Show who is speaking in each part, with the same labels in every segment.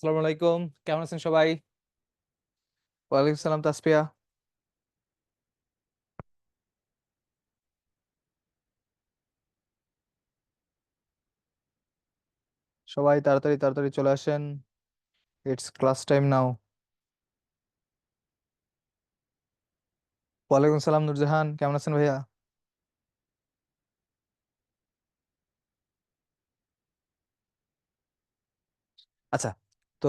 Speaker 1: আসসালামু আলাইকুম, কেমন আছেন সবাই? ওয়ালাইকুম সালাম তাসপিয়া। সবাই তাড়াতাড়ি তাড়াতাড়ি চলে আসেন, ইটস ক্লাস টাইম নাও। ওয়ালাইকুম সালাম নুরজাহান, কেমন আছেন ভাইয়া? আচ্ছা, তো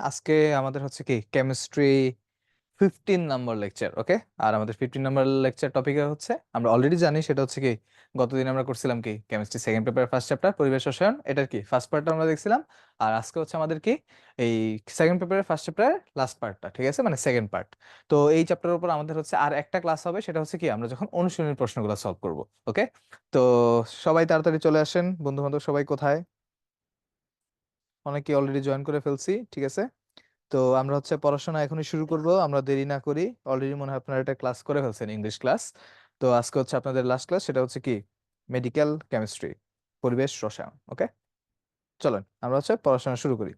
Speaker 1: আজকে আমাদের কি কেমিস্ট্রি 15 নম্বর লেকচার, ওকে। আর আমাদের 15 নম্বর লেকচার টপিকে আমরা অলরেডি জানি, সেটা কি গতদিন আমরা করছিলাম কি chemistry second paper first chapter পরিবেশ রসায়ন, এটার কি ফার্স্ট পার্টটা আমরা দেখছিলাম। আর আজকে আমাদের কি এই সেকেন্ড পেপারের ফার্স্ট চ্যাপ্টারের লাস্ট পার্টটা, ঠিক আছে, মানে সেকেন্ড পার্ট। তো এই চ্যাপ্টারের উপর আমাদের আর একটা ক্লাস হবে, সেটা কি আমরা যখন অনুশীলনী প্রশ্নগুলো সলভ করব, ওকে। তো সবাই তাড়াতাড়ি চলে আসেন, বন্ধু বান্ধব সবাই কোথায়? অনেকে অলরেডি জয়েন করে ফেলছি, ঠিক আছে। তো আমরা পড়াশোনা এখনই শুরু করব, আমরা দেরি না করি। অলরেডি মনে হয় আপনারা একটা ক্লাস করে ফেলছেন, ইংলিশ ক্লাস। তো আজকে আপনাদের লাস্ট ক্লাস, সেটা কি মেডিকেল কেমিস্ট্রি, পরিবেশ রসায়ন, ওকে। চলেন আমরা পড়াশোনা শুরু করি।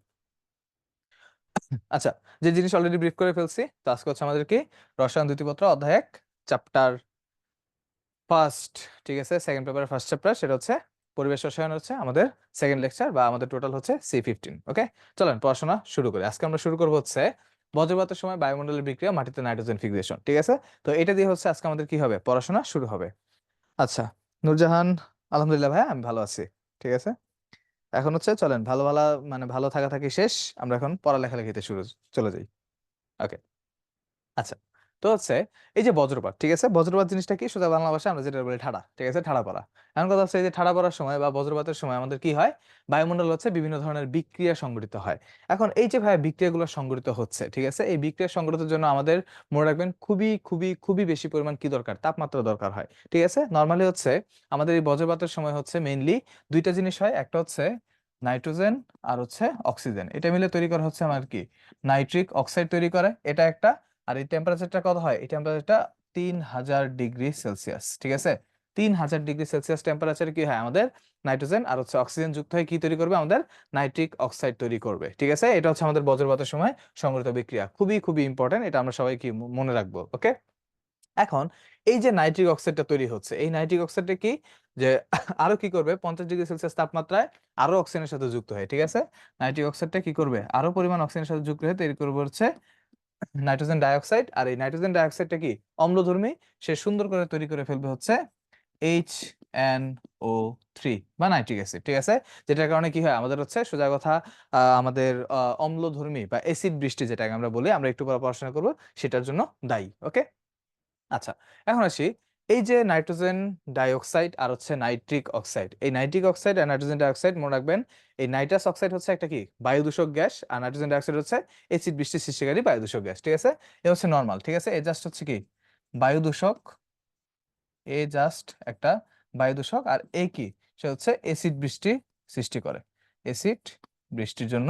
Speaker 1: আচ্ছা, যে জিনিস অলরেডি ব্রিফ করে ফেলছি, তো আজকে আমাদের কি রসায়ন দ্বিতীয় পত্র অধ্যায় 1 চ্যাপ্টার ফার্স্ট, ঠিক আছে, সেকেন্ড পেপারের ফার্স্ট চ্যাপ্টার, সেটা পরিবেশ রসায়ন আমাদের সেকেন্ড লেকচার, বা আমাদের টোটাল C15, ওকে। চলেন পড়াশোনা শুরু করি। আজকে আমরা শুরু করবো বজ্রপাতের সময় বায়ুমণ্ডলের বিক্রিয়া, মাটিতে নাইট্রোজেন ফিক্সেশন, ঠিক আছে। তো এটা দিয়ে আজকে আমাদের কি হবে, পড়াশোনা শুরু হবে। আচ্ছা, নূরজাহান, আলহামদুলিল্লাহ ভাই, আমি ভালো আছি, ঠিক আছে। এখন চলেন ভালো ভালো, মানে ভালো থাকা থাকি শেষ, আমরা এখন পড়ালেখা লিখিতে শুরু চলে যাই, ওকে। আচ্ছা, তো এই যে বজ্রপাত, ঠিক আছে, বজ্রপাত জিনিসটা কি, সোজা বাংলা ভাষায় আমরা যেটা বলি ঠাডা, ঠিক আছে, ঠাডা পড়া। এখন কথা এই যে ঠাডা পড়ার সময় বা বজ্রপাতের সময় আমাদের কি হয়, বায়ুমণ্ডল বিভিন্ন ধরনের বিক্রিয়া সংঘটিত হয়। এখন এই যে ভাই বিক্রিয়াগুলো সংঘটিত হচ্ছে, ঠিক আছে, এই বিক্রিয়া সংঘটিতের জন্য আমাদের মনে রাখবেন খুবই খুবই খুবই বেশি পরিমাণ কি দরকার, তাপমাত্রা দরকার হয়, ঠিক আছে। নর্মালি আমাদের এই বজ্রপাতের সময় মেইনলি দুইটা জিনিস হয়, একটা নাইট্রোজেন আর অক্সিজেন, এটা মিলে তৈরি করা আমার কি নাইট্রিক অক্সাইড তৈরি করে, এটা একটা। আর এই টেম্পারেচারটা কত হয়, এই টেম্পারেচারটা 3000 ডিগ্রি সেলসিয়াস, ঠিক আছে। 3000 ডিগ্রি সেলসিয়াস টেম্পারেচারে কি হয়, আমাদের নাইট্রোজেন আর অক্সিজেন যুক্ত হয়ে কি তৈরি করবে, আমাদের নাইট্রিক অক্সাইড তৈরি করবে, ঠিক আছে। এটা আমাদের বজ্রপাতের সময় সংঘটিত বিক্রিয়া, খুবই খুবই ইম্পর্টেন্ট, এটা আমরা সবাই কি মনে রাখবো, ওকে। এখন এই যে নাইট্রিক অক্সাইডটা তৈরি হচ্ছে, এই নাইট্রিক অক্সাইডটা কি, যে আরো কি করবে, 50 ডিগ্রি সেলসিয়াস তাপমাত্রায় আরো অক্সিজেনের সাথে যুক্ত হয়, ঠিক আছে। নাইট্রিক অক্সাইডটা কি করবে, আরো পরিমাণ অক্সিজেনের সাথে যুক্ত হয়ে তৈরি করবে নাইট্রোজেন ডাইঅক্সাইড। আর এই নাইট্রোজেন ডাইঅক্সাইডটা কি অম্লধর্মী, সে সুন্দর করে তৈরি করে ফেলবে HNO3 বা নাইট্রিক অ্যাসিড, ঠিক আছে। যেটার কারণে কি হয়, আমাদের সোজা কথা আমাদের অম্লধর্মী বা অ্যাসিড বৃষ্টি, যেটাকে আমরা বলি, আমরা একটু পরে পড়াশোনা করবো, সেটার জন্য দায়ী, ওকে। আচ্ছা, এখন আসি, এই যে নাইট্রোজেন ডাইঅক্সাইড আর নাইট্রিক অক্সাইড, এই নাইট্রিক অক্সাইড আর নাইট্রোজেন ডাইঅক্সাইড মনে রাখবেন, এই নাইট্রাস অক্সাইড একটা কি বায়ু দূষক গ্যাস, আর নাইট্রোজেন ডাইঅক্সাইড অ্যাসিড বৃষ্টি সৃষ্টিকারী বায়ু দূষক গ্যাস, ঠিক আছে। এ নর্মাল, ঠিক আছে, এ জাস্ট কি বায়ু দূষক, এ জাস্ট একটা বায়ু দূষক। আর এ কি, সে অ্যাসিড বৃষ্টি সৃষ্টি করে, অ্যাসিড বৃষ্টির জন্য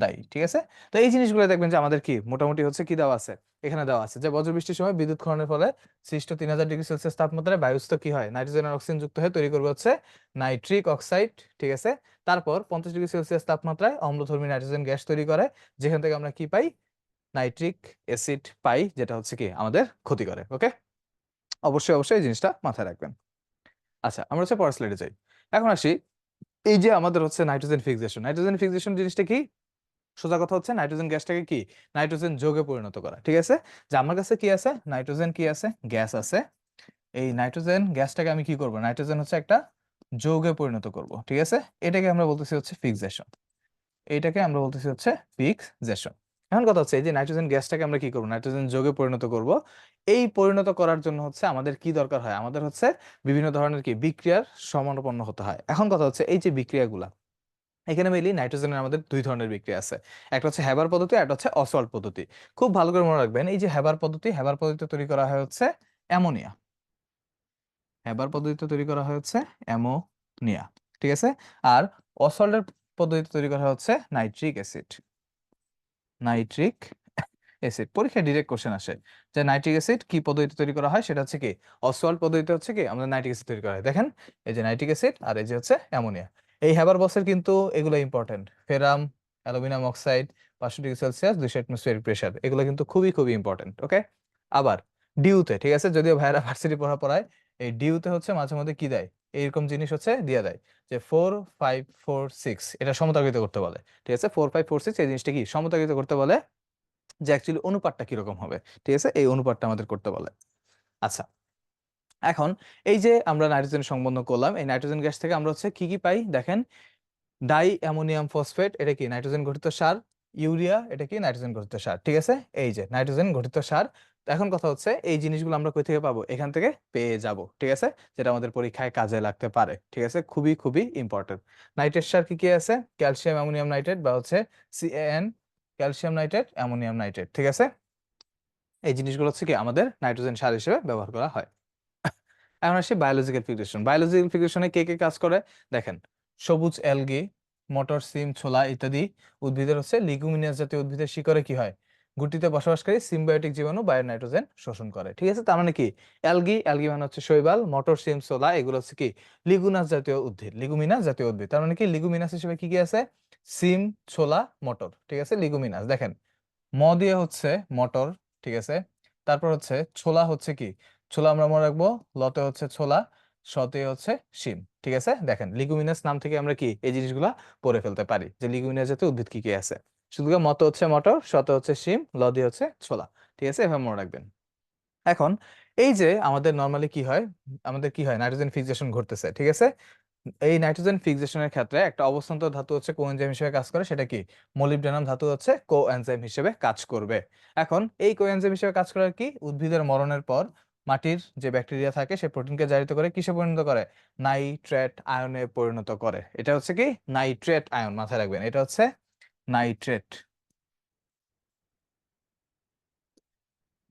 Speaker 1: দায়ী, ঠিক আছে। তো এই জিনিসগুলো দেখবেন যে আমাদের কি মোটামুটি কি দেওয়া আছে, এখানে দেওয়া আছে যে বজ্রবৃষ্টির সময় বিদ্যুৎ খননের ফলে সৃষ্ট 3000 ডিগ্রি সেলসিয়াস তাপমাত্রায় বায়ুস্থ কি হয়, নাইট্রোজেন আর অক্সিজেন যুক্ত হয়ে তৈরি করবে নাইট্রিক অক্সাইড, ঠিক আছে। তারপর 50 ডিগ্রি সেলসিয়াস তাপমাত্রায় অম্লধর্মী নাইট্রোজেন গ্যাস তৈরি করে, যেখান থেকে আমরা কি পাই, নাইট্রিক অ্যাসিড পাই, যেটা কি আমাদের ক্ষতি করে, ওকে। অবশ্যই অবশ্যই এই জিনিসটা মাথায় রাখবেন। আচ্ছা, আমরা পরের স্লাইডে যাই। এখন আসি, এই যে আমাদের নাইট্রোজেন ফিক্সেশন, নাইট্রোজেন ফিক্সেশন জিনিসটা কি, সোজা কথা নাইট্রোজেন গ্যাসটাকে কি নাইট্রোজেন যৌগে পরিণত করা, ঠিক আছে। যে আমার কাছে কি আছে, নাইট্রোজেন কি আছে, গ্যাস আছে। এই নাইট্রোজেন গ্যাসটাকে আমি কি করব, নাইট্রোজেন একটা যৌগে পরিণত করব, ঠিক আছে। এটাকে আমরা বলতেছি ফিক্সেশন, এটাকে আমরা বলতেছি ফিক্সেশন। এখন কথা এই যে নাইট্রোজেন গ্যাসটাকে আমরা কি করব, নাইট্রোজেন যৌগে পরিণত করব। এই পরিণত করার জন্য আমাদের কি দরকার হয়, আমাদের বিভিন্ন ধরনের কি বিক্রিয়ার সমাপন্ন হতে হয়। এখন কথা এই যে বিক্রিয়াগুলা, এখানে মেইনলি নাইট্রোজেনের আমাদের দুই ধরনের বিক্রিয়া আছে, একটা হ্যাবার পদ্ধতি আর একটা অসওয়াল্ড পদ্ধতি। খুব ভালো করে মনে রাখবেন, এই যে হ্যাবার পদ্ধতি, হ্যাবার পদ্ধতিতে তৈরি করা হয় অ্যামোনিয়া, হ্যাবার পদ্ধতিতে তৈরি করা হয় অ্যামোনিয়া, ঠিক আছে। আর অসওয়াল্ডের পদ্ধতিতে তৈরি করা হচ্ছে নাইট্রিক অ্যাসিড, নাইট্রিক অ্যাসিড। পরীক্ষায় ডিরেক্ট কোশ্চেন আসে যে নাইট্রিক অ্যাসিড কি পদ্ধতিতে তৈরি করা হয়, সেটা কি অসওয়াল্ড পদ্ধতিতে কি আমাদের নাইট্রিক অ্যাসিড তৈরি করা হয়। দেখেন, এই যে নাইট্রিক অ্যাসিড আর এই যে অ্যামোনিয়া, এই হ্যাবার বসের কিন্তু এগুলো important, ফেরাম, aluminium oxide, 500°C, 200 atmospheric pressure, এগুলো কিন্তু খুবই খুবই ইম্পর্টেন্ট। ওকে, আবার ডিউতে, ঠিক আছে, যদিও ভাইরা ভার্সিটি পড়ায় এই ডিউতে হচ্ছে মাঝে মধ্যে কি দেয়, এইরকম জিনিস হচ্ছে দিয়ে দেয় যে 4 5 4 6, এটা সমতাকৃত করতে বলে। ঠিক আছে, 4 5 4 6 এই জিনিসটা কি সমতাকৃত করতে বলে, যে অ্যাকচুয়ালি অনুপাতটা কিরকম হবে। ঠিক আছে, এই অনুপাতটা আমাদের করতে বলে। আচ্ছা, এখন এই যে আমরা নাইট্রোজেন সংবন্ধন করলাম, এই নাইট্রোজেন গ্যাস থেকে আমরা হচ্ছে কি কি পাই দেখেন, ডাই অ্যামোনিয়াম ফসফেট, এটা কি নাইট্রোজেন গঠিত সার। ইউরিয়া, এটা কি নাইট্রোজেন গঠিত সার। ঠিক আছে, এই যে নাইট্রোজেন গঠিত সার। তো এখন কথা হচ্ছে এই জিনিসগুলো আমরা কই থেকে পাবো, এখান থেকে পেয়ে যাব। ঠিক আছে, যেটা আমাদের পরীক্ষায় কাজে লাগতে পারে। ঠিক আছে, খুবই খুবই ইম্পর্টেন্ট। নাইট্রেট সার কি কি আছে, ক্যালসিয়াম অ্যামোনিয়াম নাইট্রেট বা হচ্ছে CaN, calcium nitrate, ammonium nitrate. ঠিক আছে, এই জিনিসগুলো হচ্ছে কি আমাদের নাইট্রোজেন সার হিসেবে ব্যবহার করা হয়। এখন আসি বায়োলজিক্যাল ফিল্ট্রেশন। বায়োলজিক্যাল ফিল্ট্রেশনে কে কে কাজ করে দেখেন, সবুজ অ্যালগি, মটর, সিম, ছোলা ইত্যাদি উদ্ভিদের হচ্ছে লিগুমিনাস জাতীয় উদ্ভিদের শিকড়ে কি হয়, গুটিতে বসবাসকারী সিম্বায়োটিক জীবাণু বায়ো নাইট্রোজেন শোষণ করে। ঠিক আছে, তার মানে কি অ্যালগি, অ্যালগি মানে হচ্ছে শৈবাল, মটর, সিম, ছোলা এগুলো হচ্ছে কি লিগুনাস জাতীয় উদ্ভিদ, লিগুমিনাস জাতীয় উদ্ভিদ। তার মানে কি লিগুমিনাস হিসেবে কি কি আছে, সিম, ছোলা, মটর। ঠিক আছে, লিগুমিনাস। দেখেন ম দিয়ে হচ্ছে মটর, ঠিক আছে, তারপর হচ্ছে ছোলা, হচ্ছে কি ছোলা আমরা মনে রাখবো, লতে হচ্ছে ছোলা, শতে হচ্ছে শিম। ঠিক আছে, দেখেন লিগুমিনাস নাম থেকে আমরা কি এই জিনিসগুলা পড়ে ফেলতে পারি যে লিগুমিনাস জাতীয় উদ্ভিদ কি কি আছে। শুধু মত হচ্ছে মটর, শতে হচ্ছে শিম, ল দিয়ে হচ্ছে ছোলা। ঠিক আছে, এভাবে মনে রাখবেন। এখন এই যে আমাদের নরমালি কি হয়, আমাদের কি হয় নাইট্রোজেন ফিক্সেশন ঘটতেছে। ঠিক আছে, এই নাইট্রোজেন ফিক্সেশনের ক্ষেত্রে একটা অবস্থান্তর ধাতু হচ্ছে কোএনজাইম হিসেবে কাজ করে, সেটা কি মোলিবডেনাম ধাতু হচ্ছে কোএনজাইম হিসেবে কাজ করবে। এখন এই কোএনজাইম হিসেবে কাজ করার কি উদ্ভিদের মরণের পর মাটির যে ব্যাকটেরিয়া থাকে সে প্রোটিনকে জারিত করে কিসে পরিণত করে, নাইট্রেট আয়নে পরিণত করে। এটা হচ্ছে কি নাইট্রেট আয়ন, মাথায় রাখবেন, এটা হচ্ছে নাইট্রেট,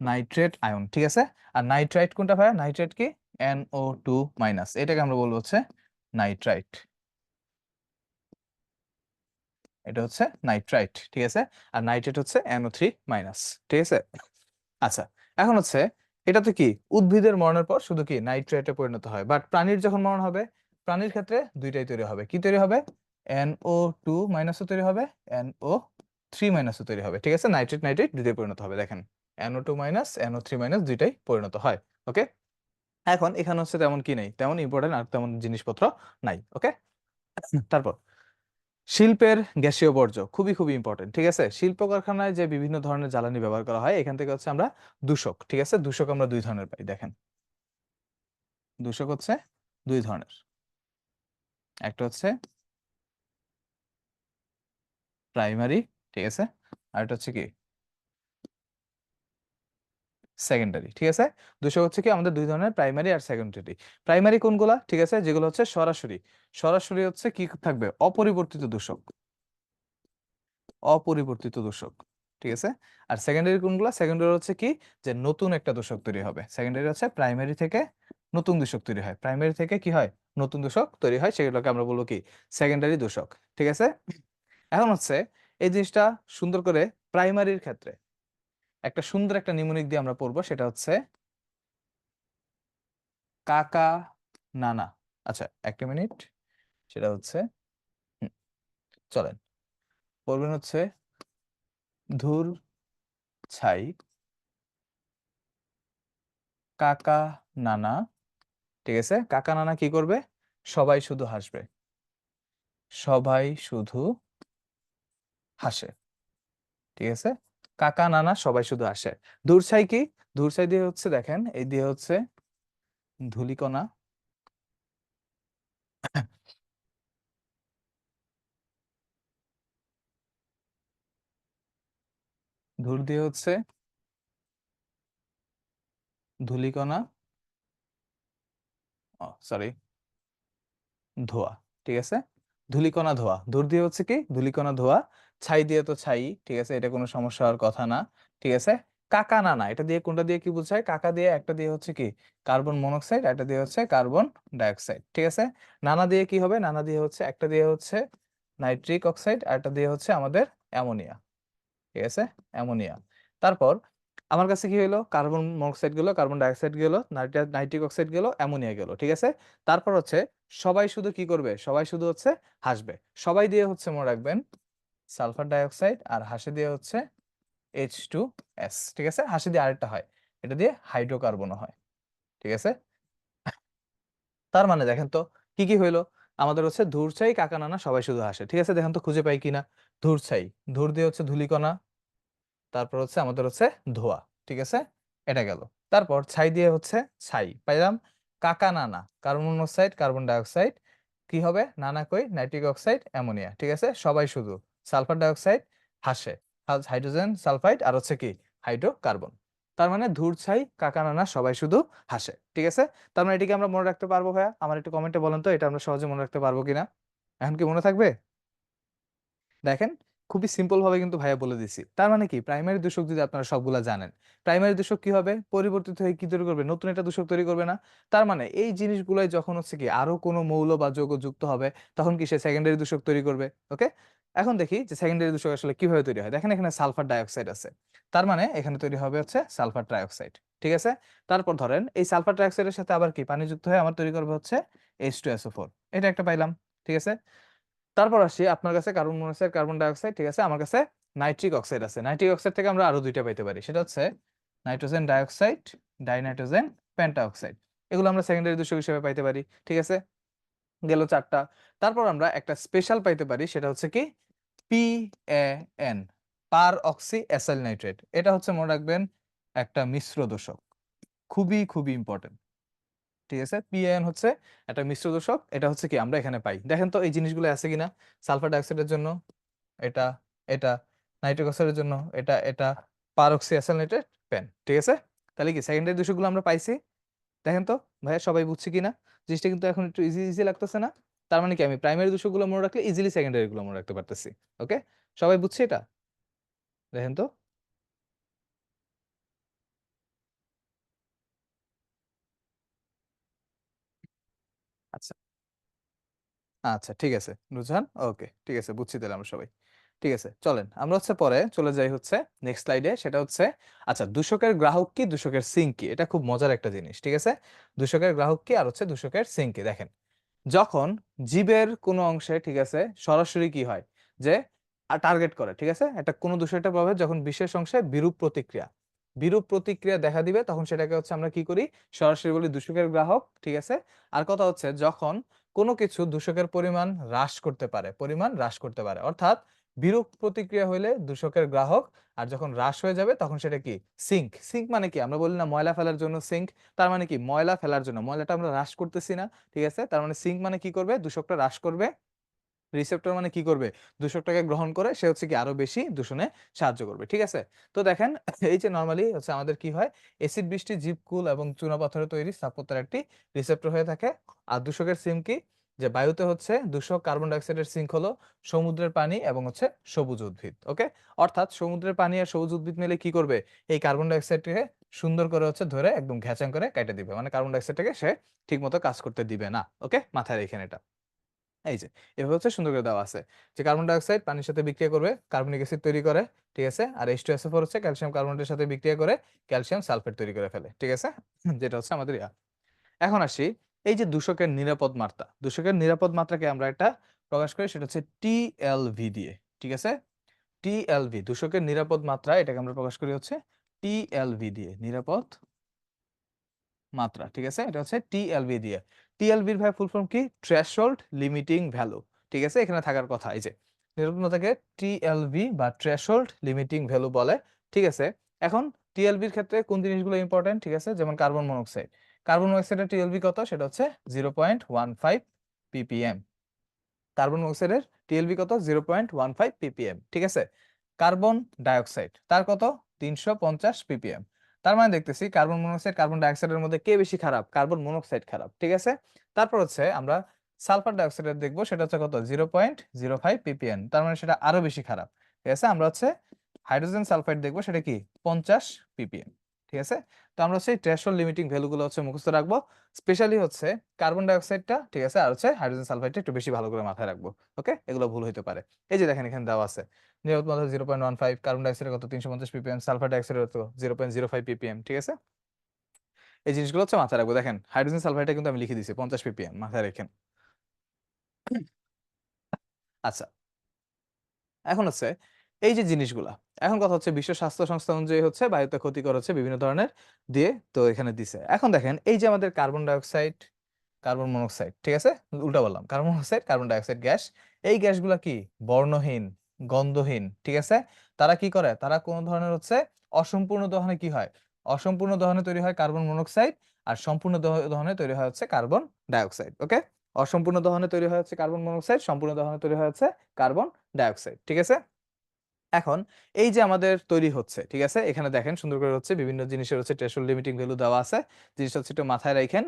Speaker 1: নাইট্রেট আয়ন। ঠিক আছে, আর নাইট্রাইট কোনটা ভাইয়া, নাইট্রেট কি NO2-, এটাকে আমরা বলবো হচ্ছে নাইট্রাইট, এটা হচ্ছে নাইট্রাইট। ঠিক আছে, আর নাইট্রেট হচ্ছে NO3-। ঠিক আছে, আচ্ছা, এখন হচ্ছে এটা তো কি উদ্ভিদের মরণের পর শুধু কি নাইট্রেটে পরিণত হয়, বাট প্রাণীর যখন মরণ হবে, প্রাণীর ক্ষেত্রে দুইটাই তৈরি হবে। কি তৈরি হবে, NO2- ও তৈরি হবে, NO3- ও তৈরি হবে। ঠিক আছে, নাইট্রেট নাইট্রেট দুইটাই পরিণত হবে। দেখেন NO2-, NO3- দুইটাই পরিণত হয়। ওকে, এখন এখানে হচ্ছে তেমন কি নেই, তেমন ইম্পর্টেন্ট আর তেমন জিনিসপত্র নাই। ওকে, তারপর শিল্পের গ্যাসীয় বর্জ্য খুবই খুবই ইম্পর্টেন্ট। ঠিক আছে, শিল্প কারখানায় যে বিভিন্ন ধরনের জ্বালানি ব্যবহার করা হয় এখান থেকে হচ্ছে আমরা দূষক, ঠিক আছে, দূষক আমরা দুই ধরনের পাই। দেখেন দূষক হচ্ছে দুই ধরনের, একটা হচ্ছে প্রাইমারি, ঠিক আছে, আর একটা হচ্ছে কি সেকেন্ডারি। ঠিক আছে, দূষক হচ্ছে কি আমাদের দুই ধরনের, প্রাইমারি আর সেকেন্ডারি। প্রাইমারি কোনগুলা, ঠিক আছে, যেগুলো হচ্ছে সরাসরি, সরাসরি হচ্ছে কি থাকবে অপরিবর্তিত দূষক, অপরিবর্তিত দূষক। ঠিক আছে, আর সেকেন্ডারি কোনগুলো, সেকেন্ডারি হচ্ছে কি যে নতুন একটা দূষক তৈরি হবে। সেকেন্ডারি হচ্ছে প্রাইমারি থেকে নতুন দূষক তৈরি হয়, প্রাইমারি থেকে কি হয় নতুন দূষক তৈরি হয়, সেগুলোকে আমরা বলবো কি সেকেন্ডারি দূষক। ঠিক আছে, এখন হচ্ছে এই জিনিসটা সুন্দর করে প্রাইমারির ক্ষেত্রে একটা সুন্দর একটা নিমোনিক দিয়ে আমরা পড়বো, সেটা হচ্ছে কাকা নানা। আচ্ছা একটা মিনিট, সেটা হচ্ছে হুম, চলেন পড়বেন হচ্ছে ধুর ছাই কাকা নানা। ঠিক আছে, কাকা নানা কি করবে, সবাই শুধু হাসবে, সবাই শুধু হাসে। ঠিক আছে, কাকা নানা সবাই শুধু হাসে। ধূরছাই কি, ধূরছাই দিয়ে হচ্ছে দেখেন এই দিয়ে হচ্ছে ধূলিকণা, ধূর দিয়ে হচ্ছে ধূলিকণা, সরি ধোঁয়া। ঠিক আছে, ধূলিকণা ধোঁয়া, ধূর দিয়ে হচ্ছে কি ধূলিকণা ধোঁয়া, ছাই দিয়ে তো ছাই। ঠিক আছে, এটা কোনো সমস্যা হওয়ার কথা না। ঠিক আছে, কাকা নানা এটা দিয়ে কোনটা দিয়ে কি বোঝায়, কাকা দিয়ে একটা দিয়ে হচ্ছে কি কার্বন মনোক্সাইড, একটা দিয়ে হচ্ছে কার্বন ডাইঅক্সাইড। ঠিক আছে, নানা দিয়ে কি হবে, নানা দিয়ে হচ্ছে একটা দিয়ে হচ্ছে নাইট্রিক অক্সাইড, আর একটা দিয়ে হচ্ছে আমাদের অ্যামোনিয়া। ঠিক আছে, অ্যামোনিয়া। তারপর আমার কাছে কি হলো, কার্বন মনোক্সাইড গেল, কার্বন ডাইঅক্সাইড গেল, নাইট্রিক অক্সাইড গেল, অ্যামোনিয়া গেল। ঠিক আছে, তারপর হচ্ছে সবাই শুধু কি করবে, সবাই শুধু হচ্ছে হাসবে। সবাই দিয়ে হচ্ছে মনে রাখবেন সালফার ডাইঅক্সাইড, আর হাসি দিয়ে হচ্ছে H2S, ঠিক আছে। হাসি দিয়ে আরেকটা হয়, এটা দিয়ে হাইড্রোকার্বনও হয়, ঠিক আছে। তার মানে দেখেন তো কি কি হইলো, আমাদের হচ্ছে ধূর ছাই কাকা নানা সবাই শুধু হাসে, ঠিক আছে। দেখেন তো খুঁজে পাই কিনা। ধূর ছাই, ধূর দিয়ে হচ্ছে ধূলিকণা, তারপর হচ্ছে আমাদের হচ্ছে ধোঁয়া, ঠিক আছে, এটা গেল। তারপর ছাই দিয়ে হচ্ছে ছাই পাইলাম। কাকা নানা, কার্বন মনোক্সাইড, কার্বন ডাইঅক্সাইড, কি হবে, নানা কই, নাইট্রিক অক্সাইড, অ্যামোনিয়া, ঠিক আছে, সবাই শুধু সালফার ডাইঅক্সাইড হাসে, হাইড্রোজেন সালফাইড আর হচ্ছে কি হাইড্রোকার্বন। তার মানে ধূর ছাই কাকা নানা সবাই শুধু হাসে, ঠিক আছে। তার মানে এটিকে আমরা মনে রাখতে পারবো ভাইয়া? আমার একটু কমেন্টে বলেন তো এটা আমরা সহজে মনে রাখতে পারবো কিনা। এখন কি মনে থাকবে? দেখেন, খুবই সিম্পল ভাবে কিন্তু ভাইয়া বলে দিছি। তার মানে কি, প্রাইমারি দূষক যদি আপনারা সবগুলা জানেন, প্রাইমারি দূষক কি হবে, পরিবর্তিত হয়ে কি তৈরি করবে, নতুন একটা দূষক তৈরি করবে না। তার মানে এই জিনিসগুলাই যখন হচ্ছে কি আরো কোনো মৌল বা যৌগ যুক্ত হবে, তখন কি সে সেকেন্ডারি দূষক তৈরি করবে। ওকে, এখন দেখি যে সেকেন্ডারি দূষক আসলে কিভাবে তৈরি হয়। দেখেন এখানে সালফার ডাইঅক্সাইড আছে, তার মানে এখানে তৈরি হবে হচ্ছে সালফার ট্রাইঅক্সাইড, ঠিক আছে। তারপর ধরেন এই সালফার ট্রাইঅক্সাইডের সাথে আবার কি পানি যুক্ত হয়ে আমার তৈরি করবে হচ্ছে H2SO4, এটা একটা পাইলাম, ঠিক আছে। তারপর আসি আপনার কাছে কার্বন মনোক্সাইড, কার্বন ডাইঅক্সাইড, ঠিক আছে, আমার কাছে নাইট্রিক অক্সাইড আছে। নাইট্রিক অক্সাইড থেকে আমরা আরো দুইটা পাইতে পারি, সেটা হচ্ছে নাইট্রোজেন ডাইঅক্সাইড, ডাইনাইট্রোজেন পেন্টাঅক্সাইড। এগুলো আমরা সেকেন্ডারি দূষক হিসেবে পাইতে পারি, ঠিক আছে, গেল চারটা। তারপর আমরা একটা স্পেশাল পাইতে পারি, সেটা হচ্ছে কি PAN, পার অক্সি অ্যাসাইল নাইট্রেট। এটা হচ্ছে মনে রাখবেন একটা মিশ্র দূষক, খুবই খুবই ইম্পর্টেন্ট, ঠিক আছে। পিএন হচ্ছে একটা মিশ্র দূষক, এটা হচ্ছে কি আমরা এখানে পাই। দেখেন তো এই জিনিসগুলো আছে কিনা, সালফার ডাইঅক্সাইডের জন্য এটা, এটা, নাইট্রিক অক্সাইডের জন্য এটা, এটা, পারঅক্সি অ্যাসাইলনাইট্রেট পেন, ঠিক আছে। তাহলে কি সেকেন্ডারি দূষকগুলো আমরা পাইছি। দেখেন তো ভাইয়া সবাই বুঝছি কিনা, জিনিসটা কিন্তু এখন একটু ইজি ইজি লাগতেছে না। তার মানে কি আমি প্রাইমারি দূষকগুলো মনে রাখলে ইজিলি সেকেন্ডারি গুলো মনে রাখতে পারতেছি। ওকে, সবাই বুঝছি এটা? দেখেন তো। আচ্ছা, আচ্ছা, ঠিক আছে নুরজাহান, ওকে, ঠিক আছে, বুঝছি তাহলে আমরা সবাই। ঠিক আছে, চলেন আমরা হচ্ছে পরে চলে যাই হচ্ছে নেক্সট স্লাইডে, সেটা হচ্ছে আচ্ছা দূষকের গ্রাহক কি, দূষকের সিঙ্ক কি, এটা খুব মজার একটা জিনিস, ঠিক আছে। দূষকের গ্রাহক কি আর হচ্ছে দূষকের সিঙ্ক কি। দেখেন, যখন জীবের কোনো অংশে, ঠিক আছে, সরাসরি কি হয় যে টার্গেট করে, ঠিক আছে, একটা কোনো দূষকের প্রভাবে যখন বিশেষ অংশে বিরূপ প্রতিক্রিয়া দেখা দিবে, তখন সেটাকে হচ্ছে আমরা কি করি, সরাসরি বলি দূষকের গ্রাহক, ঠিক আছে। আর কথা হচ্ছে যখন কোনো কিছু দূষকের পরিমাণ হ্রাস করতে পারে, পরিমাণ হ্রাস করতে পারে, অর্থাৎ বিরূপ প্রতিক্রিয়া হইলে দূষকের গ্রাহক, আর যখন হ্রাস হয়ে যাবে তখন সেটা কি সিঙ্ক। সিঙ্ক মানে কি, আমরা বলি না ময়লা ফেলার জন্য সিঙ্ক, তার মানে কি ময়লা ফেলার জন্য, ময়লাটা আমরা হ্রাস করতেছি না, ঠিক আছে। তার মানে সিঙ্ক মানে কি করবে, দূষকটা হ্রাস করবে। রিসেপ্টর মানে কি করবে, দূষকটাকে গ্রহণ করে সে হচ্ছে কি আরো বেশি দূষণে সাহায্য করবে, ঠিক আছে। তো দেখেন এই যে নরমালি হচ্ছে আমাদের কি হয়, এসিড বৃষ্টি জীবকুল এবং চুনাপাথরে তৈরি স্থাপত্যের একটি রিসেপ্টর হয়ে থাকে। আর দূষকের সিঙ্ক কি, যে বায়ুতে হচ্ছে দূষক কার্বন ডাইঅক্সাইডের সিঙ্ক হলো সমুদ্রের পানি এবং হচ্ছে সবুজ উদ্ভিদ। ওকে, অর্থাৎ সমুদ্রের পানি আর সবুজ উদ্ভিদ মিলে কি করবে, এই কার্বন ডাইঅক্সাইডকে সুন্দর করে হচ্ছে ধরে একদম ঘ্যাচাং করে কেটে দিবে, মানে কার্বন ডাইঅক্সাইডটাকে সে ঠিক মতো কাজ করতে দিবে না। ওকে, মাথায় রেখেন এটা। এই যে এভাবে হচ্ছে সুন্দর করে দেওয়া আছে যে কার্বন ডাইঅক্সাইড পানির সাথে বিক্রিয়া করবে, কার্বনিক অ্যাসিড তৈরি করে, ঠিক আছে। আর H2SO4 হচ্ছে ক্যালসিয়াম কার্বনেটের সাথে বিক্রিয়া করে ক্যালসিয়াম সালফেট তৈরি করে ফেলে, ঠিক আছে। যেটা হচ্ছে আমাদের ইয়া। এখন আসি এই যে দূষকের নিরাপদ মাত্রা, দূষকের নিরাপদ মাত্রাকে আমরা একটা প্রকাশ করি, সেটা হচ্ছে TLV দিয়ে, ঠিক আছে। TLV দূষকের নিরাপদ মাত্রা, এটাকে আমরা প্রকাশ করি হচ্ছে TLV দিয়ে, নিরাপদ মাত্রা, ঠিক আছে, এটা হচ্ছে টিএলভি দিয়ে। টিএলভির ভাই ফুল ফর্ম কি, থ্রেশহোল্ড লিমিটিং ভ্যালু, ঠিক আছে, এখানে থাকার কথা। এই যে নিরপেক্ষতাকে টিএলভি বা থ্রেশহোল্ড লিমিটিং ভ্যালু বলে, ঠিক আছে। এখন টিএলভির ক্ষেত্রে কোন জিনিসগুলো ইম্পর্টেন্ট, ঠিক আছে, যেমন কার্বন মনোক্সাইড, কার্বন মনোক্সাইডের টিএলভি কত, সেটা হচ্ছে 0.15 ppm। কার্বন মনোক্সাইডের টিএলভি কত, 0.15 ppm, ঠিক আছে। কার্বন ডাইঅক্সাইড তার কত, 350 ppm। তার মানে দেখতেছি কার্বন মনোক্সাইড কার্বন ডাইঅক্সাইডের মধ্যে কে বেশি খারাপ, কার্বন মনোক্সাইড খারাপ, ঠিক আছে। তারপর হচ্ছে আমরা সালফার ডাইঅক্সাইডের দেখবো, সেটা হচ্ছে কত, 0.05 ppm, তার মানে সেটা আরো বেশি খারাপ, ঠিক আছে। আমরা হচ্ছে হাইড্রোজেন সালফাইড দেখবো, সেটা কি 50 ppm, ঠিক আছে। তো আমরা হচ্ছে থ্রেশহোল্ড লিমিটিং ভ্যালুগুলো হচ্ছে মুখস্থ রাখবো, স্পেশালি হচ্ছে কার্বন ডাইঅক্সাইডটা, ঠিক আছে, আর হচ্ছে হাইড্রোজেন সালফাইডটা একটু বেশি ভালো করে মাথায় রাখবো। ওকে, এগুলো ভুল হইতে পারে। এই যে দেখেন এখানে দেওয়া আছে নিরাপদ মাত্রা 0.15, কার্বন ডাইঅক্সাইডের কত 350 ppm, সালফার ডাইঅক্সাইডের কত 0.05 ppm, ঠিক আছে। এই জিনিসগুলো হচ্ছে মাথায় রাখবো। দেখেন হাইড্রোজেন সালফাইডটা কিন্তু আমি লিখে দিয়েছি 50 ppm, মাথায় রাখেন। আচ্ছা, এখন হচ্ছে এই যে জিনিসগুলা, এখন কথা হচ্ছে বিশ্ব স্বাস্থ্য সংস্থা অনুযায়ী হচ্ছে বায়ুতে ক্ষতিকর হচ্ছে বিভিন্ন ধরনের দিয়ে তো এখানে দিছে। এখন দেখেন এই যে আমাদের কার্বন ডাইঅক্সাইড, কার্বন মনোক্সাইড, ঠিক আছে, উল্টা বললাম, carbon monoxide, carbon dioxide gas, এই গ্যাসগুলা কি বর্ণহীন, গন্ধহীন, ঠিক আছে। তারা কি করে, তারা কোন ধরনের হচ্ছে অসম্পূর্ণ দহনে কি হয়, অসম্পূর্ণ দহনে তৈরি হয় কার্বন মনোক্সাইড, আর সম্পূর্ণ দহনে তৈরি হয় হচ্ছে কার্বন ডাইঅক্সাইড। ওকে, অসম্পূর্ণ দহনে তৈরি হয় হচ্ছে কার্বন মনোক্সাইড, সম্পূর্ণ দহনে তৈরি হয় হচ্ছে কার্বন ডাইঅক্সাইড, ঠিক আছে। এখন এই যে আমাদের তৈরি হচ্ছে, ঠিক আছে, এখানে দেখেন সুন্দর করে হচ্ছে বিভিন্ন জিনিসের হচ্ছে থ্রেশহোল্ড লিমিটিং ভ্যালু দেওয়া আছে, জিনিসটা হচ্ছে একটু মাথায় রাখেন।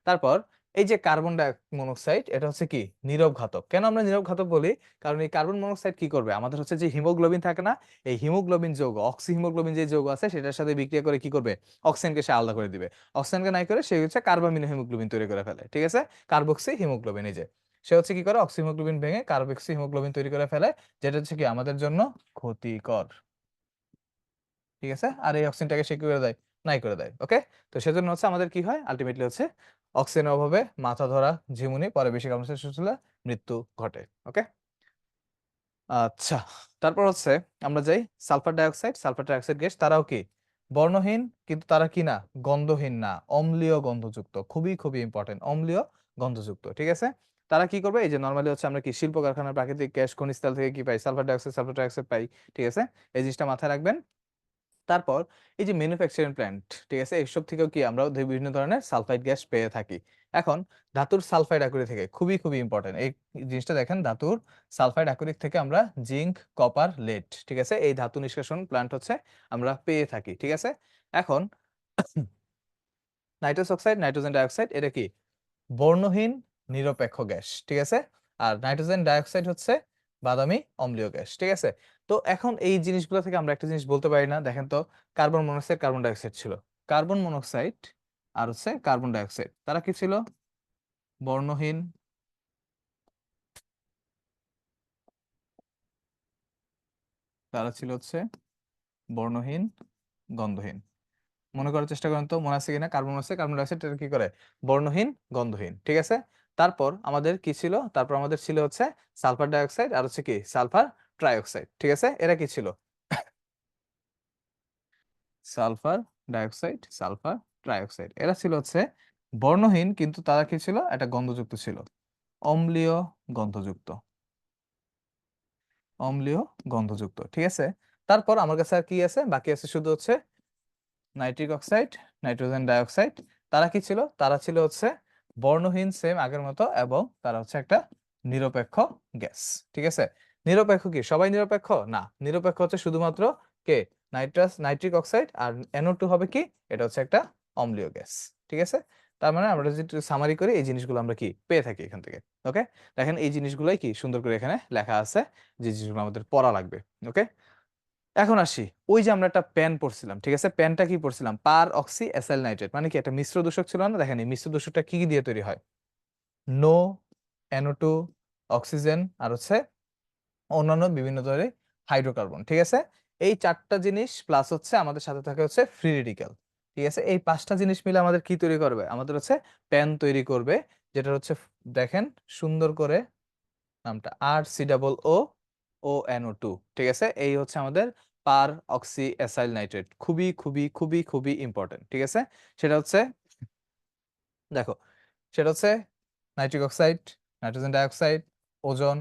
Speaker 1: তারপর এই যে কার্বন ডাই মনোক্সাইড, এটা হচ্ছে কি নীরব ঘাতক। কেন আমরা নীরব ঘাতক বলি, কারণ এই কার্বন মনোক্সাইড কি করবে, আমাদের হচ্ছে যে হিমোগ্লোবিন থাকে না, এই হিমোগ্লোবিন যৌগ, অক্সি হিমোগ্লোবিন যে যৌগ আছে সেটার সাথে বিক্রিয়া করে কি করবে, অক্সিজেনকে সে আলাদা করে দিবে। অক্সিজেনকে নাই করে সে হচ্ছে কার্বামিনো হিমোগ্লোবিন তৈরি করে ফেলে, ঠিক আছে, কার্বক্সি হিমোগ্লোবিন। এই যে সে হচ্ছে কি করে, অক্সি হিমোগ্লোবিন ভেঙে কার্বক্সি হিমোগ্লোবিন তৈরি করে ফেলে, যেটা হচ্ছে কি আমাদের জন্য ক্ষতিকর, ঠিক আছে। আর এই অক্সিজেনটাকে সে কি করে দেয়, নাই করে দেয়। ওকে, তো সেজন্য হচ্ছে আমাদের কি হয়, আলটিমেটলি হচ্ছে অক্সিজেনের অভাবে মাথা ধরা, ঝিমুনি, পরে বেশি কার্বন ডাই অক্সাইড হলে মৃত্যু ঘটে। ওকে, আচ্ছা, তারপর হচ্ছে আমরা যাই sulphur dioxide, sulphur dioxide gas, তারাও কি বর্ণহীন, কিন্তু তারা কি না, গন্ধহীন না, অম্লীয় গন্ধযুক্ত, খুবই খুবই ইম্পর্টেন্ট, অম্লীয় গন্ধযুক্ত, ঠিক আছে। তারা কি করবে, এই যে নর্মালি হচ্ছে আমরা কি শিল্প কারখানার প্রাকৃতিক গ্যাস খনিজ তেল থেকে কি পাই, সালফার ডাইঅক্সাইড, সালফার ডাইঅক্সাইড পাই, ঠিক আছে, এই জিনিসটা মাথায় রাখবেন। তারপর এই যে ম্যানুফ্যাকচারিং প্ল্যান্ট, ঠিক আছে, এইসব থেকেও কি আমরা বিভিন্ন ধরনের সালফাইড গ্যাস পেয়ে থাকি। এখন ধাতুর সালফাইড আকরিক থেকে, খুবই খুবই ইম্পর্টেন্ট এই জিনিসটা দেখেন, ধাতুর সালফাইড আকরিক থেকে আমরা জিঙ্ক, কপার, লেড, ঠিক আছে, এই ধাতু নিষ্কাশন প্ল্যান্ট হচ্ছে আমরা পেয়ে থাকি, ঠিক আছে। এখন নাইট্রাস অক্সাইড, নাইট্রোজেন ডাইঅক্সাইড, এটা কি বর্ণহীন নিরপেক্ষ গ্যাস, ঠিক আছে। আর নাইট্রোজেন ডাইঅক্সাইড হচ্ছে বাদামি অম্লীয় গ্যাস, ঠিক আছে। তো এখন এই জিনিসগুলো থেকে আমরা একটা জিনিস বলতে পারি না, দেখেন তো, কার্বন মনোক্সাইড, কার্বন ডাইঅক্সাইড ছিল, কার্বন মনোক্সাইড আর হচ্ছে কার্বন ডাইঅক্সাইড, তারা কি ছিল, বর্ণহীন, তারা ছিল হচ্ছে বর্ণহীন, গন্ধহীন। মনে করার চেষ্টা করেন তো, মনে আছে কিনা, কার্বন মনোক্সাইড, কার্বন ডাইঅক্সাইড এটা কি করে, বর্ণহীন, গন্ধহীন, ঠিক আছে। তারপর আমাদের কি ছিল, তারপর আমাদের ছিল হচ্ছে সালফার ডাইঅক্সাইড আর হচ্ছে কি সালফার ট্রাইঅক্সাইড, ঠিক আছে, এরা কি ছিল, সালফার ডাইঅক্সাইড, সালফার ট্রাইঅক্সাইড, এরা ছিল হচ্ছে বর্ণহীন, কিন্তু তারা কি ছিল, একটা গন্ধযুক্ত ছিল, অম্লীয় গন্ধযুক্ত, অম্লীয় গন্ধযুক্ত, ঠিক আছে। তারপর আমার কাছে আর কি আছে, বাকি আছে শুধু হচ্ছে নাইট্রিক অক্সাইড, নাইট্রোজেন ডাইঅক্সাইড, তারা কি ছিল, তারা ছিল হচ্ছে বর্ণহীন সেম আগের মতো, এবং তারা হচ্ছে একটা নিরপেক্ষ গ্যাস, ঠিক আছে। নিরপেক্ষ কি সবাই নিরপেক্ষ না, নিরপেক্ষ হচ্ছে শুধুমাত্র কে, নাইট্রিক অক্সাইড, আর NO2 হবে কি, এটা হচ্ছে একটা অম্লীয় গ্যাস, ঠিক আছে। তার মানে আমরা যদি সামারি করি, এই জিনিসগুলো আমরা কি পেয়ে থাকি এখান থেকে। ওকে, দেখেন এই জিনিসগুলোই কি সুন্দর করে এখানে লেখা আছে, যে জিনিসগুলো আমাদের পড়া লাগবে। ওকে, এখন আসি, ওই যে আমরা একটা প্যান পড়ছিলাম, ঠিক আছে, প্যানটা কি পড়ছিলাম, পার অক্সি অ্যাসাইল নাইট্রেট, মানে কি একটা মিশ্র দূষক ছিল না, দেখেন এই মিশ্র দূষকটা কি কি দিয়ে তৈরি হয়, নো, NO2, অক্সিজেন, আর হচ্ছে অন্যান্য বিভিন্ন ধরনের হাইড্রোকার্বন, ঠিক আছে। এই চারটা জিনিস প্লাস হচ্ছে আমাদের সাথে থাকে হচ্ছে ফ্রি রেডিক্যাল, ঠিক আছে, এই পাঁচটা জিনিস মিলে আমাদের কি তৈরি করবে, আমাদের হচ্ছে প্যান তৈরি করবে, যেটা হচ্ছে দেখেন সুন্দর করে নামটা, RCOO, ঠিক আছে, এই হচ্ছে আমাদের পার অক্সি অ্যাসাইল নাইট্রেট, খুবই খুবই খুবই খুবই ইম্পর্টেন্ট, ঠিক আছে। সেটা হচ্ছে, দেখো, সেটা হচ্ছে nitric oxide, nitrogen dioxide, ozone,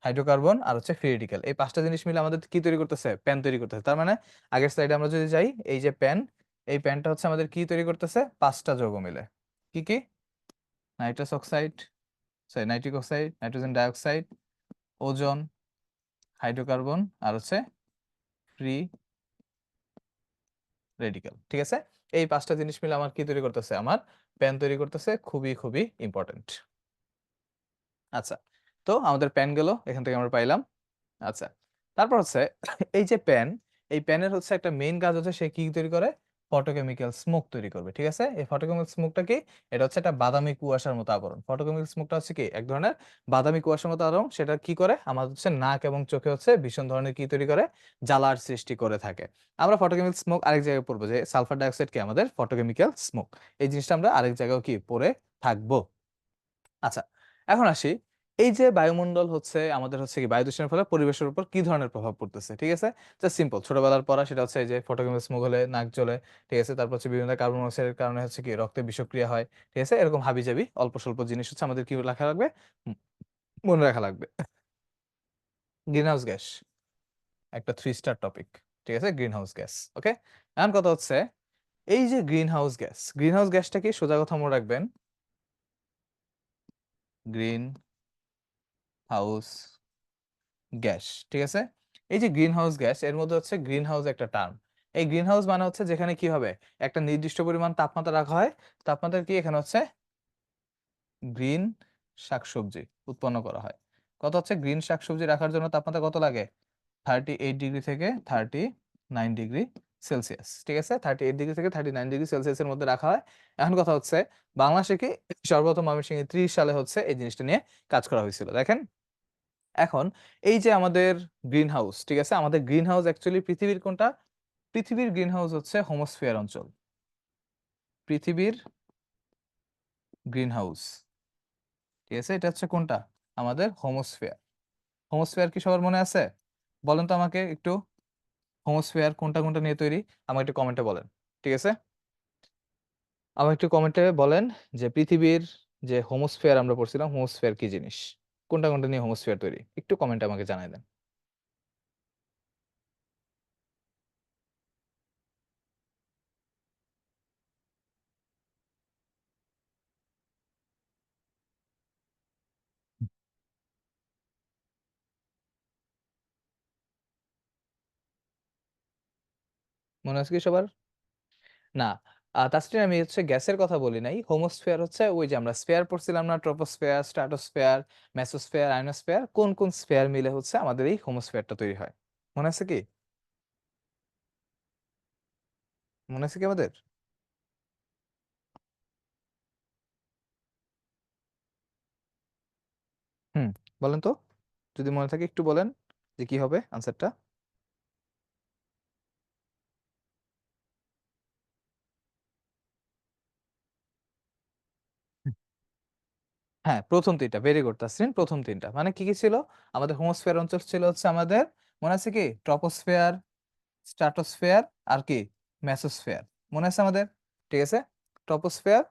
Speaker 1: hydrocarbon, আর হচ্ছে ফ্রি রেডিক্যাল, এই পাঁচটা জিনিস মিলে আমাদের কি তৈরি করতেছে, প্যান তৈরি করতেছে। তার মানে আগের স্লাইডে আমরা যদি যাই, এই যে প্যান, এই প্যানটা হচ্ছে আমাদের কি তৈরি করতেছে, পাঁচটা যৌগ মিলে, কি কি, nitrous oxide, sorry nitric oxide, nitrogen dioxide, ozone, hydrocarbon, আর হচ্ছে ফ্রি রেডিক্যাল, ঠিক আছে। এই পাঁচটা জিনিস মিলে আমার কি তৈরি করতেছে, আমার প্যান তৈরি করতেছে, খুবই খুবই ইম্পর্টেন্ট। আচ্া, তো আমাদের প্যান গেল, এখান থেকে আমরা পাইলাম। আচ্ছা, তারপর হচ্ছে এই যে প্যান, এই প্যানের হচ্ছে একটা মেইন কাজ হচ্ছে সে কি তৈরি করে, ফটোকেমিক্যাল স্মোক তৈরি করবে, ঠিক আছে। এই ফটোকেমিক্যাল স্মোকটা কি, এটা হচ্ছে একটা বাদামি কুয়াশার মতো আবরণ, ফটোকেমিক্যাল স্মোকটা হচ্ছে কি এক ধরনের বাদামি কুয়াশার মতো আবরণ, সেটা কি করে আমাদের হচ্ছে নাক এবং চোখে হচ্ছে ভীষণ ধরনের কি তৈরি করে, জ্বালার সৃষ্টি করে থাকে। আমরা ফটোকেমিক্যাল স্মোক আরেক জায়গায় পড়বো, যে সালফার ডাইঅক্সাইড কি আমাদের ফটোকেমিক্যাল স্মোক, এই জিনিসটা আমরা আরেক জায়গায় কি পড়ে থাকবো। আচ্ছা, এখন আসি, এই যে বায়ুমণ্ডল হচ্ছে আমাদের হচ্ছে কি বায়ু দূষণের ফলে পরিবেশের উপর কি ধরনের প্রভাব পড়তেছে, ঠিক আছে? জাস্ট সিম্পল ছোটবেলার পড়া, সেটা হচ্ছে এই যে ফটোকেমিক্যাল স্মোক হলে নাক জ্বলে, ঠিক আছে? তারপর হচ্ছে বিভিন্ন কার্বন মনোক্সাইডের কারণে হচ্ছে কি রক্তে বিষক্রিয়া হয়, ঠিক আছে? এরকম হাবিজাবি অল্প স্বল্প জিনিস হচ্ছে আমাদের কি রাখা লাগবে, হুম, মনে রাখা লাগবে। গ্রিন হাউস গ্যাস একটা 3 স্টার টপিক, ঠিক আছে? গ্রিন হাউস গ্যাস, ওকে। এখন কথা হচ্ছে এই যে গ্রিন হাউস গ্যাসটা কি সোজা কথা মনে রাখবেন, গ্রিন হাউস গ্যাস, ঠিক আছে? এই যে গ্রিন হাউস গ্যাস এর মধ্যে হচ্ছে গ্রিন হাউস একটা টার্ম। এই গ্রিন হাউস মানে হচ্ছে যেখানে কি হবে, একটা নির্দিষ্ট পরিমাণ তাপমাত্রা রাখা হয়। তাপমাত্রা কি এখানে হচ্ছে গ্রিন শাকসবজি উৎপন্ন করা হয়। কত হচ্ছে গ্রিন শাকসবজি রাখার জন্য তাপমাত্রা কত লাগে, 38 ডিগ্রি থেকে 39 ডিগ্রি সেলসিয়াস, ঠিক আছে? 38 ডিগ্রি থেকে 39 ডিগ্রি সেলসিয়াসের মধ্যে রাখা হয়। এখন কথা হচ্ছে বাংলাদেশে কি সর্বপ্রথম ময়মনসিংহে 30 সালে হচ্ছে এই জিনিসটা নিয়ে কাজ করা হয়েছিল। দেখেন এখন এই যে আমাদের গ্রিন হাউস, ঠিক আছে? আমাদের গ্রিন হাউস অ্যাকচুয়ালি পৃথিবীর কোনটা? পৃথিবীর গ্রিন হাউস হচ্ছে হোমোস্ফিয়ার অঞ্চল। পৃথিবীর গ্রিন হাউস, ঠিক আছে? এটা হচ্ছে কোনটা? আমাদের হোমোস্ফিয়ার। হোমোস্ফিয়ার কি সবার মনে আছে? বলেন তো আমাকে একটু, হোমোস্ফিয়ার কোনটা কোনটা নিয়ে তৈরি? আমাকে একটু কমেন্টে বলেন, ঠিক আছে? আমাকে একটু কমেন্টে বলেন যে পৃথিবীর যে হোমোস্ফিয়ার আমরা পড়ছিলাম, হোমোস্ফিয়ার কি জিনিস? কোনটা কোনটা নিয়ে হোমোস্ফিয়ার তৈরি? একটু কমেন্টে আমাকে জানাই দেন। মনে আছে কি সবার? না। তাছাড়া আমি হচ্ছে গ্যাসের কথা বলি নাই। হোমোস্ফিয়ার হচ্ছে ওই যে আমরা স্ফিয়ার পড়ছিলাম না? Troposphere, stratosphere, mesosphere, ionosphere. কোন, কোন স্ফিয়ার মিলে হচ্ছে আমাদের এই হোমোস্ফিয়ারটা তৈরি হয়? মনে আছে কি? মনে আছে কি আমাদের? হুম, বলেন তো। যদি মনে থাকে একটু বলেন যে কি হবে আনসারটা? হ্যাঁ, ১ম ৩ টা। Very good Tasrin. ১ম ৩ টা। মানে কি, কি ছিল? আমাদের হোমোস্ফিয়ার অঞ্চল ছিল হচ্ছে আমাদের, মনে আছে কি? ট্রপোস্ফিয়ার, স্ট্র্যাটোস্ফিয়ার আর কি? মেসোস্ফিয়ার। মনে আছে আমাদের? ঠিক আছে? ট্রপোস্ফিয়ার,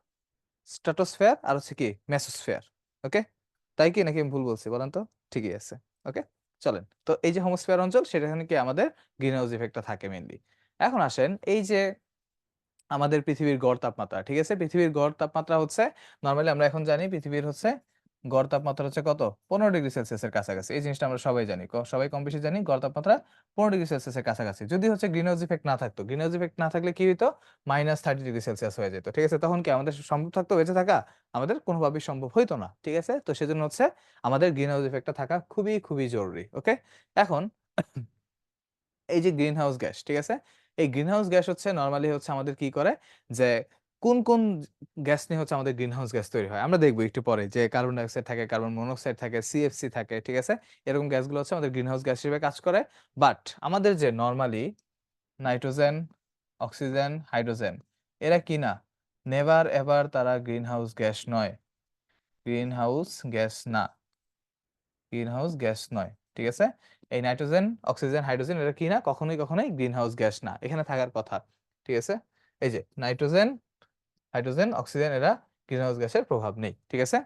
Speaker 1: স্ট্র্যাটোস্ফিয়ার আর হচ্ছে কি? মেসোস্ফিয়ার। ওকে? তাই কি নাকি আমি ভুল বলছি বলেন তো? ঠিকই আছে। ওকে? চলেন। তো এই যে হোমোস্ফিয়ার অঞ্চল সেটাখানে কি আমাদের গ্রিন হাউস ইফেক্টটা থাকে মেইনলি। এখন আসেন এই যে আমাদের পৃথিবীর গড় তাপমাত্রা, ঠিক আছে? পৃথিবীর গড় তাপমাত্রা হচ্ছে নরমালি আমরা এখন জানি পৃথিবীর হচ্ছে গড় তাপমাত্রা হচ্ছে কত? ১৫ ডিগ্রি সেলসিয়াসের কাছাকাছি। এই জিনিসটা আমরা সবাই জানি। সবাই কম বেশি জানি গড় তাপমাত্রা ১৫ ডিগ্রি সেলসিয়াসের কাছাকাছি। যদি হচ্ছে গ্রিন হাউস ইফেক্ট না থাকতো, গ্রিন হাউস ইফেক্ট না থাকলে কি হইতো? -30 ডিগ্রি সেলসিয়াস হয়ে যেত। ঠিক আছে? তখন কি আমাদের সম্ভব থাকতো বেঁচে থাকা? আমাদের কোনোভাবেই সম্ভব হইতো না। ঠিক আছে? তো সেজন্য হচ্ছে আমাদের গ্রিন হাউস ইফেক্টটা থাকা খুবই, খুবই জরুরি। ওকে? এখন এই যে গ্রিন হাউস গ্যাস, ঠিক আছে? এই গ্রিন হাউস গ্যাস হচ্ছে নরমালি হচ্ছে আমাদের কি করে যে কোন, কোন গ্যাস নিয়ে হচ্ছে আমাদের গ্রিন হাউস গ্যাস তৈরি হয়? আমরা দেখব একটু পরে যে কার্বন ডাই অক্সাইড থাকে, কার্বন মনোক্সাইড থাকে, সিএফসি থাকে, ঠিক আছে? এরকম গ্যাসগুলো হচ্ছে আমাদের গ্রিন হাউস গ্যাস হিসেবে কাজ করে। বাট আমাদের যে নরমালি নাইট্রোজেন, অক্সিজেন, হাইড্রোজেন এরা কি না? নেভার এভার তারা গ্রিন হাউস গ্যাস নয়। গ্রিন হাউস গ্যাস না। গ্রিন হাউস গ্যাস নয়। ঠিক আছে? এই নাইট্রোজেন, অক্সিজেন, হাইড্রোজেন এরা কি না? কখনোই, কখনোই গ্রিন হাউস গ্যাস না। এখানে থাকার কথা। ঠিক আছে? এই যে নাইট্রোজেন, হাইড্রোজেন, অক্সিজেন এরা গ্রিন হাউস গ্যাসের প্রভাব নেই। ঠিক আছে?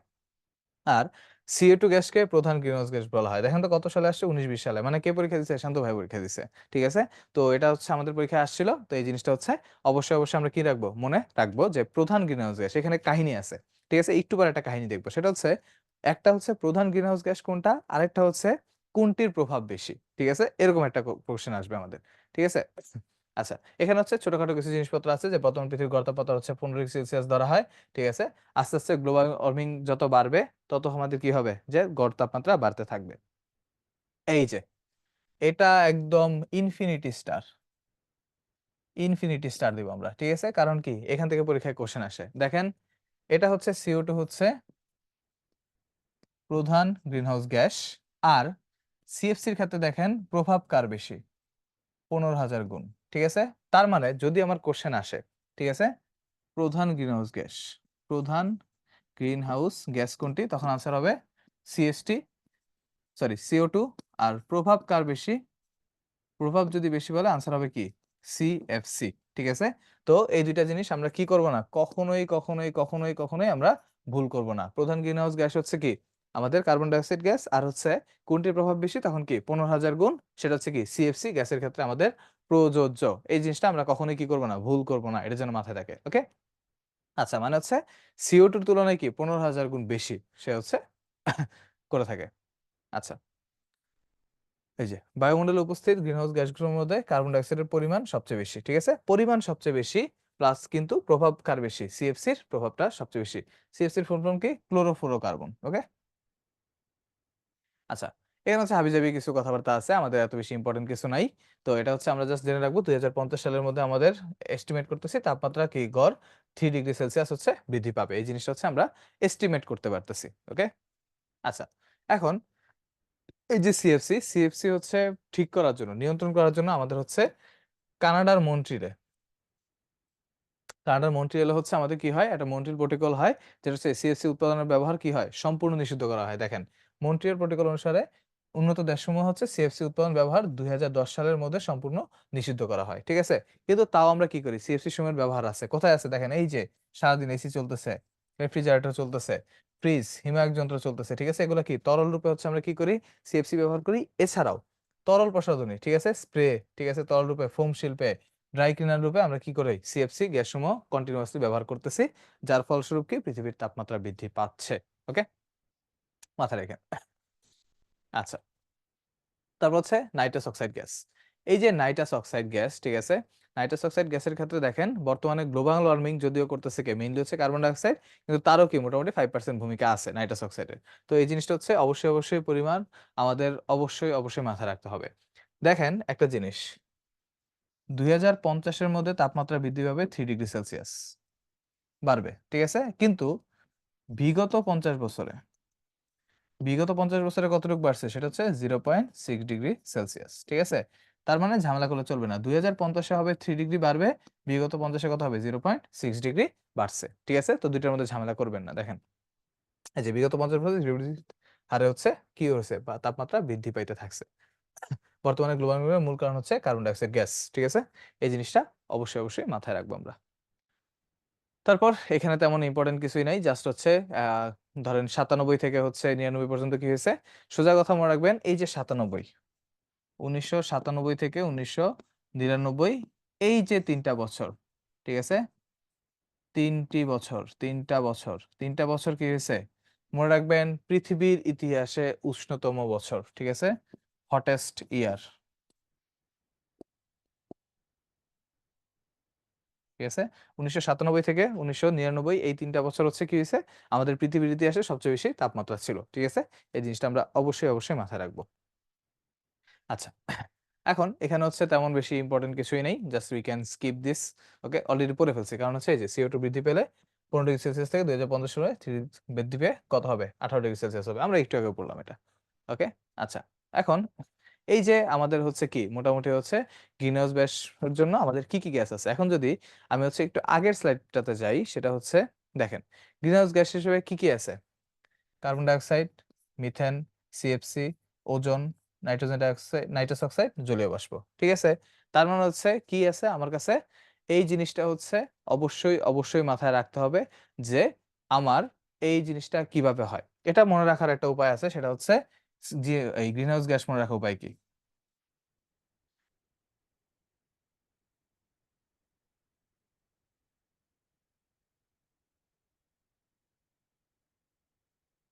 Speaker 1: আর CO2 গ্যাসকে প্রধান গ্রিনহাউস গ্যাস বলা হয়। দেখেন তো কত সালে আসছে? ১৯-২০ সালে। মানে কে পরীক্ষা দিছে? শান্ত ভাই পরীক্ষা দিছে। ঠিক আছে? তো এটা হচ্ছে আমাদের পরীক্ষায় আসছিল। তো এই জিনিসটা হচ্ছে অবশ্যই, অবশ্যই আমরা কি রাখবো? মনে রাখবো যে প্রধান গ্রিনহাউস গ্যাস এখানে কাহিনী আছে। ঠিক আছে? একটু পরে একটা কাহিনী দেখব। সেটা হচ্ছে একটা হচ্ছে প্রধান গ্রিনহাউস গ্যাস কোনটা? আরেকটা হচ্ছে কোনটির প্রভাব বেশি? ঠিক আছে? এরকম একটা কোয়েশ্চেন আসবে আমাদের। ঠিক আছে? আচ্ছা, এখানে হচ্ছে ছোটখাটো কিছু জিনিসপত্র আছে যে বর্তমান পৃথিবীর গড় তাপমাত্রা হচ্ছে ১৫ ডিগ্রি সেলসিয়াস ধরা হয়। ঠিক আছে? আস্তে, আস্তে গ্লোবাল ওয়ার্মিং যত বাড়বে তত আমাদের কি হবে? যে গড় তাপমাত্রা বাড়তে থাকবে। এই যে এটা একদম ইনফিনিটি স্টার। ইনফিনিটি স্টার দিব আমরা। ঠিক আছে? কারণ কি? এখান থেকে পরীক্ষায় কোয়েশ্চেন আসে। দেখেন এটা হচ্ছে CO2 হচ্ছে প্রধান গ্রিনহাউস গ্যাস। আর CFC-র ক্ষেত্রে দেখেন প্রভাব কার বেশি? ১৫,০০০ গুণ। ঠিক আছে? তার মানে যদি আমার কোয়েশ্চেন আসে, ঠিক আছে? প্রধান গ্রিনহাউস গ্যাস। প্রধান গ্রিনহাউস গ্যাস কোনটি? তখন আনসার হবে সিএসটি, সরি CO2, আর প্রভাব কার বেশি? প্রভাব যদি বেশি বলে আনসার হবে কি সিএফসি। ঠিক আছে, তো এই দুইটা জিনিস আমরা কি করব না, কখনোই কখনোই কখনোই কখনোই আমরা ভুল করব না। প্রধান গ্রিন হাউস গ্যাস হচ্ছে কি আমাদের কার্বন ডাইঅক্সাইড গ্যাস, আর হচ্ছে কোনটির প্রভাব বেশি তখন কি 15,000 গুণ, সেটা হচ্ছে কি সিএফসি গ্যাসের ক্ষেত্রে আমাদের প্রযোজ্য। এই জিনিসটা আমরা কখনোই কি করব না, ভুল করব না, এটা যেন মাথায় থাকে। ওকে, আচ্ছা, মানে হচ্ছে CO2 তুলনায় কি 15,000 গুণ বেশি সে হচ্ছে করে থাকে। আচ্ছা, এই যে বায়ুমণ্ডলে উপস্থিত গ্রিনহাউস গ্যাসগুলোর মধ্যে কার্বন ডাইঅক্সাইডের পরিমাণ সবচেয়ে বেশি। ঠিক আছে, পরিমাণ সবচেয়ে বেশি প্লাস কিন্তু প্রভাব কার বেশি, সিএফসির প্রভাবটা সবচেয়ে বেশি। সিএফসির ফুল ফর্ম কি, ক্লোরোফ্লোরোকার্বন। ওকে, আচ্ছা, এখানে হচ্ছে হাবিজাবি কিছু কথাবার্তা আছে, আমাদের এত বেশি ইম্পর্টেন্ট কিছু নাই। তো এটা হচ্ছে আমরা জাস্ট জেনে রাখবো 2050 সালের মধ্যে আমাদের এস্টিমেট করতেছি তাপমাত্রা কি গড় 3 ডিগ্রি সেলসিয়াস হচ্ছে বৃদ্ধি পাবে। এই জিনিসটা হচ্ছে আমরা এস্টিমেট করতে পারতেছি। ওকে, আচ্ছা, এখন এই যে সিএফসি, সিএফসি হচ্ছে ঠিক করার জন্য, নিয়ন্ত্রণ করার জন্য আমাদের হচ্ছে কানাডার মন্ট্রিলে, কানাডার মন্ট্রিয়ালে হচ্ছে আমাদের কি হয়, একটা মন্ট্রিল প্রোটোকল হয়, যেটা হচ্ছে সিএফসি উৎপাদনের ব্যবহার কি হয়, সম্পূর্ণ নিষিদ্ধ করা হয়। দেখেন, মন্ট্রিয়াল প্রোটোকল অনুসারে উন্নত দেশসমূহ হচ্ছে সিএফসি উৎপাদন ব্যবহার 2010 সালের মধ্যে সম্পূর্ণ নিষিদ্ধ করা হয়। ঠিক আছে, কিন্তু তাও আমরা কি করি, সিএফসি সময়ের ব্যবহার আছে, কোথায় আছে দেখেন, এই যে সারাদিন এসি চলতেছে, রেফ্রিজারেটর চলতেছে, ফ্রিজ, হিমায়ক যন্ত্র চলতেছে। ঠিক আছে, এগুলো কি তরল রূপে হচ্ছে আমরা কি করি, সিএফসি ব্যবহার করি। এছাড়াও তরল প্রসাধনী, ঠিক আছে, স্প্রে, ঠিক আছে, তরল রূপে ফোম শিল্পে, ড্রাই ক্লিনার রূপে আমরা কি করি, সিএফসি গ্যাসসমূহ কন্টিনিউয়াসলি ব্যবহার করতেছি, যার ফলস্বরূপ কি পৃথিবীর তাপমাত্রা বৃদ্ধি পাচ্ছে। ওকে, মাথায় রেখে, আচ্ছা, তারপর হচ্ছে নাইট্রাস অক্সাইড গ্যাস। এই যে নাইট্রাস অক্সাইড গ্যাস, ঠিক আছে, নাইট্রাস অক্সাইড গ্যাসের ক্ষেত্রে দেখেন বর্তমানে গ্লোবাল ওয়ার্মিং যদিও করতেছে কে, মেইনলি হচ্ছে কার্বন ডাইঅক্সাইড, কিন্তু তারও কি মোটামুটি 5% ভূমিকা আছে নাইট্রাস অক্সাইডের। তো এই জিনিসটা হচ্ছে অবশ্যই অবশ্যই পরিমাণ আমাদের অবশ্যই অবশ্যই মাথায় রাখতে হবে। দেখেন একটা জিনিস, 2050-এর মধ্যে তাপমাত্রা বৃদ্ধি পাবে 3 ডিগ্রি সেলসিয়াস বাড়বে। ঠিক আছে, কিন্তু বিগত 50 বছরে, বিগত 50 বছরে কতটুকু বাড়ছে, সেটা হচ্ছে 0.6 ডিগ্রি সেলসিয়াস। ঠিক আছে, তার মানে ঝামেলা করলে চলবে না, 2050-এ হবে 3 ডিগ্রি বাড়বে, বিগত 50-এ কত হবে, 0.6 ডিগ্রি বাড়ছে। ঠিক আছে, তো দুইটার মধ্যে ঝামেলা করবেন না। দেখেন, এই যে বিগত 50 বছরে হারে হচ্ছে কি হয়েছে, বা তাপমাত্রা বৃদ্ধি পাইতে থাকছে। বর্তমানে গ্লোবাল ওয়ার্মিং মূল কারণ হচ্ছে কার্বন ডাইঅক্সাইড গ্যাস। ঠিক আছে, এই জিনিসটা অবশ্যই অবশ্যই মাথায় রাখবো আমরা। তারপর এখানে তেমন ইম্পর্টেন্ট কিছুই নাই, জাস্ট হচ্ছে ধরেন 97 থেকে হচ্ছে 99 পর্যন্ত কি হয়েছে, সোজা কথা মনে রাখবেন, এই যে 97, 1997 থেকে 1999, এই যে 3টা বছর, ঠিক আছে, 3টা বছর কি হয়েছে, মনে রাখবেন পৃথিবীর ইতিহাসে উষ্ণতম বছর। ঠিক আছে, হটেস্ট ইয়ার। ঠিক আছে, 1997 থেকে 1999, এই 3টা বছর হচ্ছে কি হয়েছে, আমাদের পৃথিবীর ইতিহাসে সবচেয়ে বেশি তাপমাত্রা ছিল। ঠিক আছে, এই জিনিসটা আমরা অবশ্যই অবশ্যই মাথায় রাখবো। আচ্ছা, এখন এখানে হচ্ছে তেমন বেশি ইম্পর্টেন্ট কিছুই নেই, just we can skip this. Okay, already পড়ে ফেলছি, কারণ হচ্ছে এই যে CO2 বৃদ্ধি পেলে 15 ডিগ্রি সেলসিয়াস থেকে 2050 সালে বৃদ্ধি পেয়ে কত হবে, 18 ডিগ্রি সেলসিয়াস হবে, আমরা একটু আগে পড়লাম এটা। ওকে, আচ্ছা, এখন এই যে আমাদের হচ্ছে কি মোটামুটি হচ্ছে গ্রিনহাউস গ্যাসের জন্য আমাদের কি কি গ্যাস আছে, এখন যদি আমি হচ্ছে একটু আগের স্লাইডটাতে যাই, সেটা হচ্ছে দেখেন গ্রিনহাউস গ্যাস হিসেবে কি কি আছে, carbon dioxide, methane, CFC, ozone, nitrogen dioxide, nitrous oxide, জলীয় বাষ্প। ঠিক আছে, তার মানে হচ্ছে কি আছে আমার কাছে, এই জিনিসটা হচ্ছে অবশ্যই অবশ্যই মাথায় রাখতে হবে যে আমার এই জিনিসটা কিভাবে হয়। এটা মনে রাখার একটা উপায় আছে, সেটা হচ্ছে যে এই গ্রিনহাউস গ্যাস মনে রাখার উপায় কি,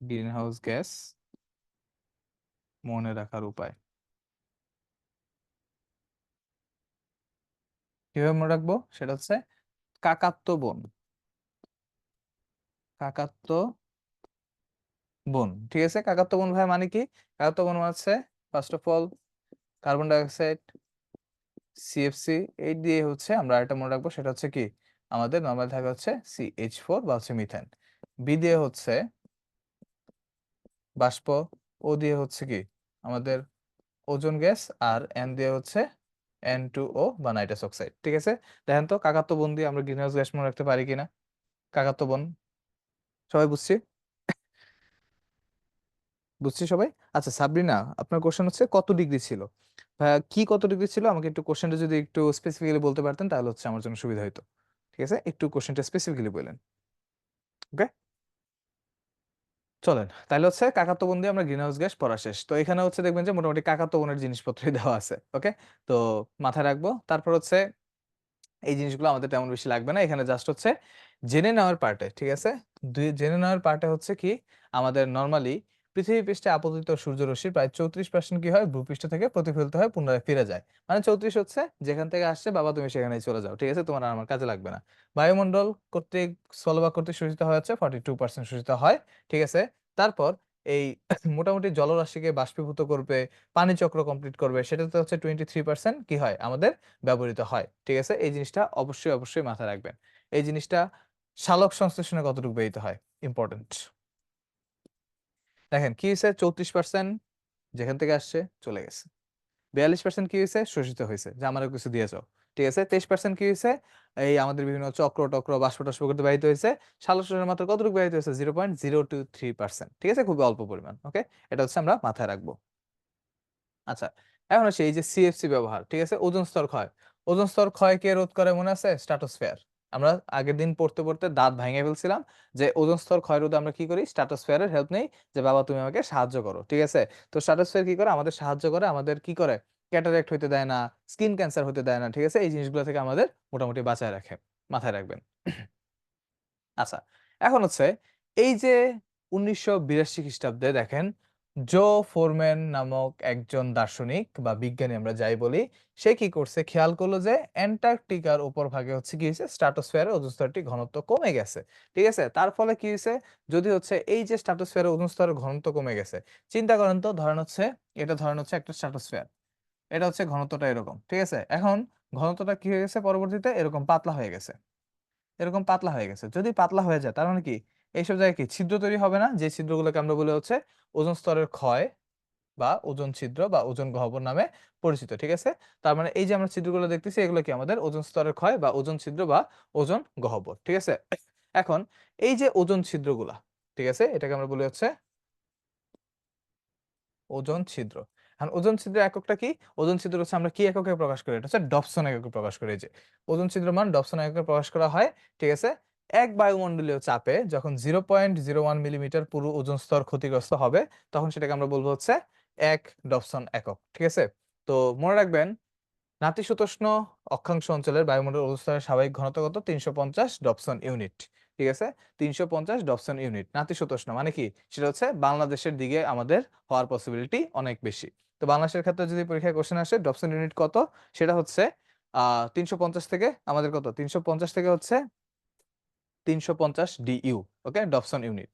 Speaker 1: গ্রিনহাউস গ্যাস মনে রাখার উপায় কিভাবে মনে রাখবো, সেটা হচ্ছে কাকাত্ব বন, কাকাত্ব বন। ঠিক আছে, কাকাত্ব বন ভাই মানে কি, কাকাত্ব বন মানে হচ্ছে first of all carbon dioxide, CFC, এই দিয়ে হচ্ছে আমরা এটা মনে রাখবো, সেটা হচ্ছে কি আমাদের নরমাল থাকে হচ্ছে CH4 বা হচ্ছে মিথেন, বি দিয়ে হচ্ছে বাষ্প, ও দিয়ে হচ্ছে কি আমাদের ওজোন গ্যাস, আর এন দিয়ে হচ্ছে N2O বা নাইট্রাস অক্সাইড। ঠিক আছে, দেখেন তো কাকাত্ব বন দিয়ে আমরা গ্রিনহাউস গ্যাস মনে রাখতে পারি কিনা, কাকাত্ব বন সবাই বুঝছি। বুঝছি সবাই? আচ্ছা সাবরিনা, আপনার কোশ্চেন হচ্ছে কত ডিগ্রি ছিল? ভাইয়া কি কত ডিগ্রি ছিল আমাকে একটু কোশ্চেনটা যদি একটু স্পেসিফিক্যালি বলতে পারতেন তাহলে হচ্ছে আমার জন্য সুবিধা হতো। ঠিক আছে, একটু কোশ্চেনটা স্পেসিফিক্যালি বললেন। ওকে, চলেন তাহলে হচ্ছে কাকাতো বোন দিয়ে আমরা গ্রিন হাউস গ্যাস পড়া শেষ। তো এখানে হচ্ছে দেখবেন যে মোটামুটি কাকাতো বোনের জিনিসপত্রই দেওয়া আছে। ওকে, তো মাথায় রাখবো। তারপর হচ্ছে এই জিনিসগুলো আমাদের তেমন বেশি লাগবে না, এখানে জাস্ট হচ্ছে জেনে নেওয়ার পার্টে। ঠিক আছে, জেনে নেওয়ার পার্টে হচ্ছে কি আমাদের নর্মালি পৃথিবী পৃষ্ঠে আপতিত সূর্যরশ্মি প্রায় 34% কি হয় ভূপৃষ্ঠ থেকে প্রতিফলিত হয় পুনরায় ফিরে যায়। মানে 34 হচ্ছে যেখান থেকে আসছে বাবা তুমি সেখানেই চলে যাও। ঠিক আছে, তোমার আর আমার কাজে লাগবে না। বায়ুমণ্ডল কর্তৃক স্থলভাগ কর্তৃক শোষিত হয় হচ্ছে 42% শোষিত হয়। ঠিক আছে, তারপর এই মোটামুটি জলরাশিকে বাষ্পীভূত করবে, পানি চক্র কমপ্লিট করবে, সেটাতে হচ্ছে 23% কি হয় আমাদের ব্যবহৃত হয়। ঠিক আছে, এই জিনিসটা অবশ্যই অবশ্যই মাথায় রাখবেন। এই জিনিসটা সালোক সংশ্লেষণে কতটুকু ব্যবহৃত হয় ইম্পর্টেন্ট। দেখেন কি হয়েছে, 34% যেখান থেকে আসছে চলে গেছে, 42% কি হয়েছে শোষিত হয়েছে, যে আমারও কিছু দিয়ে যাও। ঠিক আছে, 23% কি হয়েছে এই আমাদের বিভিন্ন চক্র টক্র বাষ্প টাষ্প করতে ব্যবহৃত হয়েছে। সালোক সংশ্লেষণের মাত্র কতটুকু ব্যবহৃত হয়েছে, 0.023%। ঠিক আছে, খুবই অল্প পরিমাণ। ওকে, এটা হচ্ছে আমরা মাথায় রাখবো। আচ্ছা, এখন আসি এই যে সিএফসি ব্যবহার। ঠিক আছে, ওজোন স্তর ক্ষয়। ওজোন স্তর ক্ষয়কে রোধ করে মনে আছে স্ট্র্যাটোস্ফিয়ার। আমরা আগের দিন পড়তে পড়তে দাঁত ভেঙে ফেলছিলাম যে ওজোন স্তর ক্ষয় রোধে আমরা কি করি, স্ট্র্যাটোস্ফিয়ারের হেল্প নেই, যে বাবা তুমি আমাকে সাহায্য করো। ঠিক আছে, তো স্ট্র্যাটোস্ফিয়ার কি করে আমাদের সাহায্য করে, আমাদের কি করে ক্যাটারেক্ট হইতে দেয় না, স্কিন ক্যান্সার হতে দেয় না। ঠিক আছে, এই জিনিসগুলো থেকে আমাদের মোটামুটি বাঁচায় রাখে, মাথায় রাখবেন। আচ্ছা, এখন হচ্ছে এই যে 1982 খ্রিস্টাব্দে দেখেন জো ফোরম্যান নামক একজন দার্শনিক বা বিজ্ঞানী আমরা যাই বলি, সে কি করছে খেয়াল করলো যে অ্যান্টার্কটিকার উপর ভাগে হচ্ছে কি হয়েছে স্ট্র্যাটোস্ফিয়ারের ওজোন স্তরটি ঘনত্ব কমে গেছে। ঠিক আছে, তার ফলে কি হয়েছে, যদি হচ্ছে এই যে স্ট্র্যাটোস্ফিয়ারের ওজোন স্তরের ঘনত্ব কমে গেছে, চিন্তা করেন তো, ধরেন হচ্ছে এটা ধরেন হচ্ছে একটা স্ট্র্যাটোস্ফিয়ার, এটা হচ্ছে ঘনত্বটা এরকম। ঠিক আছে, এখন ঘনত্বটা কি হয়ে গেছে পরবর্তীতে এরকম পাতলা হয়ে গেছে, এরকম পাতলা হয়ে গেছে। যদি পাতলা হয়ে যায় তার মানে কি এইসব জায়গায় কি ছিদ্র তৈরি হবে না, যে ছিদ্রগুলোকে আমরা বলে হচ্ছে ওজোন স্তরের ক্ষয় বা ওজোন ছিদ্র বা ওজোন গহ্বর নামে পরিচিত। ঠিক আছে, তার মানে এই যে আমরা ছিদ্রগুলো দেখতেছি এগুলো কি আমাদের ওজোন স্তরের ক্ষয় বা ওজোন ছিদ্র বা ওজোন গহ্বর। ঠিক আছে, এখন এই যে ওজোন ছিদ্রগুলা, ঠিক আছে, এটাকে আমরা বলি হচ্ছে ওজোন ছিদ্র। এখন ওজোন ছিদ্রের এককটা কি, ওজোন ছিদ্র হচ্ছে আমরা কি এককে প্রকাশ করি, এটা হচ্ছে ডপসন এককে প্রকাশ করি। এই যে ওজোন ছিদ্র মান ডপসন এককে প্রকাশ করা হয়। ঠিক আছে, এক বায়ুমণ্ডলীয় চাপে যখন 0.01 মিলিমিটার পুরো ওজোন স্তর ক্ষতিগ্রস্ত হবে তখন সেটাকে আমরা বলবো হচ্ছে 1 ডপসন একক। ঠিক আছে, তো মনে রাখবেন নাতিশীতোষ্ণ অক্ষাংশ অঞ্চলের বায়ুমণ্ডল অবস্থানের স্বাভাবিক ঘনত্ব কত, 350 ডপসন ইউনিট। ঠিক আছে, 350 ডপসন ইউনিট। নাতিশীতোষ্ণ মানে কি, সেটা হচ্ছে বাংলাদেশের দিকে আমাদের হওয়ার পসিবিলিটি অনেক বেশি। তো বাংলাদেশের ক্ষেত্রে যদি পরীক্ষায় কোশ্চেন আসে ডপসন ইউনিট কত, সেটা হচ্ছে 350 থেকে আমাদের কত, 350 থেকে হচ্ছে 350 ডিইউ। ওকে, ডপসন ইউনিট।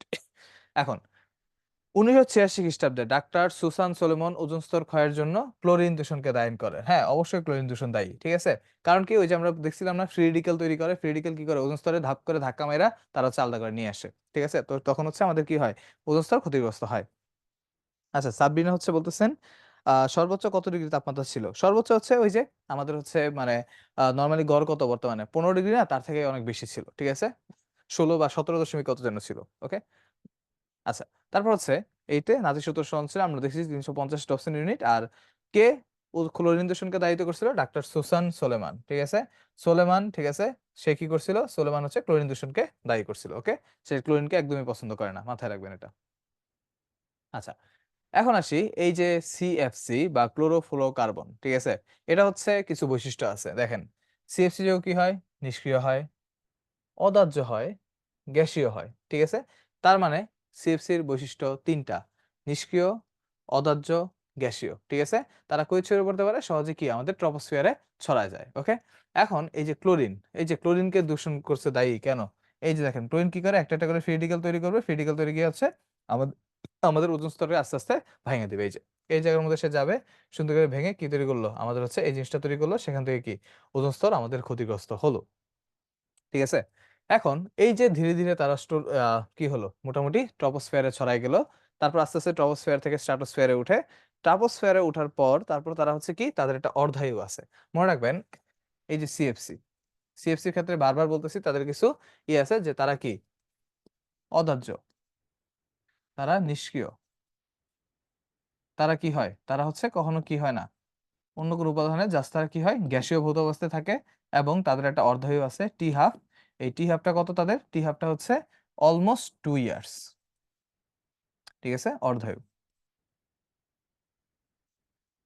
Speaker 1: এখন 1986 খ্রিস্টাব্দে ডাক্তার সুসান সলোমন ওজোন স্তর ক্ষয়ের জন্য ক্লোরিন দূষণকে দায়ী করে। হ্যাঁ, অবশ্যই ক্লোরিন দূষণ দায়ী। ঠিক আছে, কারণ কি ওই যে আমরা দেখছিলাম না ফ্রি রেডিক্যাল তৈরি করে, ফ্রি রেডিক্যাল কি করে ওজোন স্তরে ধাপ করে ধাক্কা মাইরা তারা হচ্ছে আলাদা করে নিয়ে আসে। ঠিক আছে, তো তখন হচ্ছে আমাদের কি হয়, ওজোন স্তর ক্ষতিগ্রস্ত হয়। আচ্ছা, সাবরিনা হচ্ছে বলতেছেন সর্বোচ্চ কত ডিগ্রি তাপমাত্রা ছিল, সর্বোচ্চ হচ্ছে ওই যে আমাদের হচ্ছে মানে নর্মালি গড় কত বর্তমানে 15 ডিগ্রি, না তার থেকে অনেক বেশি ছিল। ঠিক আছে, 16 বা 17 দশমিক কত যেন ছিল। ওকে, আচ্ছা, তারপর হচ্ছে এইতে নাতিশীতোষ্ণ অঞ্চলে আমরা দেখেছি 350 ডপসন ইউনিট। আর কে ক্লোরিন দূষণকে দায়িত্ব করছিল, ডাক্তার সুসান সোলেমান। ঠিক আছে, সোলেমান। ঠিক আছে, সে কি করছিল, সোলেমান হচ্ছে ক্লোরিন দূষণকে দায়ী করছিল। ওকে, সে ক্লোরিনকে একদমই পছন্দ করে না, মাথায় রাখবেন এটা। আচ্ছা, এখন আসি এই যে সিএফসি বা ক্লোরোফ্লোরোকার্বন। ঠিক আছে, এটা হচ্ছে কিছু বৈশিষ্ট্য আছে দেখেন। সিএফসি যোগ কি হয়, নিষ্ক্রিয় হয়, অদাহ্য হয়, গ্যাসীয় হয়। ঠিক আছে, তার মানে সিএফসির বৈশিষ্ট্য তিনটা, নিষ্ক্রিয়, অদাহ্য, গ্যাসীয়। ঠিক আছে, তারা কই ছড়িয়ে পড়তে পারে সহজে, কি আমাদের ট্রপোস্ফিয়ারে ছড়ায় যায়। ওকে, এখন এই যে ক্লোরিন, এই যে ক্লোরিনকে দূষণ করছে দায়ী কেন, এই যে দেখেন ক্লোরিন কি করে একটা একটা করে ফ্রি রেডিক্যাল তৈরি করবে, ফ্রি রেডিক্যাল তৈরি গিয়ে হচ্ছে আমাদের আমাদের ওজোন স্তরকে আস্তে আস্তে ভেঙে দিবে। এই যে এই জায়গার মধ্যে সে যাবে, সুন্দর করে ভেঙে কি তৈরি করলো, আমাদের হচ্ছে এই জিনিসটা তৈরি করলো, সেখান থেকে কি ওজোন স্তর আমাদের ক্ষতিগ্রস্ত হলো। ঠিক আছে, এখন এই যে ধীরে ধীরে তারা কি হলো মোটামুটি ট্রপোস্ফিয়ারে ছড়াই গেল, তারপর আস্তে আস্তে ট্রপোস্ফিয়ার থেকে স্ট্রাটোস্ফিয়ারে উঠে, ট্রপোস্ফিয়ারে ওঠার পর তারপর তারা হচ্ছে কি তাদের একটা অর্ধায়ু আছে। মনে রাখবেন এই যে সিএফসি, সিএফসির ক্ষেত্রে বারবার বলতেছি তাদের কিছু আছে যে তারা কি অদাহ্য, তারা নিষ্ক্রিয়, তারা কি হয়, তারা হচ্ছে কখনো কি হয় না অন্য কোনো উপাদানে, জাস্ট তারা কি হয় গ্যাসীয় ভৌত অবস্থায় থাকে এবং তাদের একটা অর্ধায়ু আছে টি হাফ। এই টি হাফটা কত, তাদের টি হাফটা হচ্ছে অলমোস্ট 2 ইয়ার্স। ঠিক আছে, অর্ধায়ু,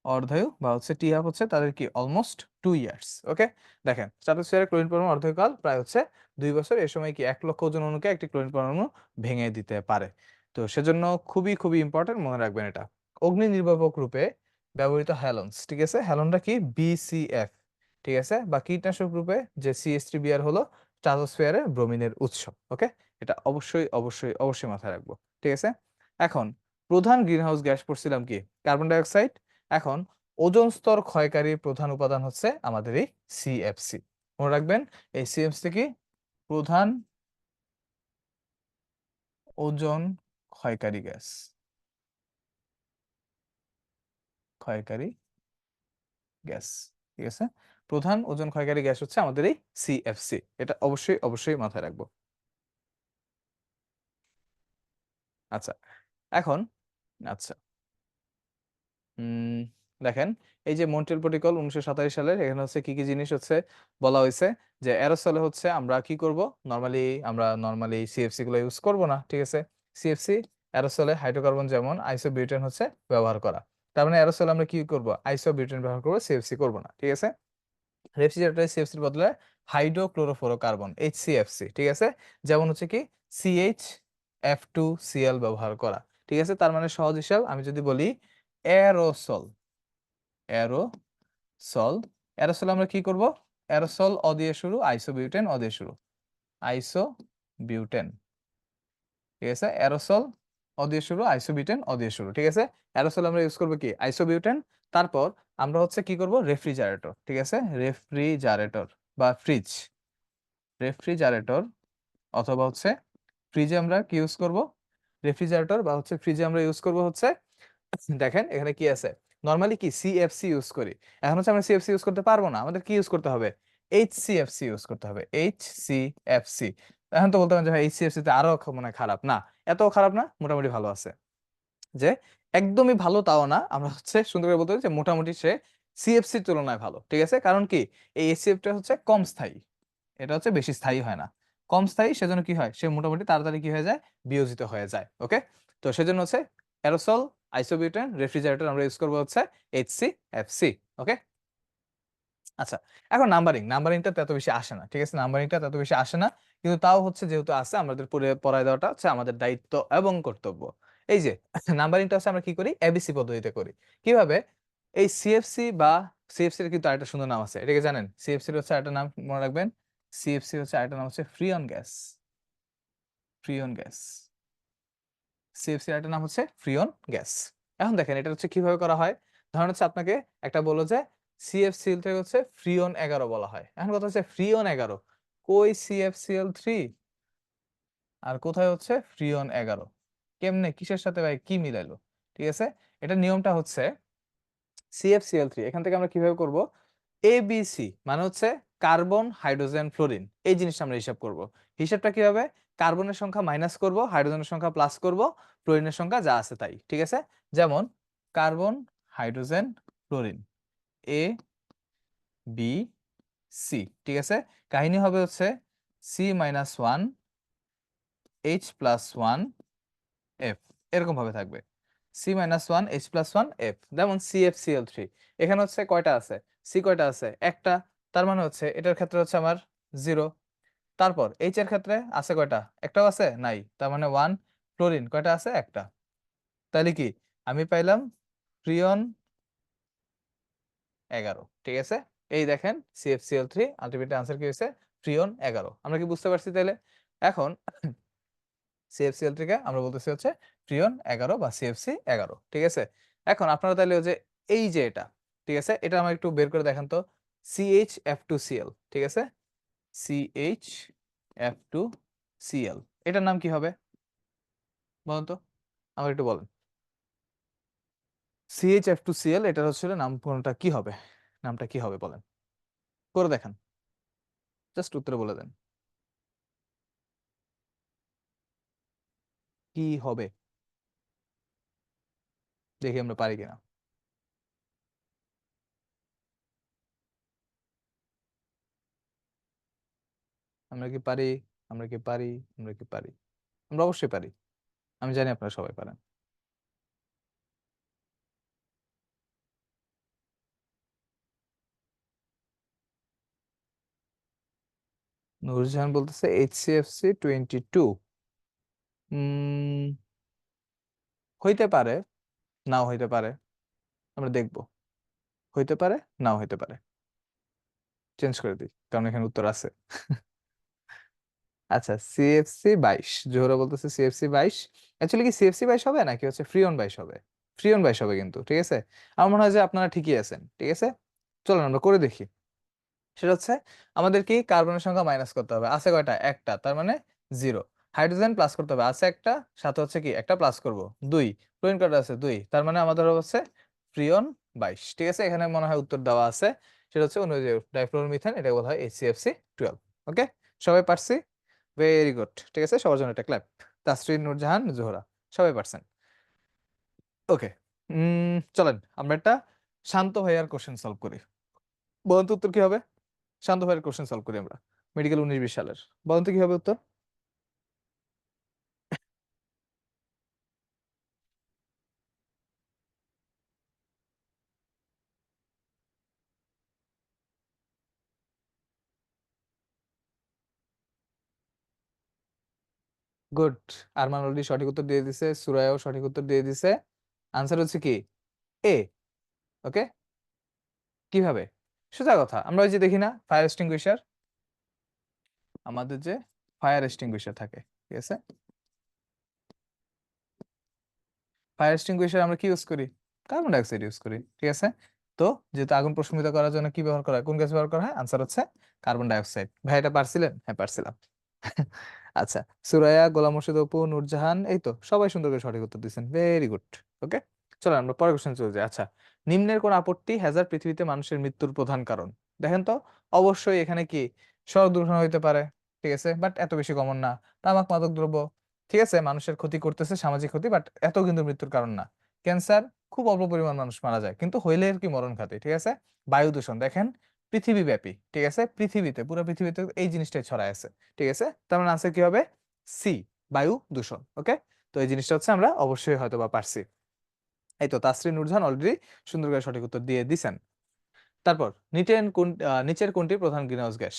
Speaker 1: অর্ধায়ু বা হচ্ছে টি হাফ হচ্ছে তাদের কি অলমোস্ট 2 ইয়ার্স। ওকে, দেখেন স্ট্রাটোস্ফিয়ারে ক্লোরিন পরমাণু অর্ধায়ুকাল প্রায় হচ্ছে 2 বছর। এই সময় কি 1 লক্ষ ওজন অণুকে একটি ক্লোরিন পরমাণু ভেঙে দিতে পারে। তো সেজন্য খুবই খুবই ইম্পর্টেন্ট, মনে রাখবেন এটা। অগ্নি নির্বাপক রূপে ব্যবহৃত হ্যালনস, ঠিক আছে, হ্যালনটা কি BCF, ঠিক আছে, বা কীটনাশক রূপে যে CH3Br হলো স্ট্রাটোস্ফিয়ারে ব্রোমিনের উৎস। ওকে, এটা অবশ্যই অবশ্যই অবশ্যই মাথায় রাখবো। ঠিক আছে, এখন প্রধান গ্রিনহাউস গ্যাস পড়ছিলাম কি, কার্বন ডাই অক্সাইড। এখন ওজোন স্তর ক্ষয়কারী প্রধান উপাদান হচ্ছে আমাদের এই CFC। মনে রাখবেন এই CFC কি প্রধান ওজোন ক্ষয়কারী গ্যাস, ক্ষয়কারী গ্যাস। ঠিক আছে, প্রধান ওজোন ক্ষয়কারী গ্যাস হচ্ছে আমাদের এই CFC। এটা অবশ্যই অবশ্যই মাথায় রাখবো। আচ্ছা, এখন আচ্ছা উম দেখেন এই যে মন্ট্রিয়াল প্রোটোকল 1987 সালের, এখানে হচ্ছে কি কি জিনিস হচ্ছে বলা হয়েছে যে অ্যারোসলে হচ্ছে আমরা কি করব, নরমালি সিএফসি গুলো ইউজ করব না। ঠিক আছে, সিএফসি অ্যারোসলে হাইড্রোকার্বন যেমন আইসোবিউটেন হচ্ছে ব্যবহার করা। তার মানে অ্যারোসলে আমরা কি করব, আইসোবিউটেন ব্যবহার করব, সিএফসি করব না। ঠিক আছে, রেফ্রিজারেটরে সিএফসির বদলে হাইড্রোক্লোরোফ্লোরোকার্বন HCFC, ঠিক আছে, যেমন হচ্ছে কি CH F2Cl ব্যবহার করা। ঠিক আছে, তার মানে সহজ হিসাব আমি যদি বলি অ্যারোসল, অ্যারোসল, অ্যারোসল আমরা কি করব, অ্যারোসল অ দিয়ে শুরু, আইসোবিউটেন অ দিয়ে শুরু, আইসোবিউটেন। ঠিক আছে, অ্যারোসল অ দিয়ে শুরু, আইসোবিউটেন অ দিয়ে শুরু। ঠিক আছে, অ্যারোসল আমরা ইউজ করব কি আইসোবিউটেন। তারপর আমরা হচ্ছে কি করব রেফ্রিজারেটর। ঠিক আছে, রেফ্রিজারেটর বা ফ্রিজ, রেফ্রিজারেটর অথবা হচ্ছে ফ্রিজে আমরা কি ইউজ করব, রেফ্রিজারেটর বা হচ্ছে ফ্রিজে আমরা ইউজ করব হচ্ছে, দেখেন এখানে কি আছে, নরমালি কি সিএফসি ইউজ করি। এখন হচ্ছে আমরা সিএফসি ইউজ করতে পারবো না, আমাদের কি ইউজ করতে হবে, HCFC ইউজ করতে হবে, HCFC। এখন তো বলতে পারেন যে ভাই HCFC তে আরো মানে খারাপ না, এত খারাপ না, মোটামুটি ভালো আছে। যে একদমই ভালো তাও না, আমরা হচ্ছে সুন্দর করে বলতে পারি যে মোটামুটি সে সিএফসির তুলনায় ভালো। ঠিক আছে, কারণ কি এই HCFটা হচ্ছে কম স্থায়ী, এটা হচ্ছে বেশি স্থায়ী হয় না, কম স্থায়ী, সেজন্য কি হয় সে মোটামুটি তাড়াতাড়ি কি হয়ে যায়, বিয়োজিত হয়ে যায়। ওকে, তো সেজন্য হচ্ছে অ্যারোসল, আইসোবিউটেন, রেফ্রিজারেটর আমরা ইউজ করবো হচ্ছে HCFC। ওকে, আচ্ছা, এখন নাম্বারিংটা এত বেশি আসে না। ঠিক আছে, নাম্বারিংটা এত বেশি আসে না, কিন্তু তাও হচ্ছে যেহেতু আছে আমাদের পড়ায় দেওয়াটা হচ্ছে আমাদের দায়িত্ব এবং কর্তব্য। এই যে নাম্বারিংটা হচ্ছে আমরা কি করি, এবিসি পদ্ধতিতে করি। কিভাবে, এই সিএফসি বা সিএফসি এর কিন্তু আরেকটা সুন্দর নাম আছে, এটাকে জানেন, সিএফসি এর হচ্ছে আরেকটা নাম মনে রাখবেন, সিএফসি হচ্ছে আরেকটা নাম হচ্ছে ফ্রিয়ন গ্যাস, ফ্রিয়ন গ্যাস, সিএফসি এর একটা নাম হচ্ছে ফ্রিয়ন গ্যাস। এখন দেখেন এটা হচ্ছে কিভাবে করা হয়, ধরেন হচ্ছে আপনাকে একটা বললো যে CFCl থেকে হচ্ছে ফ্রিয়ন 11 বলা হয়। এখন কথা হচ্ছে ফ্রিয়ন 11 কই, CFCl3 আর কোথায় হচ্ছে ফ্রিয়ন 11, কেমনে কিসের সাথে ভাই কি মিলাইলো। ঠিক আছে, এটা নিয়মটা হচ্ছে CFCl3 এখান থেকে আমরা কিভাবে করব, ABC মানে হচ্ছে কার্বন হাইড্রোজেন ফ্লোরিন, এই জিনিসটা আমরা হিসাব করব। হিসাবটা কিভাবে, কার্বনের সংখ্যা মাইনাস করব, হাইড্রোজেনের সংখ্যা প্লাস করব, ফ্লোরিনের সংখ্যা যা আছে তাই। ঠিক আছে, যেমন কার্বন হাইড্রোজেন ফ্লোরিন ABC, ঠিক আছে, কাহিনী হবে হচ্ছে C-1H+1F, এরকম ভাবে থাকবে, C-1H+1F, যেমন CFCl3। এখানে হচ্ছে কয়টা আছে, সি কয়টা আছে, একটা, তার মানে হচ্ছে এটার ক্ষেত্রে হচ্ছে আমার 0। তারপর এইচ এর ক্ষেত্রে আছে কয়টা, একটাও আছে নাই, তার মানে 1। ফ্লোরিন কয়টা আছে, একটা, তাহলে কি আমি পাইলাম ফ্রিয়ন 11। ঠিক আছে, এই দেখেন CFCl3 আলটিমেটলি আনসার কি হয়েছে, ফ্রিয়ন 11। আমরা কি বুঝতে পারছি তাহলে, এখন CFCl3 কে আমরা বলতেছি হচ্ছে ফ্রিয়ন 11 বা CFC 11। ঠিক আছে, এখন আপনারা তাহলে ওই যে এই যে এটা, ঠিক আছে, এটা আমার একটু বের করে দেখান তো, CHF2Cl, ঠিক আছে, CHF2Cl, এটার নাম কি হবে বলুন তো, আমার একটু বলেন। CHF2Cl এটার হচ্ছে নামকরণটা কি হবে, নামটা কি হবে বলেন, করে দেখান, জাস্ট উত্তরে বলে দেন কি হবে, দেখি আমরা পারি কিনা। আমরা কি পারি? আমরা কি পারি? আমরা কি পারি? আমরা অবশ্যই পারি। আমি জানি আপনারা সবাই পারেন। নুরজাহান বলতেছে HCFC 22। হইতে পারে, নাও হইতে পারে, আমরা দেখব। হইতে পারে, নাও হইতে পারে। চেঞ্জ করে দিই, কারণ এখানে উত্তর আছে। আচ্ছা, CFC 22, জোহরা বলতেছে CFC 22। অ্যাকচুয়ালি কি CFC 22 হবে নাকি হচ্ছে ফ্রিয়ন 22 হবে? ফ্রিয়ন 22 হবে কিন্তু, ঠিক আছে। আমার মনে হয় যে আপনারা ঠিকই আছেন, ঠিক আছে। চলুন আমরা করে দেখি। সেটা হচ্ছে আমাদের কি কার্বনের সংখ্যা মাইনাস করতে হবে, আছে কয়টা? একটা, তার মানে 0। হাইড্রোজেন প্লাস করতে হবে, আছে একটা, সাথে হচ্ছে কি একটা প্লাস করব, 2। ক্লোরিন কয়টা আছে? 2, তার মানে আমাদের হচ্ছে ফ্রিয়ন 22, ঠিক আছে। এখানে মনে হয় উত্তর দেওয়া আছে, সেটা হচ্ছে অনুযায়ী ডাইফ্লোরোমিথেন, এটা বলা হয় HCFC 12। ওকে, সবাই পারছি? ভেরি গুড, ঠিক আছে, সবার জন্য একটা ক্ল্যাপ। তাসরিন, নূরজাহান, জোহরা, সবাই পারছেন। ওকে, চলেন আমরা একটা শান্ত ভাইয়ার কোশ্চেন সলভ করি। বলুন তো উত্তর কি হবে? শান্ত ভাইয়ের কোশ্চেন সলভ করি আমরা, মেডিকেল 19-20 সালের। বলুন তো কি হবে উত্তর? গুড। আরমান অলরেডি সঠিক উত্তর দিয়ে দিছে, সুরায়াও সঠিক উত্তর দিয়ে দিছে। আনসার হচ্ছে কি এ। ওকে, কিভাবে? সোজা কথা, আমরা ওই যে দেখি না ফায়ার এক্সটিংগুইশার, আমাদের যে ফায়ার এক্সটিংগুইশার থাকে, ঠিক আছে। ফায়ার এক্সটিংগুইশার আমরা কি ইউজ করি? কার্বন ডাইঅক্সাইড ইউজ করি, ঠিক আছে। তো যেহেতু আগুন প্রশমিত করার জন্য কি ব্যবহার করা হয়, কোন গ্যাস ব্যবহার করা হয়? আনসার হচ্ছে কার্বন ডাইঅক্সাইড। ভাই এটা পারছিলেন? হ্যাঁ পারছিলাম। আচ্ছা, সুরাইয়া, গোলাম মুর্শিদ অপু, নূরজাহান, এই তো সবাই সুন্দর করে সঠিক উত্তর দিচ্ছেন, ভেরি গুড। ওকে, চলো আমরা পরের কোশ্চেন চলে যাই। আচ্ছা, নিম্নের কোন আপত্তি হ্যাজার্ড পৃথিবীতে মানুষের মৃত্যুর প্রধান কারণ? দেখেন তো, অবশ্যই এখানে কি সড়ক দুর্ঘটনা হইতে পারে, ঠিক আছে, বাট এত বেশি কমন না। তামাক, মাদক দ্রব্য, ঠিক আছে, মানুষের ক্ষতি করতেছে, সামাজিক ক্ষতি, বাট এত কিন্তু মৃত্যুর কারণ না। ক্যান্সার, খুব অল্প পরিমাণ মানুষ মারা যায়, কিন্তু হইলে এর কি মরণ ঘাতী, ঠিক আছে। বায়ু দূষণ দেখেন, পৃথিবীব্যাপী, ঠিক আছে, পৃথিবীতে, পুরো পৃথিবীতে এই জিনিসটাই ছড়ায় আছে, ঠিক আছে। তার মানে আনসার কি হবে? সি, বায়ু দূষণ। ওকে, তো এই জিনিসটা হচ্ছে আমরা অবশ্যই হয়তো বা পারছি। এই তো তাসরিন, নূরজাহান অলরেডি সুন্দর করে সঠিক উত্তর দিয়ে দিছেন। তারপর নিচের কোনটি প্রধান গ্রিনহাউস গ্যাস?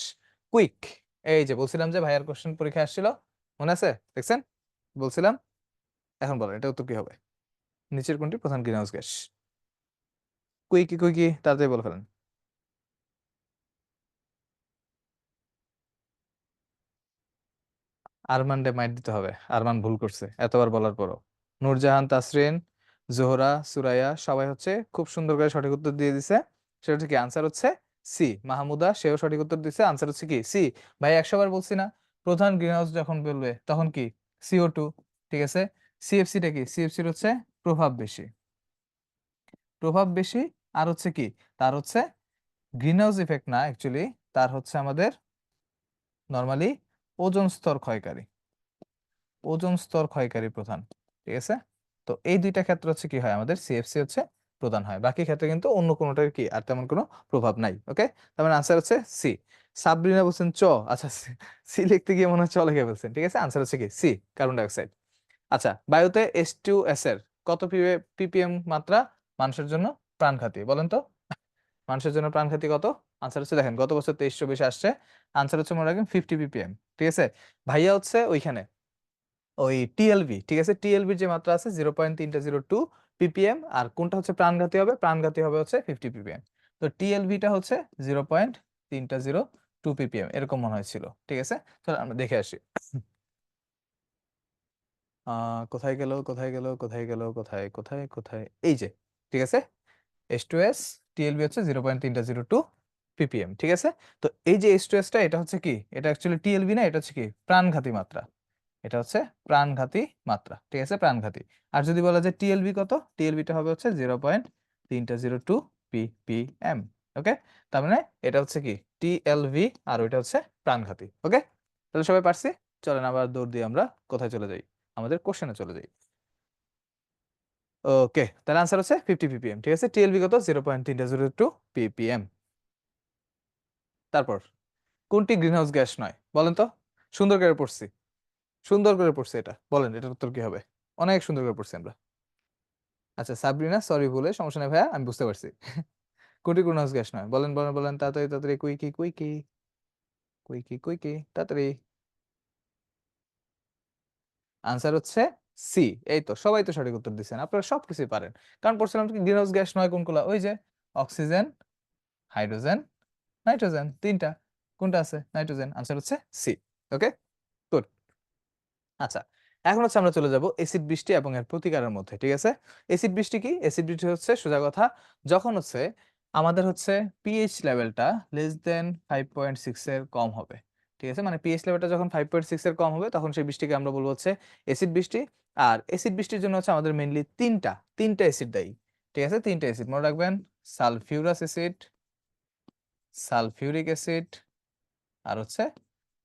Speaker 1: কুইক, এই যে বলছিলাম যে ভাইয়ার কোশ্চেন পরীক্ষা আসছিল, মনে আছে? দেখছেন, বলছিলাম। এখন বলেন এটা উত্তর কি হবে? নিচের কোনটি প্রধান গ্রিনহাউস গ্যাস? কুইকি কুইকি, তাড়াতাড়ি বলে ফেলেন। আরমানরে মাইর দিতে হবে, আরমান ভুল করছে এতবার বলার পরও। নূরজাহান, তাসরিন, জোহরা, সুরাইয়া সবাই হচ্ছে খুব সুন্দর করে সঠিক উত্তর দিয়ে দিছে। সেটা হচ্ছে কি, আনসার হচ্ছে সি। মাহমুদা, সেও সঠিক উত্তর দিছে, আনসার হচ্ছে কি সি। ভাই 100 বার বলছি না, প্রধান গ্রিনহাউস যখন বলবে তখন কি CO2, ঠিক আছে। CFC-টা কি? CFC-র হচ্ছে প্রভাব বেশি, প্রভাব বেশি। আর হচ্ছে কি, তার হচ্ছে গ্রিনহাউস ইফেক্ট না অ্যাকচুয়ালি, তার হচ্ছে আমাদের নর্মালি ওজোন স্তর ক্ষয়কারী, ওজোন স্তর ক্ষয়কারী প্রধান, ঠিক আছে। তো এই দুইটা ক্ষেত্রে হচ্ছে কি হয়, আমাদের CFC হচ্ছে প্রধান হয়, বাকি ক্ষেত্রে কিন্তু অন্য কোনোটার কি আর তেমন কোনো প্রভাব নাই। ওকে, তার মানে আনসার হচ্ছে সি। সাবরিনা বলছেন চ, আচ্ছা সি লিখতে গিয়ে মনে হচ্ছে লিখে বলছেন, ঠিক আছে, আনসার হচ্ছে কি সি, কার্বন ডাইঅক্সাইড। আচ্ছা, বায়ুতে H2S এর কত ppm মাত্রা মানুষের জন্য প্রাণঘাতী, বলেন তো? মানুষের জন্য প্রাণঘাতী কত? আনসার হচ্ছে দেখেন, গত বছর 2324 আসছে, আনসার হচ্ছে মনে রাখেন 50 ppm, ঠিক আছে। ভাইয়া হচ্ছে ওইখানে ওই TLV, ঠিক আছে, TLV যে মাত্রা আছে 0.302 ppm, আর কোনটা হচ্ছে প্রাণঘাতী হবে? প্রাণঘাতী হবে হচ্ছে 50 ppm। তো TLV-টা হচ্ছে 0.302 ppm, এরকম মনে হয়েছিল, ঠিক আছে। চলো আমরা দেখে আসি। কোথায় গেল, কোথায় গেল, কোথায় গেল, কোথায় কোথায় কোথায়, এই যে, ঠিক আছে। H2S, TLV হচ্ছে 0.302 ppm, ঠিক আছে। তো এই যে H2S-টা, এটা হচ্ছে কি, এটা অ্যাকচুয়ালি TLV না, এটা হচ্ছে কি প্রাণঘাতী মাত্রা, এটা হচ্ছে প্রাণঘাতী মাত্রা, ঠিক আছে, প্রাণঘাতী। আর যদি বলা যায় টিএলভি কত, টিএলভিটা হবে হচ্ছে 0.302 ppm। ওকে, তার মানে এটা হচ্ছে কি TLV, আর ওইটা হচ্ছে প্রাণঘাতী। ওকে, তাহলে সবাই পারছি। চলেন আবার দৌড় দিয়ে আমরা কোথায় চলে যাই, আমাদের কোশ্চেনে চলে যাই। ওকে, তাহলে আনসার হচ্ছে 50 ppm। ঠিক আছে, টিএলবি কত? 0.302 ppm। তারপর কোনটি গ্রিনহাউস গ্যাস নয় বলেন তো? সুন্দর করে পড়ছি, সুন্দর করে পড়ছি, এটা বলেন, এটার উত্তর কি হবে? অনেক সুন্দর করে পড়ছি আমরা। আচ্ছা সাবরিনা, সরি ভুলে, সমস্যা নেই ভাইয়া, আমি বুঝতে পারছি। কোনটি গ্রিনহাউস গ্যাস নয়? বলেন বলেন বলেন, তাড়াতাড়ি তাড়াতাড়ি, কুইকি কুইকি কুইকি কুইকি, তাড়াতাড়ি। আনসার হচ্ছে সি। এই তো, সবাই তো সঠিক উত্তর দিচ্ছেন, আপনারা সবকিছুই পারেন। কারণ পড়ছিলাম কি গ্রিনহাউস গ্যাস নয় কোনগুলা, ওই যে অক্সিজেন, হাইড্রোজেন, নাইট্রোজেন, তিনটা। কোনটা আছে? নাইট্রোজেন। আনসার হচ্ছে সি। ওকে, গুড। আচ্ছা, এখন হচ্ছে আমরা চলে যাব এসিড বৃষ্টি এবং এর প্রতিকারের মধ্যে। ঠিক আছে, এসিড বৃষ্টি কি? এসিড বৃষ্টি হচ্ছে সোজা কথা, যখন হচ্ছে আমাদের হচ্ছে পিএইচ লেভেলটা লেস দেন 5.6 এর কম হবে। ঠিক আছে, মানে পিএইচ লেভেলটা যখন 5.6 এর কম হবে তখন সেই বৃষ্টিকে আমরা বলবো হচ্ছে এসিড বৃষ্টি। আর এসিড বৃষ্টির জন্য হচ্ছে আমাদের মেইনলি তিনটা অ্যাসিড দায়ী। ঠিক আছে, তিনটা অ্যাসিড মনে রাখবেন: সালফিউরাস অ্যাসিড, সালফিউরিক অ্যাসিড, আর হচ্ছে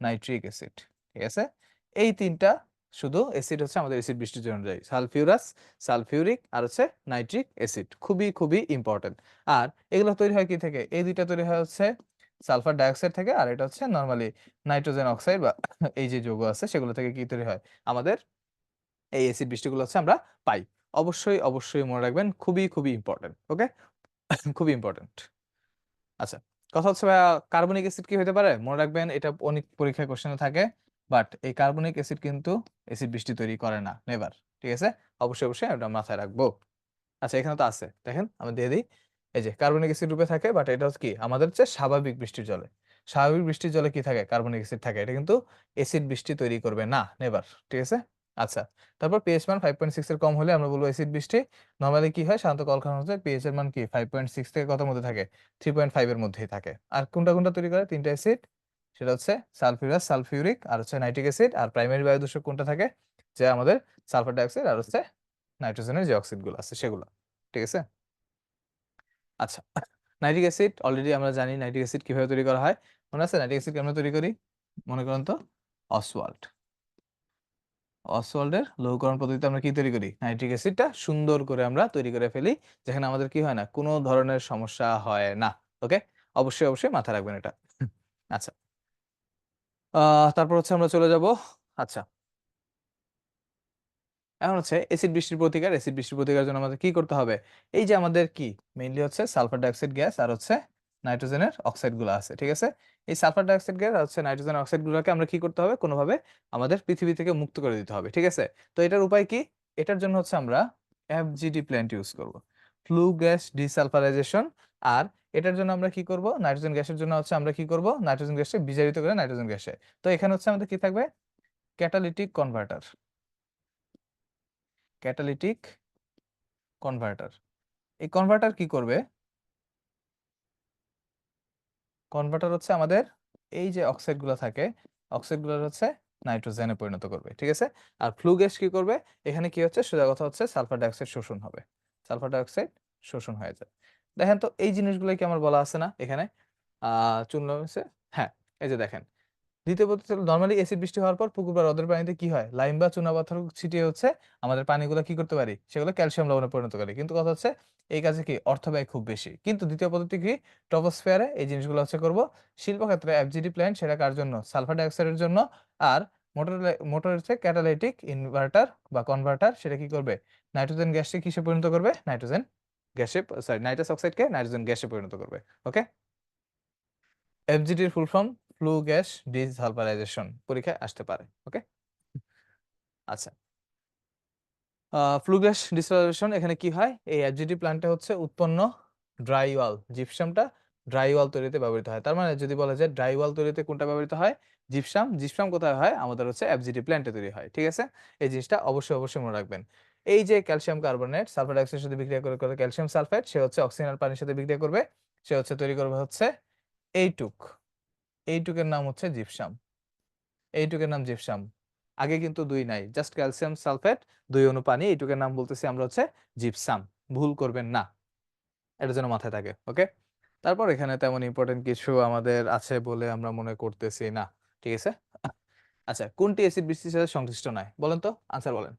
Speaker 1: নাইট্রিক অ্যাসিড। ঠিক আছে, এই তিনটা শুধু অ্যাসিড হচ্ছে আমাদের অ্যাসিড বৃষ্টির জন্য দায়ী: সালফিউরাস, সালফিউরিক, আর হচ্ছে নাইট্রিক অ্যাসিড। খুবই খুবই ইম্পর্টেন্ট। আর এগুলো তৈরি হয় কি থেকে? এই দুইটা তৈরি হয় হচ্ছে সালফার ডাইঅক্সাইড থেকে, আর এটা হচ্ছে নরমালি নাইট্রোজেন অক্সাইড বা এই যে যৌগ আছে সেগুলো থেকে কি তৈরি হয়? আমাদের এই অ্যাসিড বৃষ্টিগুলো হচ্ছে আমরা পাই। অবশ্যই অবশ্যই মনে রাখবেন, খুবই খুবই ইম্পর্টেন্ট। ওকে, খুবই ইম্পর্টেন্ট। আচ্ছা, কথা হচ্ছে ভাইয়া, কার্বনিক অ্যাসিড কি হতে পারে? মনে রাখবেন, এটা অনেক পরীক্ষায় কোশ্চেনে থাকে, বাট এই কার্বনিক অ্যাসিড কিন্তু অ্যাসিড বৃষ্টি তৈরি করে না, নেভার। ঠিক আছে, অবশ্যই অবশ্যই এটা মাথায় রাখবো। আচ্ছা, এখানে তো আছে, দেখেন আমি দিয়ে দিই। এই যে কার্বনিক অ্যাসিড রূপে থাকে, বাট এটা হচ্ছে কি আমাদের হচ্ছে স্বাভাবিক বৃষ্টির জলে। স্বাভাবিক বৃষ্টির জলে কি থাকে? কার্বনিক অ্যাসিড থাকে। এটা কিন্তু অ্যাসিড বৃষ্টি তৈরি করবে না, নেভার। ঠিক আছে। আচ্ছা, তারপর পিএইচ মান 5.6 এর কম হলে আমরা বলবো অ্যাসিড বৃষ্টি। নরমালি কি হয় সাধারণত কলকারখানাতে পিএইচ এর মান কি 5.6 থেকে কত মধ্যে থাকে? 3.5 এর মধ্যেই থাকে। আর কোনটা কোনটা তৈরি করে? তিনটা অ্যাসিড, সেটা হচ্ছে সালফিউরাস, সালফিউরিক, আর হচ্ছে নাইট্রিক অ্যাসিড। আর প্রাইমারি বায়ু দূষক কোনটা থাকে? যে আমাদের সালফার ডাইঅক্সাইড আর হচ্ছে নাইট্রোজেনের যে অক্সাইডগুলো আছে সেগুলো। ঠিক আছে। আচ্ছা, নাইট্রিক অ্যাসিড অলরেডি আমরা জানি নাইট্রিক অ্যাসিড কিভাবে তৈরি করা হয়। মনে আছে নাইট্রিক অ্যাসিড কেমনে তৈরি করি? মনে করেন তো, অসওয়াল্ড, অসওয়াল্ডের লৌহকরণ পদ্ধতিতে আমরা কি তৈরি করি? নাইট্রিক অ্যাসিডটা সুন্দর করে আমরা তৈরি করে ফেলি, যেখানে আমাদের কি হয় না, কোনো ধরনের সমস্যা হয় না। ওকে, অবশ্যই অবশ্যই মাথায় রাখবেন এটা। আচ্ছা, তারপর হচ্ছে আমরা চলে যাব। আচ্ছা, এখন হচ্ছে এসিড বৃষ্টির প্রতিকার। এসিড বৃষ্টির প্রতিকারের জন্য আমাদের কি করতে হবে? এই যে আমাদের কি মেইনলি হচ্ছে সালফার ডাইঅক্সাইড গ্যাস আর হচ্ছে নাইট্রোজেনের অক্সাইড গুলো আছে। ঠিক আছে, এই সালফার ডাইঅক্সাইড গ্যাস আর হচ্ছে নাইট্রোজেন অক্সাইড গুলোকে আমরা কি করতে হবে? কোনোভাবে আমাদের পৃথিবী থেকে মুক্ত করে দিতে হবে। ঠিক আছে, তো এটার উপায় কি? এটার জন্য হচ্ছে আমরা এফজিডি প্ল্যান্ট ইউজ করব, ফ্লু গ্যাস ডিসালফারাইজেশন। আর এটার জন্য আমরা কি করব? নাইট্রোজেন গ্যাসের জন্য হচ্ছে আমরা কি করব? নাইট্রোজেন গ্যাসকে বিজারিত করে নাইট্রোজেন গ্যাসে। তো এখানে হচ্ছে আমাদের কি থাকবে? Catalytic converter, catalytic converter. এই কনভার্টার কি করবে? কনভার্টার হচ্ছে আমাদের এই যে অক্সাইড গুলো থাকে, অক্সাইড গুলো হচ্ছে নাইট্রোজেনে পরিণত করবে। ঠিক আছে, আর ফ্লু গ্যাস কি করবে? এখানে কি হচ্ছে, সোজা কথা হচ্ছে সালফার ডাইঅক্সাইড শোষণ হবে, সালফার ডাইঅক্সাইড শোষণ হয়ে যায়। দেখেন তো, এই জিনিসগুলো কি আমার বলা আছে না এখানে? চুন হচ্ছে, হ্যাঁ, এই যে দেখেন, দ্বিতীয় পদ্ধতি হলো নরমালি এসিড বৃষ্টি হওয়ার পর পুকুর বা হ্রদের পানিতে কি হয়? লাইম বা চুনাপাথর ছিটিয়ে হচ্ছে আমাদের পানিগুলো কি করতে পারি? সেগুলো ক্যালসিয়াম লবণে পরিণত করি। কিন্তু কথা হচ্ছে এই কাজে কি অর্থ ব্যয় খুব বেশি। কিন্তু দ্বিতীয় পদ্ধতি কি? ট্রপোস্ফিয়ারে এই জিনিসগুলো হচ্ছে করব। শিল্পক্ষেত্রে এফজিডি প্ল্যান্ট, সেটা কার জন্য? সালফার ডাইঅক্সাইডের জন্য। আর মোটর হচ্ছে ক্যাটালাইটিক ইনভার্টার বা কনভার্টার, সেটা কি করবে? নাইট্রোজেন গ্যাসকে কিসে পরিণত করবে? নাইট্রোজেন গ্যাসে, সরি, নাইট্রাস অক্সাইডকে নাইট্রোজেন গ্যাসে পরিণত করবে। ওকে, এফজিডির full form flue gas desulfurization, পরীক্ষায় আসতে পারে। ওকে, আচ্ছা, ফ্লু গ্যাস ডিসালফারাইজেশন এখানে কি হয়? এই এফজিডি প্ল্যান্টে হচ্ছে উৎপন্ন ড্রাই ওয়াল, জিপসামটা ড্রাই ওয়াল তৈরিতে ব্যবহৃত হয়। তার মানে যদি বলা যায় ড্রাই ওয়াল তৈরিতে কোনটা ব্যবহৃত হয়? জিপসাম। জিপসাম কোথায় হয়? আমাদের হচ্ছে এফজিডি প্ল্যান্টে তৈরি হয়। ঠিক আছে, এই জিনিসটা অবশ্যই অবশ্যই মনে রাখবেন। এই যে ক্যালসিয়াম কার্বনেট সালফার ডাইঅক্সাইডের সাথে বিক্রিয়া করে করে ক্যালসিয়াম সালফেট, সে হচ্ছে অক্সিজেন আর পানির সাথে বিক্রিয়া করবে, সে হচ্ছে তৈরি করবে হচ্ছে এইটুক। এইটুকের নাম হচ্ছে জিপসাম, এইটুকের নাম জিপসাম। আগে কিন্তু দুই নাই, জাস্ট ক্যালসিয়াম সালফেট, দুই অণু পানি, এইটুকের নাম বলতেছি আমরা হচ্ছে জিপসাম। ভুল করবেন না, এটা যেন মাথায় থাকে। ওকে, তারপর এখানে তেমন ইম্পর্টেন্ট কিছু আমাদের আছে বলে আমরা মনে করতেছি না। ঠিক আছে। আচ্ছা, কোনটি অ্যাসিড বৃষ্টির সাথে সংশ্লিষ্ট নয় বলেন তো? আনসার বলেন,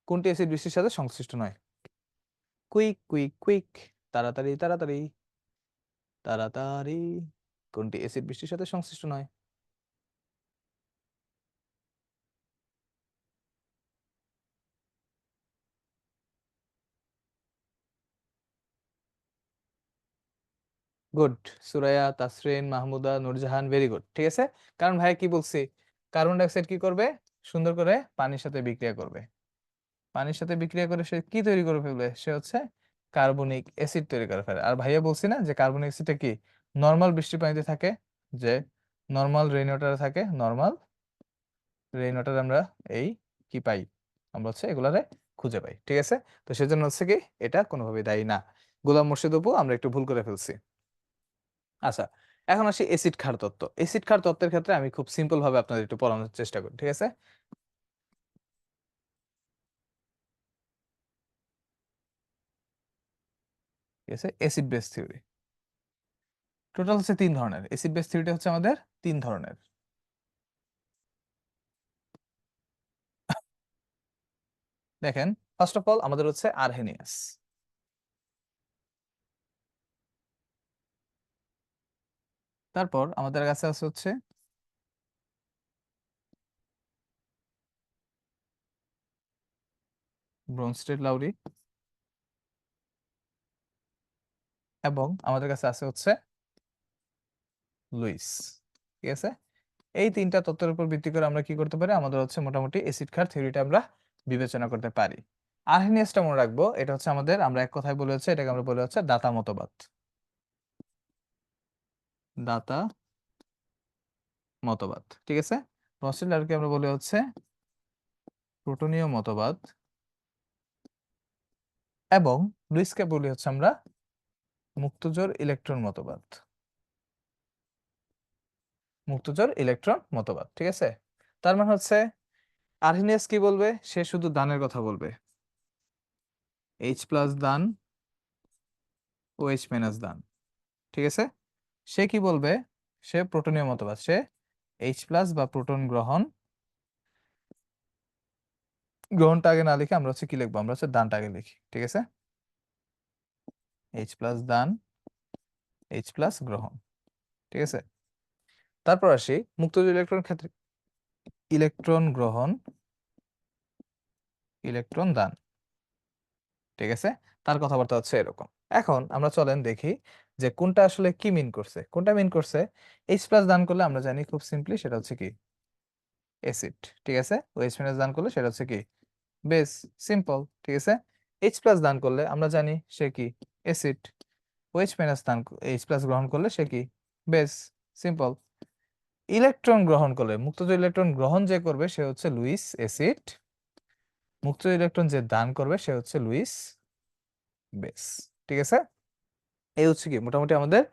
Speaker 1: কোনটি অ্যাসিড বৃষ্টির সাথে সংশ্লিষ্ট নয়? কুইক কুইক কুইক, তাড়াতাড়ি তাড়াতাড়ি তাড়াতাড়ি। কোনটি এসিড বৃষ্টির সাথে সংশ্লিষ্ট নয়? Good. Suraiya, Tasrin, Mahmuda, Nurjahan, very good. ঠিক আছে, কারণ ভাই কি বলছি, কার্বন ডাইঅক্সাইড কি করবে, সুন্দর করে পানির সাথে বিক্রিয়া করবে। পানির সাথে বিক্রিয়া করে সে কি তৈরি করে ফেলবে, সে হচ্ছে কার্বনিক অ্যাসিড তৈরি করে ফেলে। আর ভাইয়া বলছি না যে কার্বনিক অ্যাসিডটা কি নর্মাল বৃষ্টির পানিতে থাকে, যে নর্মাল রেইন ওয়াটারে থাকে, নর্মাল রেইন ওয়াটার আমরা এই কি পাই, আমরা হচ্ছে এগুলারে খুঁজে পাই। ঠিক আছে, তো সেজন্য হচ্ছে কি এটা কোনোভাবেই দায়ী না। গোলাম মুর্শিদ অপু আমরা একটু ভুল করে ফেলছি। আচ্ছা, এখন আসি এসিড ক্ষার তত্ত্ব। এসিড ক্ষার তত্ত্বের ক্ষেত্রে আমি খুব সিম্পল ভাবে আপনাদের একটু পড়ানোর চেষ্টা করি। ঠিক আছে, ঠিক আছে, এসিড বেস থিওরি টোটাল হচ্ছে তিন ধরনের। এসিড বেস থিওরিটা হচ্ছে আমাদের তিন ধরনের। দেখেন, ফার্স্ট অফ অল আমাদের হচ্ছে আরহেনিয়াস, তারপর আমাদের কাছে আছে হচ্ছে ব্রোনস্টেড লাউরি, এবং আমাদের কাছে আছে হচ্ছে লুইস। ঠিক আছে, এই তিনটা তত্ত্বের উপর ভিত্তি করে আমরা কি করতে পারি, আমাদের হচ্ছে মোটামুটি এসিড ক্ষার থিওরিটা আমরা বিবেচনা করতে পারি। আরহেনিয়াসটা মনে রাখবো, এটা হচ্ছে আমাদের, আমরা এক কথায় বলে হচ্ছে এটাকে আমরা বলে হচ্ছে দাতা মতবাদ। দাতা মতবাদ, ঠিক আছে। ব্রোনস্টেড লাউরিকে আমরা বলে হচ্ছে প্রোটনীয় মতবাদ, এবং লুইসকে বলি হচ্ছে আমরা মুক্তজোর ইলেকট্রন মতবাদ। মুক্তজোর ইলেকট্রন মতবাদ, ঠিক আছে। তার মানে হচ্ছে আর্হেনিয়াস কি বলবে, সে শুধু দানের কথা বলবে, এইচ প্লাস দান ও এইচ মাইনাস দান। ঠিক আছে, সে কি বলবে, সে প্রোটনীয় মতবাদ, সে এইচ প্লাস বা প্রোটন গ্রহণ, গ্রহণটা আগে না লিখে আমরা হচ্ছে কি লিখবো, আমরা হচ্ছে দানটা আগে লিখি। ঠিক আছে, এইচ প্লাস দান, এইচ প্লাস গ্রহণ। ঠিক আছে, তারপর আসি মুক্তজোর ইলেকট্রন ক্ষেত্রে, ইলেকট্রন গ্রহণ, ইলেকট্রন দান। ঠিক আছে, তার কথাবার্তা হচ্ছে এরকম। এখন আমরা চলেন দেখি যে কোনটা আসলে কি মিন করছে, কোনটা মিন করছে। এইচ প্লাস দান করলে আমরা জানি খুব সিম্পলি সেটা হচ্ছে কি অ্যাসিড। ঠিক আছে, ও এইচ মাইনাস দান করলে সেটা হচ্ছে কি বেস। সিম্পল। ঠিক আছে, এইচ প্লাস দান করলে আমরা জানি সে কি অ্যাসিড, ও এইচ মাইনাস দান, এইচ প্লাস গ্রহণ করলে সে কি বেস। সিম্পল। ইলেকট্রন গ্রহণ করলে, মুক্তজ ইলেকট্রন গ্রহণ যে করবে সে হচ্ছে লুইস অ্যাসিড, মুক্ত ইলেকট্রন যে দান করবে সে হচ্ছে লুইস বেস। ঠিক আছে, এই হচ্ছে কি মোটামুটি আমাদের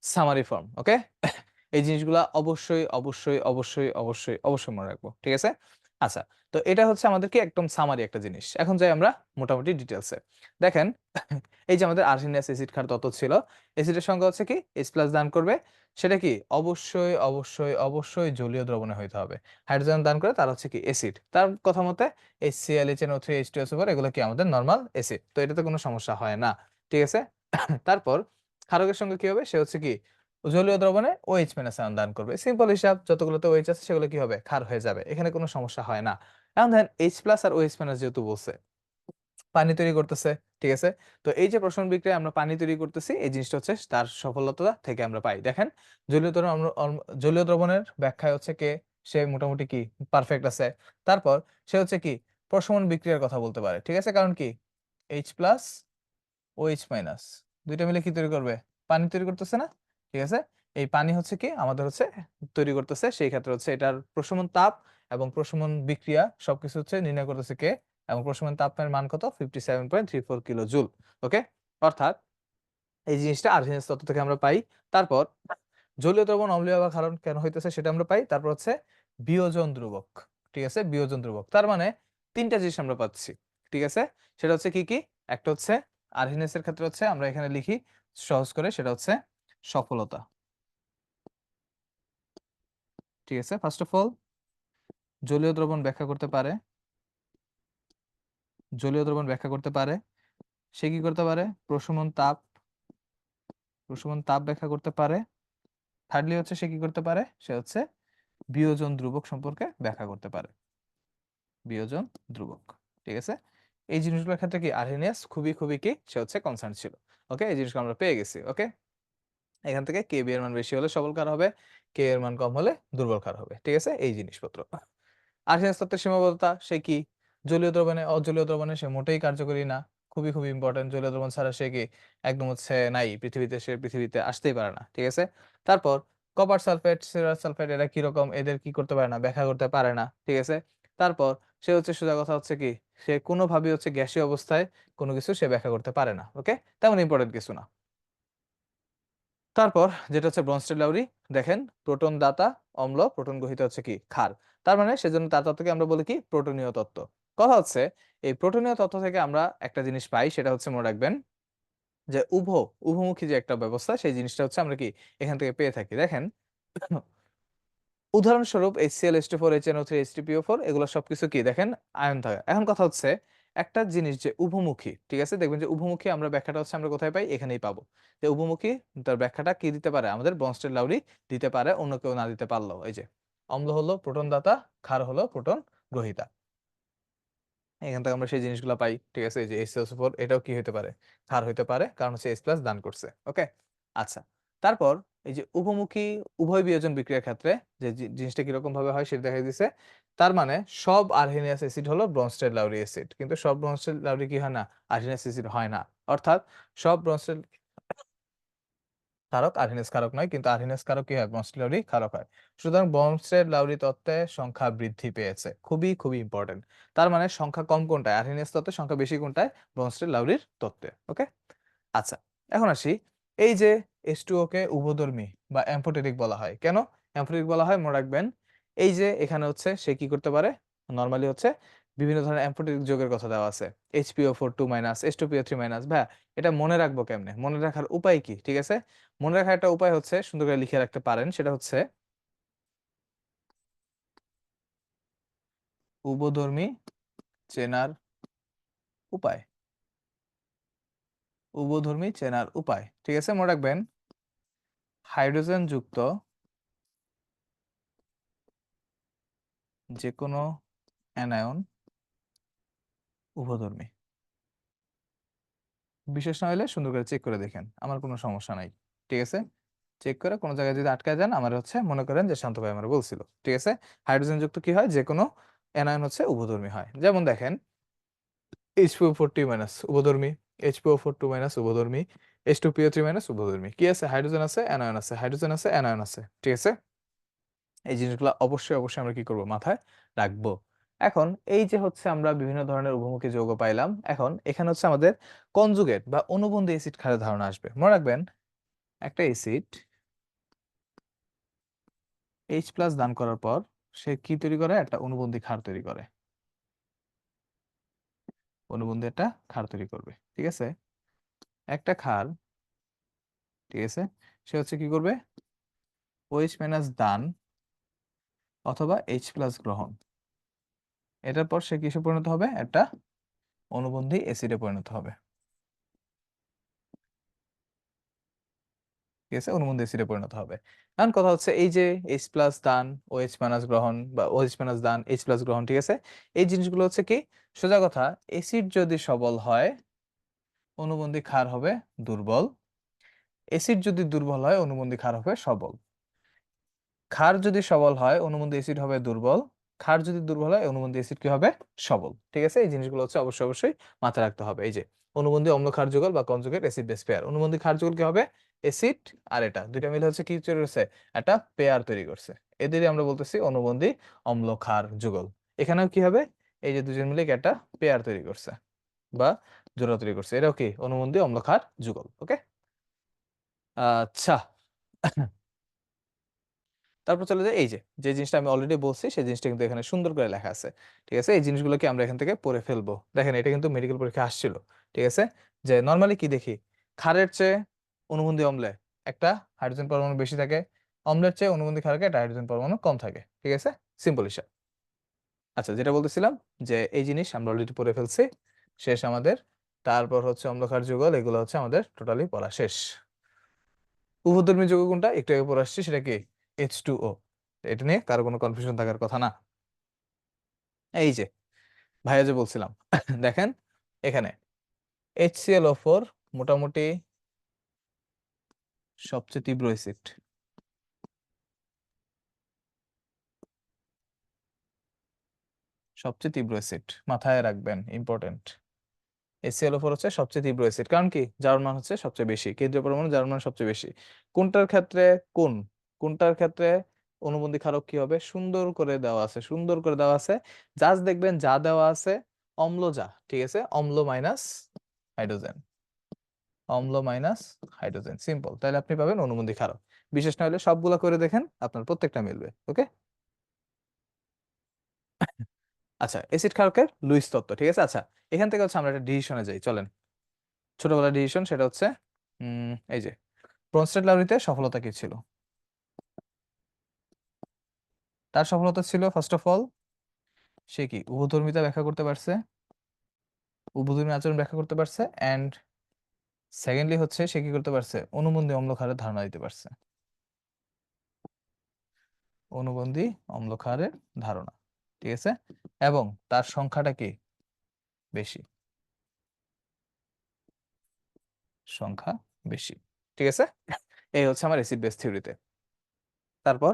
Speaker 1: সামারি ফর্ম। ওকে, এই জিনিসগুলা অবশ্যই অবশ্যই অবশ্যই অবশ্যই অবশ্যই মনে রাখবো। ঠিক আছে, আচ্ছা, তো এটা হচ্ছে আমাদের কি একদম সামারি একটা জিনিস। এখন যাই আমরা মোটামুটি ডিটেলসে। দেখেন, এই যে আমাদের আর্সেনিয়াস অ্যাসিড ক্ষার তত্ত্ব ছিল, অ্যাসিডের সংখ্যা হচ্ছে কি H প্লাস দান করবে, সেটা কি অবশ্যই অবশ্যই অবশ্যই জলীয় দ্রবণে হইতে হবে। হাইড্রোজেন দান করে তার হচ্ছে কি অ্যাসিড, তার কথা মতে HCl, HNO3, H2SO4 এগুলো কি আমাদের নর্মাল অ্যাসিড, তো এটাতে কোনো সমস্যা হয় না। ঠিক আছে, তারপর ক্ষারকের সঙ্গে কি হবে, সে হচ্ছে কি জলীয় দ্রবণে OH মাইনাস আয়ন দান করবে। সিম্পল হিসাব, যতগুলোতে OH আছে সেগুলো কি হবে, ক্ষার হয়ে যাবে, এখানে কোনো সমস্যা হয় না। এখন দেখেন H প্লাস আর OH মাইনাস যেহেতু বলছে, পানি তৈরি করতেছে। ঠিক আছে, তো এই যে প্রসারণ বিক্রিয়ায় আমরা পানি তৈরি করতেছি, এই জিনিসটা হচ্ছে তার সফলতা থেকে আমরা পাই। দেখেন, জলীয় দ্রবণ জলীয় দ্রবণের ব্যাখ্যায় হচ্ছে কে, সে মোটামুটি কি পারফেক্ট আছে। তারপর সে হচ্ছে কি প্রশমন বিক্রিয়ার কথা বলতে পারে। ঠিক আছে, কারণ কি H plus O H minus দুইটা মিলে কি তৈরি করবে, পানি তৈরি করতেছে না। ঠিক আছে, এই পানি হচ্ছে কি আমাদের হচ্ছে তৈরি করতেছে, সেই ক্ষেত্রে হচ্ছে এটার প্রশমন তাপ এবং প্রশমন বিক্রিয়া সবকিছু হচ্ছে নির্ণয় করতেছে কে, এবং প্রশমন তাপের মান কত 57.34 কিলো জুল। ওকে, অর্থাৎ এই জিনিসটা আর্সেনিয়াস তত্ত্ব থেকে আমরা পাই। তারপর জলীয় দ্রবণ অম্লীয় বা ক্ষারণ কেন হইতেছে সেটা আমরা পাই। তারপর হচ্ছে বিয়োজন ধ্রুবক। ঠিক আছে, বিয়োজন ধ্রুবক, তার মানে তিনটা জিনিস আমরা পাচ্ছি। ঠিক আছে, সেটা হচ্ছে কি কি, একটা হচ্ছে আর্সেনিয়াসের ক্ষেত্রে হচ্ছে আমরা এখানে লিখি সহজ করে, সেটা হচ্ছে সফলতা। ঠিক আছে, ফার্স্ট অফ অল জলীয় দ্রবণ ব্যাখ্যা করতে পারে, জলীয় দ্রবণ ব্যাখ্যা করতে পারে সে কি করতে পারে? প্রশমন তাপ ব্যাখ্যা করতে পারে। থার্ডলি হচ্ছে সে কি করতে পারে? সে হচ্ছে বিয়োজন ধ্রুবক সম্পর্কে ব্যাখ্যা করতে পারে। বিয়োজন ধ্রুবক, ঠিক আছে? এই জিনিসগুলোর ক্ষেত্রে কি আর্হেনিয়াস খুবই কি সে হচ্ছে কনসার্ন ছিল। ওকে, এই জিনিসগুলো আমরা পেয়ে গেছি। ওকে, এখান থেকে কে বি এর মান বেশি হলে সবল ক্ষার হবে, কে এর মান কম হলে দুর্বল ক্ষার হবে, ঠিক আছে? এই জিনিসপত্র। আর্সেনিক তত্ত্বের সীমাবদ্ধতা, সে কি জলীয় দ্রবণে, অজলীয় দ্রবণে সে মোটেই কার্যকরী না। খুবই ইম্পর্টেন্ট, জলীয় দ্রবণ ছাড়া সে কি একদম হচ্ছে নাই পৃথিবীতে, সে পৃথিবীতে আসতেই পারে না, ঠিক আছে? তারপর কপার সালফেট, সিরাস সালফেট, এরা কি রকম, এদের কি করতে পারে না, ব্যাখ্যা করতে পারে না, ঠিক আছে? তারপর সে হচ্ছে সোজা কথা হচ্ছে কি, সে কোনোভাবেই হচ্ছে গ্যাসীয় অবস্থায় কোনো কিছু সে ব্যাখ্যা করতে পারে না। ওকে, তেমন ইম্পর্টেন্ট কিছু না। তারপর যেটা হচ্ছে ব্রনস্টেড লাউরি, দেখেন প্রোটন দাতা অম্ল, প্রোটন গ্রহীতা হচ্ছে কি ক্ষার। তার মানে সেজন্য তার তত্ত্বকে আমরা বলি কি প্রোটনীয় তত্ত্ব। কথা হচ্ছে এই প্রোটনীয় তত্ত্ব থেকে আমরা একটা জিনিস পাই, সেটা হচ্ছে মনে রাখবেন যে উভমুখী যে একটা ব্যবস্থা, সেই জিনিসটা হচ্ছে আমরা কি এখান থেকে পেয়ে থাকি। দেখেন উদাহরণস্বরূপ HCl, H2, HNO3, H3PO4, এগুলো সবকিছু কি দেখেন আয়ন থাকে। এখন কথা হচ্ছে একটা জিনিস যে উভমুখী, ঠিক আছে? দেখবেন যে উভমুখী আমরা ব্যাখ্যাটা হচ্ছে আমরা কোথায় পাই? এখানেই পাবো। যে উভমুখী তার ব্যাখ্যাটা কি দিতে পারে? আমাদের ব্রনস্টেড লাউরি দিতে পারে, অন্য কেউ না দিতে পারলেও। এই যে অম্ল হলো প্রোটন দাতা, ক্ষার হলো প্রোটন গ্রহীতা। এখান থেকে আমরা সেই জিনিসগুলো পাই, ঠিক আছে? এই যে HCl এটাও কি হতে পারে? ক্ষার হইতে পারে, কারণ হচ্ছে H+ দান করছে। ওকে, আচ্ছা। তারপর এই যে উভমুখী উভয় বিয়োজন বিক্রিয়ার ক্ষেত্রে যে জিনিসটা কিরকম ভাবে হয় সেটা দেখা দিছে। তার মানে সব আরহেনিয়াস অ্যাসিড হলো ব্রনস্টেড লাউরি অ্যাসিড, কিন্তু সব ব্রনস্টেড লাউরি কি হয় না? আরহেনিয়াস অ্যাসিড হয় না। অর্থাৎ সব ব্রনস্টেড কারক আরহেনিয়াস কারক নয়, কিন্তু আরহেনিয়াস কারক কি হয়? ব্রনস্টেড লাউরি কারক হয়। সুতরাং ব্রনস্টেড লাউরি তত্ত্বে সংখ্যা বৃদ্ধি পেয়েছে, খুবই ইম্পর্টেন্ট। তার মানে সংখ্যা কম কোনটায়? আরহেনিয়াস তত্ত্বে, সংখ্যা বেশি কোনটায়? ব্রনস্টেড লাউরির তত্ত্বে। ওকে, আচ্ছা। এখন আসি, এই যে H2O কে উভধর্মী বা অ্যাম্ফোটেরিক বলা হয়। কেন অ্যাম্ফোটেরিক বলা হয়? মনে রাখবেন এই যে এখানে হচ্ছে সে কি করতে পারে, নরমালি হচ্ছে বিভিন্ন ধরনের অ্যাম্ফোটেরিক যৌগের কথা দেওয়া আছে। HPO4 2 H2PO3 ভাইয়া এটা মনে রাখবো কেমনে? মনে রাখার উপায় কি? ঠিক আছে, মনে রাখার একটা উপায় হচ্ছে সুন্দর করে লিখে রাখতে পারেন, সেটা হচ্ছে উভধর্মী চেনার উপায়। উভধর্মী চেনার উপায়, ঠিক আছে? মনে রাখবেন হাইড্রোজেন যুক্ত যে কোনো অ্যানায়ন উভধর্মী। বিশেষ না হলে সুন্দর করে চেক করে দেখেন, আমার কোনো সমস্যা নাই, ঠিক আছে? চেক করে কোনো জায়গায় যদি আটকায় যান, আমার হচ্ছে মনে করেন যে শান্ত ভাই আমার বলছিল, ঠিক আছে? হাইড্রোজেন যুক্ত কি হয়? যে কোনো অ্যানায়ন হচ্ছে উভধর্মী হয়। যেমন দেখেন H2O4 2 উভধর্মী, H2O4 2 উভধর্মী, H2PO3 উভধর্মী। কি আছে? হাইড্রোজেন আছে, অ্যানায়ন আছে, হাইড্রোজেন আছে, অ্যানায়ন আছে, ঠিক আছে? এই জিনিসগুলো অবশ্যই আমরা কি করব? মাথায় রাখবো। এখন এই যে হচ্ছে আমরা বিভিন্ন ধরনের উভমুখী যৌগ পাইলাম, এখন এখানে হচ্ছে আমাদের কনজুগেট বা অনুবন্ধী অ্যাসিড ক্ষারের ধারণা আসবে। মনে রাখবেন একটা অ্যাসিড H+ দান করার পর সে কি তৈরি করে? একটা অনুবন্ধী ক্ষার তৈরি করে। অনুবন্ধী একটা ক্ষার তৈরি করবে, ঠিক আছে? একটা ক্ষার, ঠিক আছে, সে হচ্ছে কি করবে? OH- দান অথবা H+ গ্রহণ। এটার পর সে কিসে পরিণত হবে? একটা অনুবন্ধী অ্যাসিডে পরিণত হবে, ঠিক আছে? অনুবন্ধী অ্যাসিডে পরিণত হবে। এখন কথা হচ্ছে এই যে H+ দান, OH- গ্রহণ বা OH- দান, H+ গ্রহণ, ঠিক আছে? এই জিনিসগুলো হচ্ছে কি সোজা কথা, অ্যাসিড যদি সবল হয় অনুবন্ধী ক্ষার হবে দুর্বল, অ্যাসিড যদি দুর্বল হয় অনুবন্ধী ক্ষার হবে সবল। ক্ষার যদি সবল হয় অনুবন্ধী অ্যাসিড হবে দুর্বল, ক্ষার যদি দুর্বল হয় অনুবন্ধী অ্যাসিড কি হবে? সবল, ঠিক আছে? এই জিনিসগুলো হচ্ছে অবশ্যই মাথায় রাখতে হবে। এই যে অনুবন্ধী অম্ল ক্ষার যুগল বা কনজুগেট অ্যাসিড বেস পেয়ার, অনুবন্ধী ক্ষার যুগল কি হবে? অ্যাসিড আর এটা দুইটা মিলে হচ্ছে কি তৈরি করছে? একটা পেয়ার তৈরি করছে। এদেরই আমরা বলতেছি অনুবন্ধী অম্ল ক্ষার যুগল। এখানেও কি হবে? এই যে দুজন মিলে কি একটা পেয়ার তৈরি করছে বা জোড়া তৈরি করছে, এটাও কি অনুবন্ধী অম্ল ক্ষার যুগল। ওকে, আচ্ছা। তারপর চলে যায় এই যে যে জিনিসটা আমি অলরেডি বলছি, সেই জিনিসটা কিন্তু এখানে সুন্দর করে লেখা আছে, ঠিক আছে? এই জিনিসগুলোকে আমরা এখান থেকে পড়ে ফেলবো। দেখেন এটা কিন্তু মেডিকেল পরীক্ষা আসছিল, ঠিক আছে? যে নরমালি কি দেখি, ক্ষারের চেয়ে অনুবন্ধী অম্লে একটা হাইড্রোজেন পরমাণু বেশি থাকে, অম্লের চেয়ে অনুবন্ধী ক্ষারকে একটা হাইড্রোজেন পরমাণু কম থাকে, ঠিক আছে? সিম্পল হিসাব। আচ্ছা, যেটা বলতেছিলাম যে এই জিনিস আমরা অলরেডি পড়ে ফেলছি, শেষ আমাদের। তারপর হচ্ছে অম্লক্ষার যুগল, এগুলো হচ্ছে আমাদের টোটালি পড়া শেষ। উভধর্মী যৌগ কোনটা একটু আগে পড়ে আসছি, সেটা কি H2O। এটা নিয়ে কারো কোনো কনফিউশন থাকার কথা না। এই যে ভাইয়া যে বলছিলাম দেখেন এখানে HClO4 মোটামুটি সবচেয়ে তীব্র অ্যাসিড, সবচেয়ে তীব্র অ্যাসিড মাথায় রাখবেন, ইম্পর্টেন্ট। HClO4 হচ্ছে সবচেয়ে তীব্র অ্যাসিড, কারণ কি জারণ মান হচ্ছে সবচেয়ে বেশি, কেন্দ্রীয় পরমাণু জারণ মান সবচেয়ে বেশি। কোনটার ক্ষেত্রে কোন কোনটার ক্ষেত্রে অনুবন্ধী ক্ষারক কি হবে সুন্দর করে দেওয়া আছে, সুন্দর করে দেওয়া আছে। জাস্ট দেখবেন যা দেওয়া আছে অম্ল, যা ঠিক আছে, অম্ল মাইনাস হাইড্রোজেন, অম্ল মাইনাস হাইড্রোজেন, সিম্পল, তাহলে আপনি পাবেন অনুবন্ধী ক্ষারক। বিশেষ না হলে সবগুলা করে দেখেন, আপনার প্রত্যেকটা মিলবে। ওকে, আচ্ছা অ্যাসিড ক্ষারকের লুইস তত্ত্ব, ঠিক আছে। আচ্ছা এখান থেকে হচ্ছে আমরা একটা ডিসিশনে যাই, চলেন। ছোটবেলার ডিসিশন, সেটা হচ্ছে এই যে ব্রনস্টেড লাউরিতে সফলতা কি ছিল? তার সফলতা ছিল ফার্স্ট অফ অল সে কি উভধর্মিতা ব্যাখ্যা করতে পারছে, উভধর্মী আচরণ ব্যাখ্যা করতে পারছে, এন্ড সেকেন্ডলি হচ্ছে সে কি করতে পারছে অনুবন্ধী অম্লক্ষারের ধারণা দিতে পারছে, অনুবন্ধী অম্লক্ষারের ধারণা, ঠিক আছে। এবং তার সংখ্যাটা কি বেশি, সংখ্যা বেশি, ঠিক আছে। এই হচ্ছে আমার অ্যাসিড বেস থিওরিতে। তারপর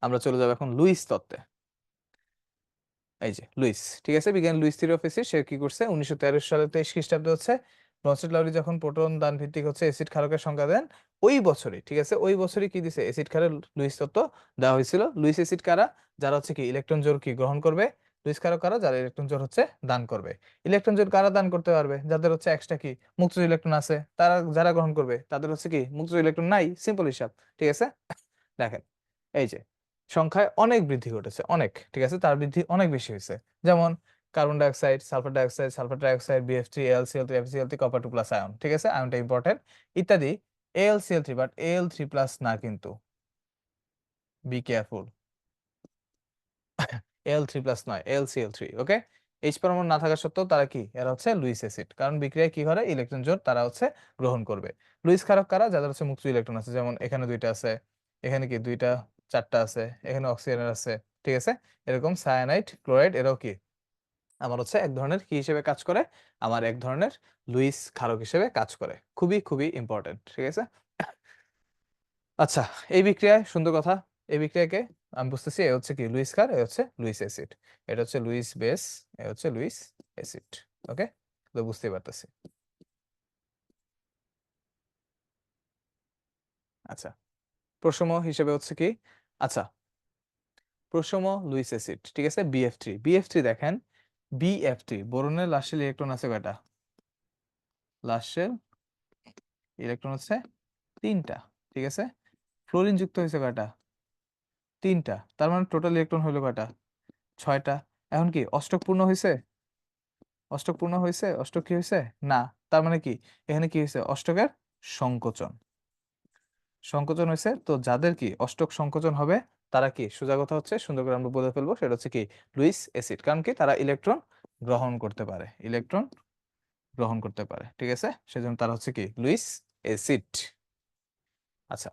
Speaker 1: আমরা চলে যাবো এখন লুইস তত্ত্বে। এই যে লুইস, ঠিক আছে, বিজ্ঞানী লুইস থিওরি অফ অ্যাসিড, সে কি করছে 1913 সালে 23 খ্রিস্টাব্দে হচ্ছে ব্রনস্টেড লাউরি যখন প্রোটন দান ভিত্তিক হচ্ছে অ্যাসিড ক্ষারকের সংজ্ঞা দেন, ওই বছরই, ঠিক আছে, ওই বছরই কি দিছে অ্যাসিড ক্ষারের লুইস তত্ত্ব দেওয়া হয়েছিল। লুইস অ্যাসিড কারা, যারা হচ্ছে কি ইলেকট্রন জোড় কি গ্রহণ করবে, লুইস ক্ষারক কারা, যারা ইলেকট্রন জোড় হচ্ছে দান করবে। ইলেকট্রন জোড় কারা দান করতে পারবে, যাদের হচ্ছে এক্সট্রা কি মুক্ত ইলেকট্রন আছে, তারা যারা গ্রহণ করবে তাদের হচ্ছে কি মুক্ত ইলেকট্রন নাই, সিম্পল হিসাব, ঠিক আছে। দেখেন এই যে সংখ্যায় অনেক বৃদ্ধি ঘটেছে, অনেক, ঠিক আছে, তার বৃদ্ধি অনেক বেশি হয়েছে। যেমন carbon dioxide, sulphur dioxide, BF3, AlCl3, FeCl3, copper 2 plus ion, ঠিক আছে, আয়নটা ইম্পর্টেন্ট, ইত্যাদি। AlCl3 বাট Al3 প্লাস না কিন্তু, বি কেয়ারফুল, Al3 প্লাস নয়, AlCl3, ওকে। H পরমাণু না থাকা সত্ত্বেও তারা কি, এরা হচ্ছে লুইস অ্যাসিড, কারণ বিক্রিয়ায় কি করে ইলেকট্রন জোড় তারা হচ্ছে গ্রহণ করবে। লুইস ক্ষারক কারা, যাদের হচ্ছে মুক্ত ইলেকট্রন আছে, যেমন এখানে দুইটা আছে, এখানে কি দুইটা, চারটা আছে, এখানে অক্সিজেনের আছে, ঠিক আছে। এরকম সায়ানাইড, ক্লোরাইড, এরাও কি আমার হচ্ছে এক ধরনের কি হিসেবে কাজ করে, আমার এক ধরনের লুইস ক্ষারক হিসেবে কাজ করে, খুবই খুবই ইম্পর্টেন্ট, ঠিক আছে। আচ্ছা এই বিক্রিয়ায় সুন্দর কথা, এই বিক্রিয়াকে আমি বুঝতেছি এ হচ্ছে কি লুইস ক্ষার, এ হচ্ছে লুইস অ্যাসিড, এটা হচ্ছে লুইস বেস, এ হচ্ছে লুইস অ্যাসিড, ওকে, তো বুঝতেই পারতেছি। আচ্ছা প্রসম হিসেবে হচ্ছে কি, আচ্ছা প্রসম লুইস অ্যাসিড, ঠিক আছে, BF3, BF3 দেখেন, BF3 বোরনের লাস্ট শেল ইলেকট্রন আছে কয়টা, লাস্ট শেল ইলেকট্রন হচ্ছে তিনটা, ঠিক আছে। ফ্লোরিন যুক্ত হয়েছে কয়টা, তিনটা, তার মানে টোটাল ইলেকট্রন হলো কয়টা, ছয়টা। এখন কি অষ্টক পূর্ণ হয়েছে, অষ্টক পূর্ণ হয়েছে, অষ্টক কি হয়েছে না, তার মানে কি এখানে কি হয়েছে অষ্টকের সংকোচন, সংকোচন হয়েছে। তো যাদের কি অষ্টক সংকোচন হবে তারা কি, সোজা কথা হচ্ছে সুন্দর করে আমরা বলে ফেলবো, সেটা হচ্ছে কি লুইস অ্যাসিড, কারণ কি তারা ইলেকট্রন গ্রহণ করতে পারে, ইলেকট্রন গ্রহণ করতে পারে, ঠিক আছে, সেজন্য তারা হচ্ছে কি লুইস অ্যাসিড। আচ্ছা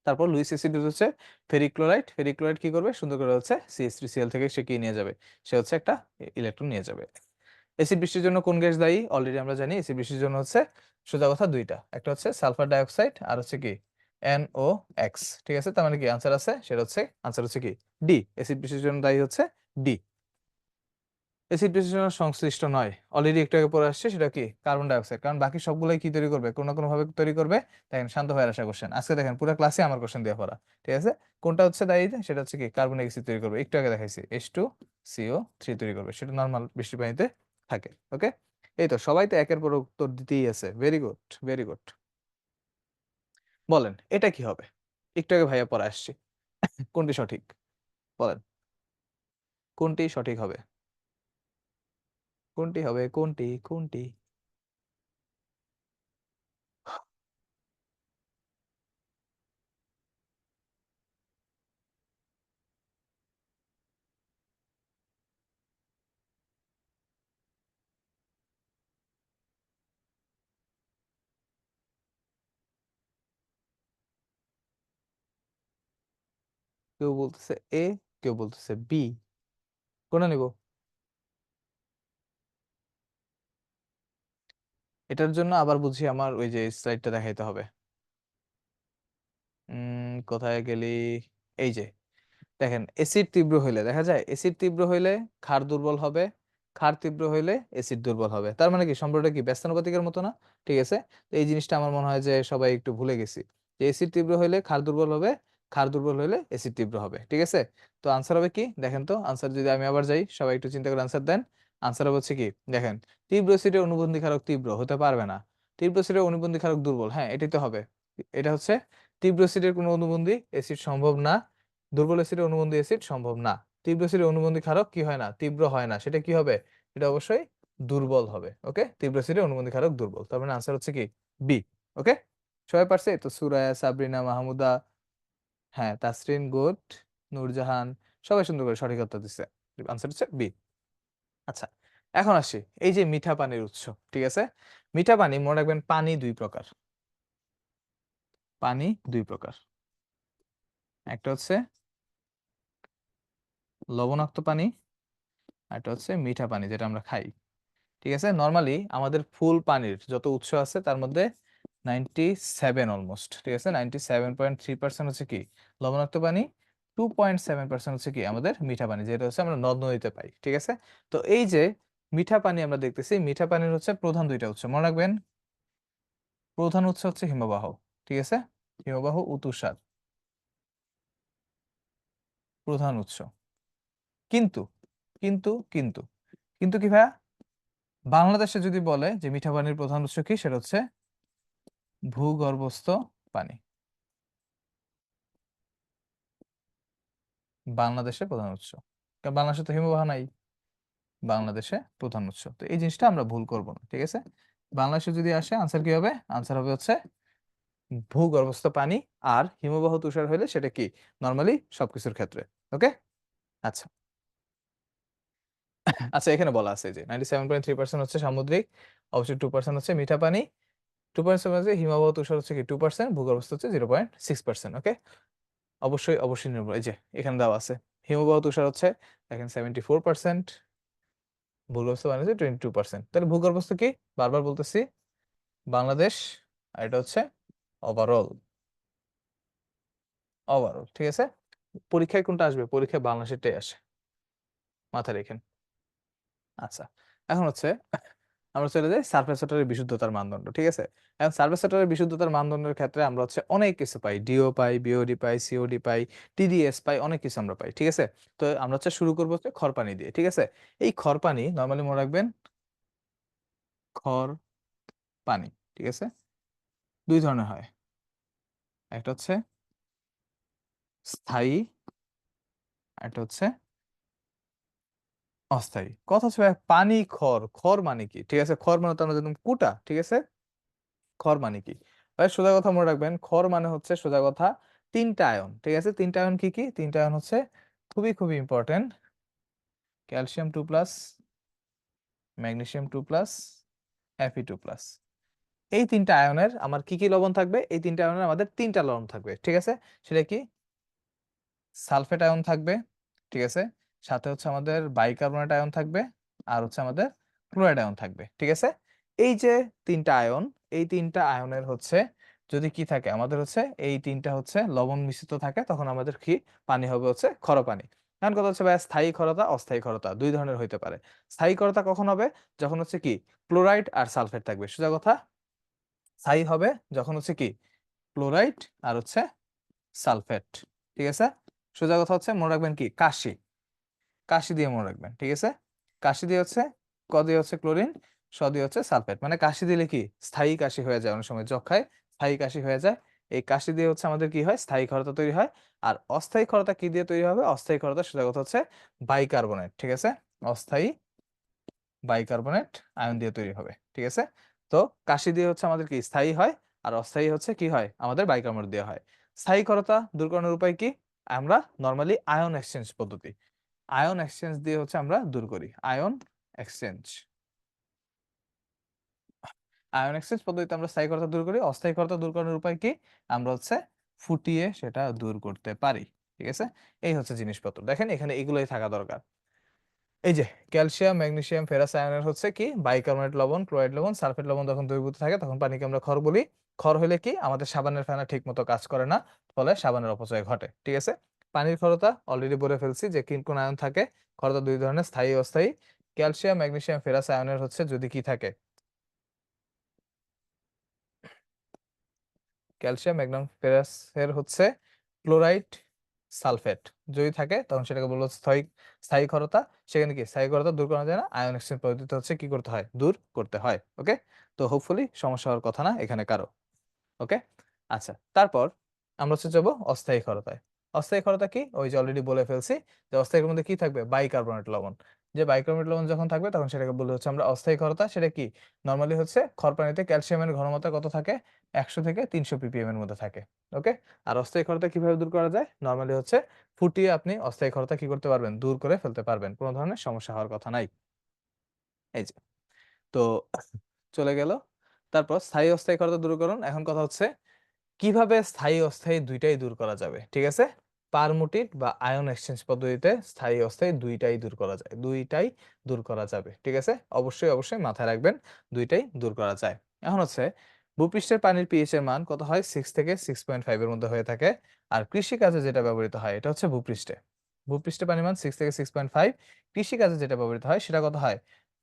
Speaker 1: তারপর লুইস অ্যাসিড হচ্ছে ফেরিক ক্লোরাইড, ফেরিক ক্লোরাইড কি করবে সুন্দর করে হচ্ছে CH3Cl থেকে সে কি নিয়ে যাবে, সে হচ্ছে একটা ইলেকট্রন নিয়ে যাবে। অ্যাসিড বৃষ্টির জন্য কোন গ্যাস দায়ী, অলরেডি আমরা জানি অ্যাসিড বৃষ্টির জন্য হচ্ছে সোজা কথা দুইটা, একটা হচ্ছে সালফার ডাইঅক্সাইড আর হচ্ছে কি NOx, ঠিক আছে, তার মানে কি আনসার আছে, সেটা হচ্ছে আনসার হচ্ছে কি ডি, অ্যাসিড বৃষ্টির জন্য দায়ী হচ্ছে ডি। অ্যাসিড বৃষ্টির জন্য সংশ্লিষ্ট নয়, অলরেডি একটু আগে পড়ে আসছে, সেটা কি কার্বন ডাইঅক্সাইড, কারণ বাকি সবগুলাই কি তৈরি করবে কোনো না কোনো ভাবে তৈরি করবে। দেখেন শান্ত ভাইয়ের আসা কোশ্চেন, আজকে দেখেন পুরো ক্লাসে আমার কোশ্চেন দিয়ে পড়া, ঠিক আছে। কোনটা হচ্ছে দায়ী, সেটা হচ্ছে কি কার্বনিক অ্যাসিড তৈরি করবে, একটু আগে দেখাইছি H2CO3 তৈরি করবে, সেটা নর্মাল বৃষ্টির পানিতে থাকে, ওকে। এই তো সবাই তো একের পর উত্তর দিতেই আছে, ভেরি গুড, ভেরি গুড। বলেন এটা কি হবে, একটু আগে ভাইয়া পড়া আসছি, কোনটি সঠিক বলেন, কোনটি সঠিক হবে, কোনটি হবে, কোনটি কোনটি। কেউ বলতেছে এ, কেউ বলতেছে বি। কোনটা নিব? এটার জন্য আবার বুঝি আমার ওই যে স্লাইডটা দেখাইতে হবে। কোথায় গেলি? এই যে দেখেন, এসিড তীব্র হইলে দেখা যায়, এসিড তীব্র হইলে ক্ষার দুর্বল হবে, ক্ষার তীব্র হইলে এসিড দুর্বল হবে। তার মানে কি সম্পর্কটা কি ব্যস্তানুপাতিকের মতো না? ঠিক আছে, তো এই জিনিসটা আমার মনে হয় যে সবাই একটু ভুলে গেছি, যে এসিড তীব্র হইলে ক্ষার দুর্বল হবে, ক্ষার দুর্বল হইলে এসিড তীব্র হবে। ঠিক আছে, তো আনসার হবে কি দেখেন তো, আনসার যদি আমি আবার যাই, সবাই একটু চিন্তা করে আনসার দেন। আনসার হচ্ছে কি দেখেন, তীব্র এসিডের অনুবন্ধী ক্ষারক তীব্র হতে পারবে না, তীব্র এসিডের অনুবন্ধী ক্ষারক দুর্বল, হ্যাঁ এটাই তো হবে। এটা হচ্ছে তীব্র এসিডের কোনো অনুবন্ধী এসিড সম্ভব না, দুর্বল অ্যাসিডে অনুবন্ধী অ্যাসিড সম্ভব না। তীব্র অ্যাসিডে অনুবন্ধী ক্ষারক কি হয় না? তীব্র হয় না। সেটা কি হবে? এটা অবশ্যই দুর্বল হবে। ওকে, তীব্র অ্যাসিডে অনুবন্ধী ক্ষারক দুর্বল, তার মানে আনসার হচ্ছে কি বি। ওকে, সবাই পারছে তো? সুরায়া, সাবরিনা, মাহমুদা, হ্যাঁ তাসরিন, গুড, নূরজাহান, সবাই সুন্দর করে সঠিক উত্তর দিচ্ছে। আনসার হচ্ছে বি। আচ্ছা, এখন আসি এই যে মিঠা পানির উৎস। ঠিক আছে, মিঠা পানি মনে রাখবেন, পানি দুই প্রকার, পানি দুই প্রকার। একটা হচ্ছে লবণাক্ত পানি, আর একটা হচ্ছে মিঠা পানি যেটা আমরা খাই। ঠিক আছে, নর্মালি আমাদের ফুল পানির যত উৎস আছে তার মধ্যে 97 অলমোস্ট, ঠিক আছে 97.3% হচ্ছে কি লবণাক্ত পানি, 2.7% হচ্ছে কি আমাদের মিঠা পানি, যেটা হচ্ছে আমরা নদ নদীতে পাই। ঠিক আছে, তো এই যে মিঠা পানি আমরা দেখতেছি, মিঠা পানির হচ্ছে প্রধান দুইটা উৎস মনে রাখবেন। প্রধান উৎস হচ্ছে হিমবাহ। ঠিক আছে, হিমবাহ ও তুষার প্রধান উৎস। কিন্তু কিন্তু কিন্তু কিন্তু কি ভাইয়া, বাংলাদেশে যদি বলে যে মিঠা পানির প্রধান উৎস কি, সেটা হচ্ছে ভূগর্ভস্থ পানি। বাংলাদেশে প্রধান উৎস, কারণ বাংলাদেশে তো হিমবাহ নাই, বাংলাদেশে প্রধান উৎস। তো এই জিনিসটা আমরা ভুল করব না। ঠিক আছে, বাংলাদেশে যদি আসে আনসার কি হবে? আনসার হবে হচ্ছে ভূগর্ভস্থ পানি। আর হিমবাহ তুষার হলে সেটা কি নর্মালি সবকিছুর ক্ষেত্রে। ওকে, আচ্ছা। আচ্ছা, এখানে বলা আছে যে 97.3% হচ্ছে সামুদ্রিক, অবশ্যই 2% হচ্ছে মিঠা পানি, 2.7 হচ্ছে হিমবাহ তুষার হচ্ছে কি 2%, ভূগর্ভস্থ হচ্ছে 0.6%। ওকে, অবশ্যই অবশ্যই নির্ভর, এই যে এখানে দেওয়া আছে হিমবাহ তুষার হচ্ছে দেখেন 74%, ভূগর্ভস্থ পানি হচ্ছে 22%। তাহলে ভূগর্ভস্থ কি, বারবার বলতেছি বাংলাদেশ, আর এটা হচ্ছে ওভারঅল, ওভারঅল। ঠিক আছে, পরীক্ষায় কোনটা আসবে? পরীক্ষায় বাংলাদেশেরটাই আসে, মাথায় রেখেন। আচ্ছা, এখন হচ্ছে আমরা চলে যাই সারফেস ওয়াটারের বিশুদ্ধতার মানদণ্ড। ঠিক আছে, এখন সারফেস ওয়াটারের বিশুদ্ধতার মানদণ্ডের ক্ষেত্রে আমরা হচ্ছে অনেক কিছু পাই, ডিও পাই, বিওডি পাই, সিওডি পাই, টিডিএস পাই, অনেক কিছু আমরা পাই। ঠিক আছে, তো আমরা হচ্ছে শুরু করবো হচ্ছে খড়পানি দিয়ে। ঠিক আছে, এই খড়পানি নর্মালি মনে রাখবেন, খড় পানি, ঠিক আছে, দুই ধরনের হয়। একটা হচ্ছে স্থায়ী, একটা হচ্ছে অস্থায়ী। কথা হচ্ছে ভাই, পানি খড়, খড় মানে কি? ঠিক আছে, খড় মানে তো আমরা জানতাম কুটা। ঠিক আছে, খড় মানে কি ভাই? সোজা কথা মনে রাখবেন, খড় মানে হচ্ছে সোজা কথা তিনটা আয়ন। ঠিক আছে, তিনটা আয়ন কি কি? তিনটা আয়ন হচ্ছে খুবই খুবই ইম্পর্টেন্ট, ক্যালসিয়াম 2+, ম্যাগনেসিয়াম 2+, Fe2+। এই তিনটা আয়নের আমার কি কি লবণ থাকবে? এই তিনটা আয়নের আমাদের তিনটা লবণ থাকবে। ঠিক আছে, সেটা কি? সালফেট আয়ন থাকবে, ঠিক আছে, সাথে হচ্ছে আমাদের বাইকার্বনেট আয়ন থাকবে, আর হচ্ছে আমাদের ক্লোরাইড আয়ন থাকবে। ঠিক আছে, এই যে তিনটা আয়ন, এই তিনটা আয়নের হচ্ছে যদি কি থাকে আমাদের হচ্ছে, এই তিনটা হচ্ছে লবণ মিশ্রিত থাকে, তখন আমাদের কি পানি হবে? হচ্ছে ক্ষার পানি। এখন কথা হচ্ছে ভাই, স্থায়ী ক্ষারতা অস্থায়ী ক্ষারতা দুই ধরনের হইতে পারে। স্থায়ী ক্ষারতা কখন হবে? যখন হচ্ছে কি ক্লোরাইড আর সালফেট থাকবে। সোজা কথা স্থায়ী হবে যখন হচ্ছে কি ক্লোরাইড আর হচ্ছে সালফেট। ঠিক আছে, সোজা কথা হচ্ছে মনে রাখবেন কি কাশি, কাশি দিয়ে মনে রাখবেন। ঠিক আছে, কাশি দিয়ে হচ্ছে, ক দিয়ে হচ্ছে ক্লোরিন, স দিয়ে হচ্ছে সালফেট। মানে কাশি দিলে কি স্থায়ী কাশি হয়ে যায়, অনেক সময় যক্ষায় স্থায়ী কাশি হয়ে যায়। এই কাশি দিয়ে হচ্ছে আমাদের কি হয়? স্থায়ী ক্ষারতা তৈরি হয়। আর অস্থায়ী ক্ষারতা কি দিয়ে তৈরি হবে? অস্থায়ী ক্ষারতা সোজা কথা হচ্ছে বাইকার্বনেট। ঠিক আছে, অস্থায়ী বাইকার্বনেট আয়ন দিয়ে তৈরি হবে। ঠিক আছে, তো কাশি দিয়ে হচ্ছে আমাদের কি স্থায়ী হয়, আর অস্থায়ী হচ্ছে কি হয়? আমাদের বাইকার্বনেট দিয়ে হয়। স্থায়ী ক্ষারতা দূর করানোর উপায় কি? আমরা নর্মালি আয়ন এক্সচেঞ্জ পদ্ধতি, আয়ন এক্সচেঞ্জ দিয়ে হচ্ছে আমরা দূর করি, আয়ন এক্সচেঞ্জ। আয়ন এক্সচেঞ্জ পদ্ধতিতে আমরা স্থায়ী ক্ষারতা দূর করি। অস্থায়ী ক্ষারতা দূর করানোর উপায় কি? আমরা হচ্ছে ফুটিয়ে সেটা দূর করতে পারি। ঠিক আছে, এই হচ্ছে জিনিসপত্র। দেখেন এখানে এগুলোই থাকা দরকার। এই যে ক্যালসিয়াম, ম্যাগনেসিয়াম, ফেরাস আয়নের হচ্ছে কি বাইকার্বনেট লবণ, ক্লোরাইড লবণ, সালফেট লবণ যখন দ্রবীভূত থাকে তখন পানিকে আমরা ক্ষার বলি। ক্ষার হলে কি আমাদের সাবানের ফেনা ঠিক মতো কাজ করে না, ফলে সাবানের অপচয় ঘটে। ঠিক আছে, পানির ক্ষারতা অলরেডি বলে ফেলছি যে কোন কোন আয়ন থাকে। ক্ষারতা দুই ধরনের, স্থায়ী ও অস্থায়ী। ক্যালসিয়াম, ম্যাগনেসিয়াম, ফেরাস আয়নের হচ্ছে যদি কি থাকে, ক্যালসিয়াম, ম্যাগনেসিয়াম, ফেরাসের হচ্ছে ক্লোরাইড, সালফেট যদি থাকে তখন সেটাকে বলবো স্থায়ী স্থায়ী ক্ষারতা। সেখানে কি স্থায়ী ক্ষারতা দূর করা যায় না, আয়ন এক্সচেঞ্জ পদ্ধতিতে হচ্ছে কি করতে হয়, দূর করতে হয়। ওকে, তো হোপফুলি সমস্যা হওয়ার কথা না এখানে কারো। ওকে, আচ্ছা, তারপর আমরা হচ্ছে যাবো অস্থায়ী ক্ষারতায়। অস্থায়ী ক্ষারতা কি, ওই যে অলরেডি বলে ফেলছি যে অস্থায়ীর মধ্যে কি থাকবে, বাইকার্বনেট লবণ। যে বাইকার্বনেট লবণ যখন থাকবে তখন সেটাকে বলে হচ্ছে আমরা অস্থায়ী ক্ষারতা। সেটা কি, নরমালি হচ্ছে খর পানিতে ক্যালসিয়ামের ঘনমাত্রা কত থাকে, 100 থেকে 300 ppm এর মধ্যে থাকে। ওকে, আর অস্থায়ী ক্ষারতা কিভাবে দূর করা যায়, নরমালি হচ্ছে ফুটিয়ে আপনি অস্থায়ী ক্ষারতা কি করতে পারবেন, দূর করে ফেলতে পারবেন, কোনো ধরনের সমস্যা হওয়ার কথা নাই। এই যে, তো চলে গেল। তারপর স্থায়ী অস্থায়ী ক্ষারতা দূরীকরণ। এখন কথা হচ্ছে কিভাবে স্থায়ী অস্থায়ী দুইটাই দূর করা যাবে। ঠিক আছে, পারমুটিট বা আয়ন এক্সচেঞ্জ পদ্ধতিতে স্থায়ী অস্থায়ী দুইটাই দূর করা যায়, দুইটাই দূর করা যাবে। ঠিক আছে, অবশ্যই অবশ্যই মাথায় রাখবেন, দুইটাই দূর করা যায়। এখন হচ্ছে ভূপৃষ্ঠের পানির পিএইচ এর মান কত হয়, 6 থেকে 6.5 এর মধ্যে হয়ে থাকে। আর কৃষি কাজে যেটা ব্যবহৃত হয় এটা হচ্ছে ভূপৃষ্ঠে, ভূপৃষ্ঠে পানির মান 6 থেকে 6.5। কৃষি কাজে যেটা ব্যবহৃত হয় সেটা কত হয়,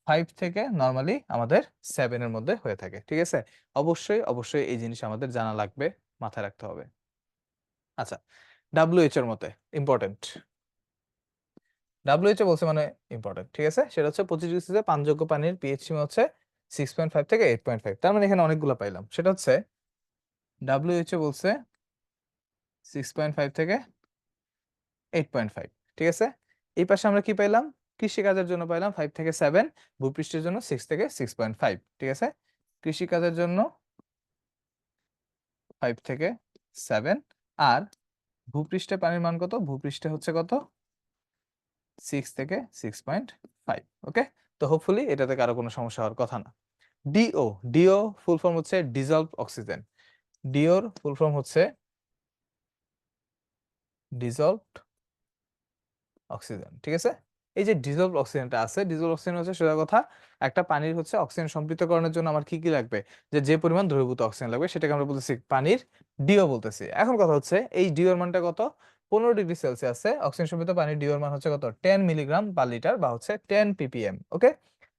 Speaker 1: 5 থেকে নরমালি আমাদের 7 এর মধ্যে হয়ে থাকে। ঠিক আছে, অবশ্যই অবশ্যই এই জিনিস আমাদের জানা লাগবে, মাথায় রাখতে হবে। আচ্ছা, ডাব্লিউএইচ এর মতে ইম্পর্টেন্ট, ডাব্লিউএইচ বলছে মানে ইম্পর্টেন্ট। ঠিক আছে, সেটা হচ্ছে 25 ডিগ্রি সেলসিয়াসে পানযোগ্য পানির পিএইচ সীমা হচ্ছে 6.5 থেকে 8.5। তার মানে এখানে অনেকগুলো পাইলাম। সেটা হচ্ছে ডাব্লিউএইচ বলছে 6.5 থেকে 8.5। ঠিক আছে, এই পাশে আমরা কি পাইলাম, কৃষিকাজের জন্য পাইলাম 5 থেকে 7, ভূপৃষ্ঠের জন্য 6 থেকে 6.5। ঠিক আছে, কৃষিকাজের জন্য 5 থেকে 7, আর ভূপৃষ্ঠে পানির মান কত, ভূপৃষ্ঠে হচ্ছে কত, 6 থেকে 6.5। ওকে, তো হোপফুলি এটাতে কারো কোনো সমস্যা হওয়ার কথা না। ডিও, ডিও ফুল ফর্ম হচ্ছে ডিজলভ অক্সিজেন। ডিওর ফুল ফর্ম হচ্ছে ডিজলভড অক্সিজেন। ঠিক আছে, এই যে ডিজলভ অক্সিজেনটা আছে, ডিজলভ অক্সিজেন হচ্ছে সোজা কথা একটা পানির হচ্ছে অক্সিজেন সম্পৃক্তকরণের জন্য আমার কি কি লাগবে, যে পরিমাণ দ্রবীভূত অক্সিজেন লাগবে সেটাকে আমরা বলতেছি পানির ডিও বলতেছি। এখন কথা হচ্ছে এই ডিওর মানটা কত, 15 ডিগ্রি সেলসিয়াসে অক্সিজেন সমৃদ্ধ পানির ডিওর মান হচ্ছে কত, 10 মিলিগ্রাম পার লিটার বা হচ্ছে 10 ppm। ওকে,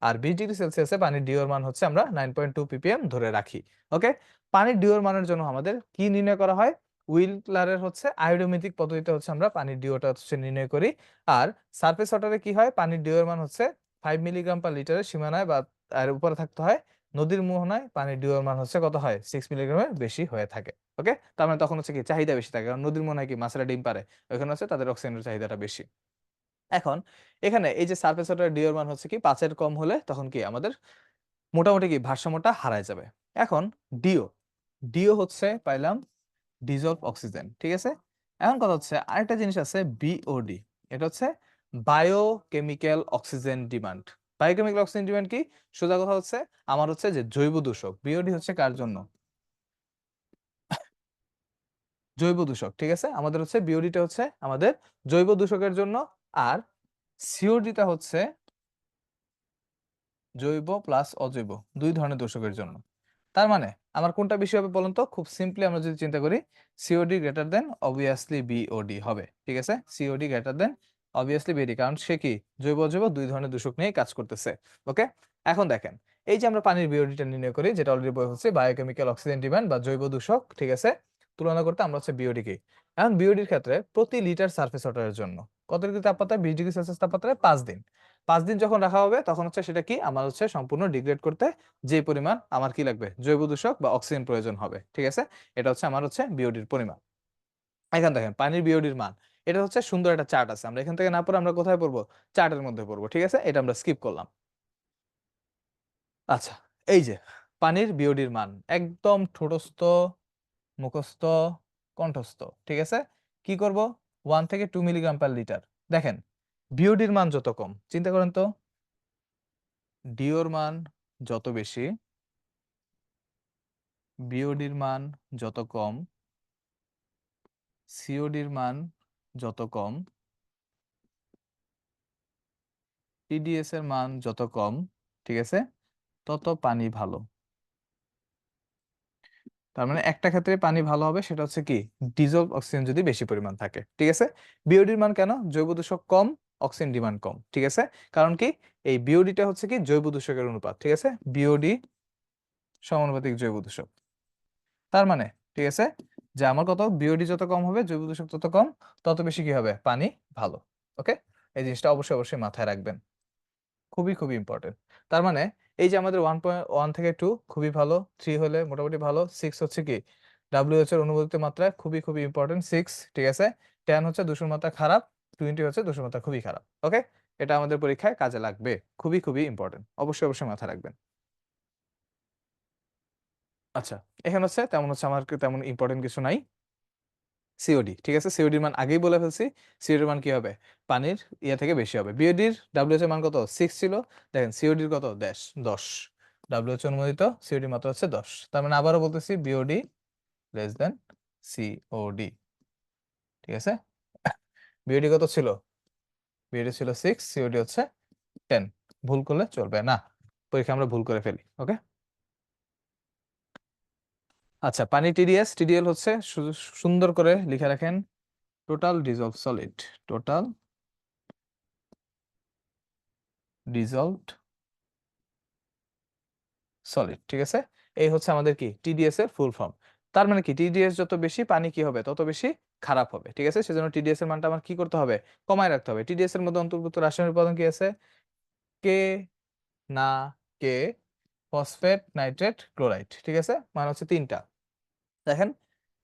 Speaker 1: আর 20 ডিগ্রি সেলসিয়াসে পানির ডিওর মান হচ্ছে আমরা 9.2 ppm ধরে রাখি। ওকে, পানির ডিওর মানের জন্য আমাদের কি নির্ণয় করা হয়, উইলক্লারের হচ্ছে আয়োডোমেট্রিক পদ্ধতিতে হচ্ছে আমরা পানির ডিওটা হচ্ছে নির্ণয় করি। আর সারফেস ওয়াটারে কি হয়, পানির ডিওর মান হচ্ছে 5 মিলিগ্রাম পার লিটারের সীমানায় বা এর উপরে থাকতে হয়। নদীর মোহনায় পানির ডিওর মান হচ্ছে কত হয়, 6 মিলিগ্রামের বেশি হয়ে থাকে। ওকে, তার মানে তখন হচ্ছে কি চাহিদা বেশি থাকে, কারণ নদীর মোহনায় কি মাছেরা ডিম পারে, ওখানে হচ্ছে তাদের অক্সিজেনের চাহিদাটা বেশি। এখন এখানে এই যে সারফেস ওয়াটারের ডিওর মান হচ্ছে কি 5 এর কম হলে তখন কি আমাদের মোটামুটি কি ভারসাম্যটা হারায় যাবে। এখন ডিও, ডিও হচ্ছে পাইলাম ডিজলভ অক্সিজেন। ঠিক আছে, এখন কথা হচ্ছে আরেকটা জিনিস আছে বিওডি, এটা হচ্ছে biochemical oxygen demand. Biochemical oxygen demand কি, সোজা কথা হচ্ছে আমার হচ্ছে যে জৈব দূষক, বিওডি হচ্ছে কার জন্য, জৈব দূষক। ঠিক আছে, আমাদের হচ্ছে বিওডিটা হচ্ছে আমাদের জৈব দূষকের জন্য, আর সিওডিটা হচ্ছে জৈব প্লাস অজৈব দুই ধরনের দূষকের জন্য। তার মানে আমার কোনটা বেশি হবে বলুন তো, খুব সিম্পলি আমরা যদি চিন্তা করি COD greater than obviously BOD হবে। ঠিক আছে, COD greater than obviously BOD, কারণ সে কি জৈব অজৈব দুই ধরনের দূষক নিয়ে কাজ করতেছে। ওকে, এখন দেখেন এই যে আমরা পানির বিওডিটা নির্ণয় করি, যেটা অলরেডি বলা হচ্ছে বায়োকেমিক্যাল অক্সিজেন ডিমান্ড বা জৈব দূষক। ঠিক আছে, তুলনা করতে আমরা হচ্ছে বিওডি কি, এখন বিওডির ক্ষেত্রে প্রতি লিটার সারফেস ওয়াটারের জন্য কত ডিগ্রি তাপমাত্রায়, 20 ডিগ্রি সেলসিয়াস তাপমাত্রায় 5 দিন, 5 দিন যখন রাখা হবে তখন হচ্ছে সেটা কি আমার হচ্ছে সম্পূর্ণ ডিগ্রেড করতে যে পরিমাণ আমার কি লাগবে, জৈব দূষক বা অক্সিজেন প্রয়োজন হবে। ঠিক আছে, এটা হচ্ছে আমার হচ্ছে বিওডির পরিমাণ। এখন দেখেন পানির বিওডির মান, এটা হচ্ছে সুন্দর একটা চার্ট আছে, আমরা এখান থেকে না পড়ে আমরা কোথায় পড়বো, চার্টের মধ্যে পড়বো। ঠিক আছে, এটা আমরা স্কিপ করলাম। আচ্ছা, এই যে পানির বিওডির মান একদম ঠোঁটস্থ, মুখস্থ, কণ্ঠস্থ। ঠিক আছে, কি করব, 1 থেকে 2 মিলিগ্রাম পার লিটার। দেখেন বিওডির মান যত কম, চিন্তা করেন তো, ডিওর মান যত বেশি, বিওডির মান যত কম, সিওডির মান যত কম, টিডিএস এর মান যত কম, ঠিক আছে, তত পানি ভালো। তার মানে একটা ক্ষেত্রে পানি ভালো হবে, সেটা হচ্ছে কি, ডিজলভ অক্সিজেন যদি বেশি পরিমাণ থাকে, ঠিক আছে। বিওডির মান কেন, জৈব দূষক কম, অক্সিজেন ডিমান্ড কম, ঠিক আছে। কারণ কি, এই বিওডিটা হচ্ছে কি জৈব দূষকের অনুপাত, ঠিক আছে, বিওডি সমানুপাতিক জৈব দূষক। তার মানে, ঠিক আছে, যে আমার কত, বিওডি যত কম হবে, জৈব দূষক তত কম, তত বেশি কি হবে, পানি ভালো। ওকে, এই জিনিসটা অবশ্যই অবশ্যই মাথায় রাখবেন, খুবই খুবই ইম্পর্টেন্ট। তার মানে এই যে আমাদের 1.1 থেকে 2 খুবই ভালো, 3 হলে মোটামুটি ভালো, 6 হচ্ছে কি ডাব্লিউএইচ এর অনুমোদিত মাত্রা, খুবই খুবই ইম্পর্টেন্ট 6, ঠিক আছে। 10 হচ্ছে দূষণ মাত্রা খারাপ, 20 হচ্ছে দূষণ মাত্রা খুবই খারাপ। ওকে, এটা আমাদের পরীক্ষায় কাজে লাগবে, খুবই খুবই ইম্পর্টেন্ট, অবশ্যই অবশ্যই মাথায় রাখবেন। আচ্ছা, এখানে হচ্ছে তেমন হচ্ছে আমার তেমন ইম্পর্টেন্ট কিছু নাই। সিওডি, ঠিক আছে, সিওডির মান আগেই বলে ফেলছি, সিওডির মান কি হবে, পানির ইয়ে থেকে বেশি হবে। বিওডির ডাব্লিউএইচ এর মান কত, 6 ছিল, দেখেন সিওডির কত, 10, ডাব্লিউএইচ অনুমোদিত সিওডি মাত্রা হচ্ছে 10। তার মানে আবারও বলতেছি, বিওডি লেস দেন সিওডি, ঠিক আছে। বিওডি কত ছিল, বিওডি ছিল 6, সিওডি হচ্ছে 10। ভুল করলে চলবে না, পরীক্ষা আমরা ভুল করে ফেলি। ওকে, আচ্ছা, পানি টিডিএস, টিডিএল হচ্ছে সুন্দর করে লিখে রাখেন, total dissolved solid, total dissolved solid, ঠিক আছে। এই হচ্ছে আমাদের কি টিডিএস এর ফুল ফর্ম। তার মানে কি, টিডিএস যত বেশি, পানি কি হবে, তত বেশি খারাপ হবে, ঠিক আছে। সেজন্য টিডিএস এর মানটা আমার কি করতে হবে, কমায় রাখতে হবে। টিডিএস এর মধ্যে অন্তর্ভুক্ত রাসায়নিক উপাদান কি আছে, কে, না, কে, ফসফেট, নাইট্রেট, ক্লোরাইড, ঠিক আছে, মানে হচ্ছে তিনটা। দেখেন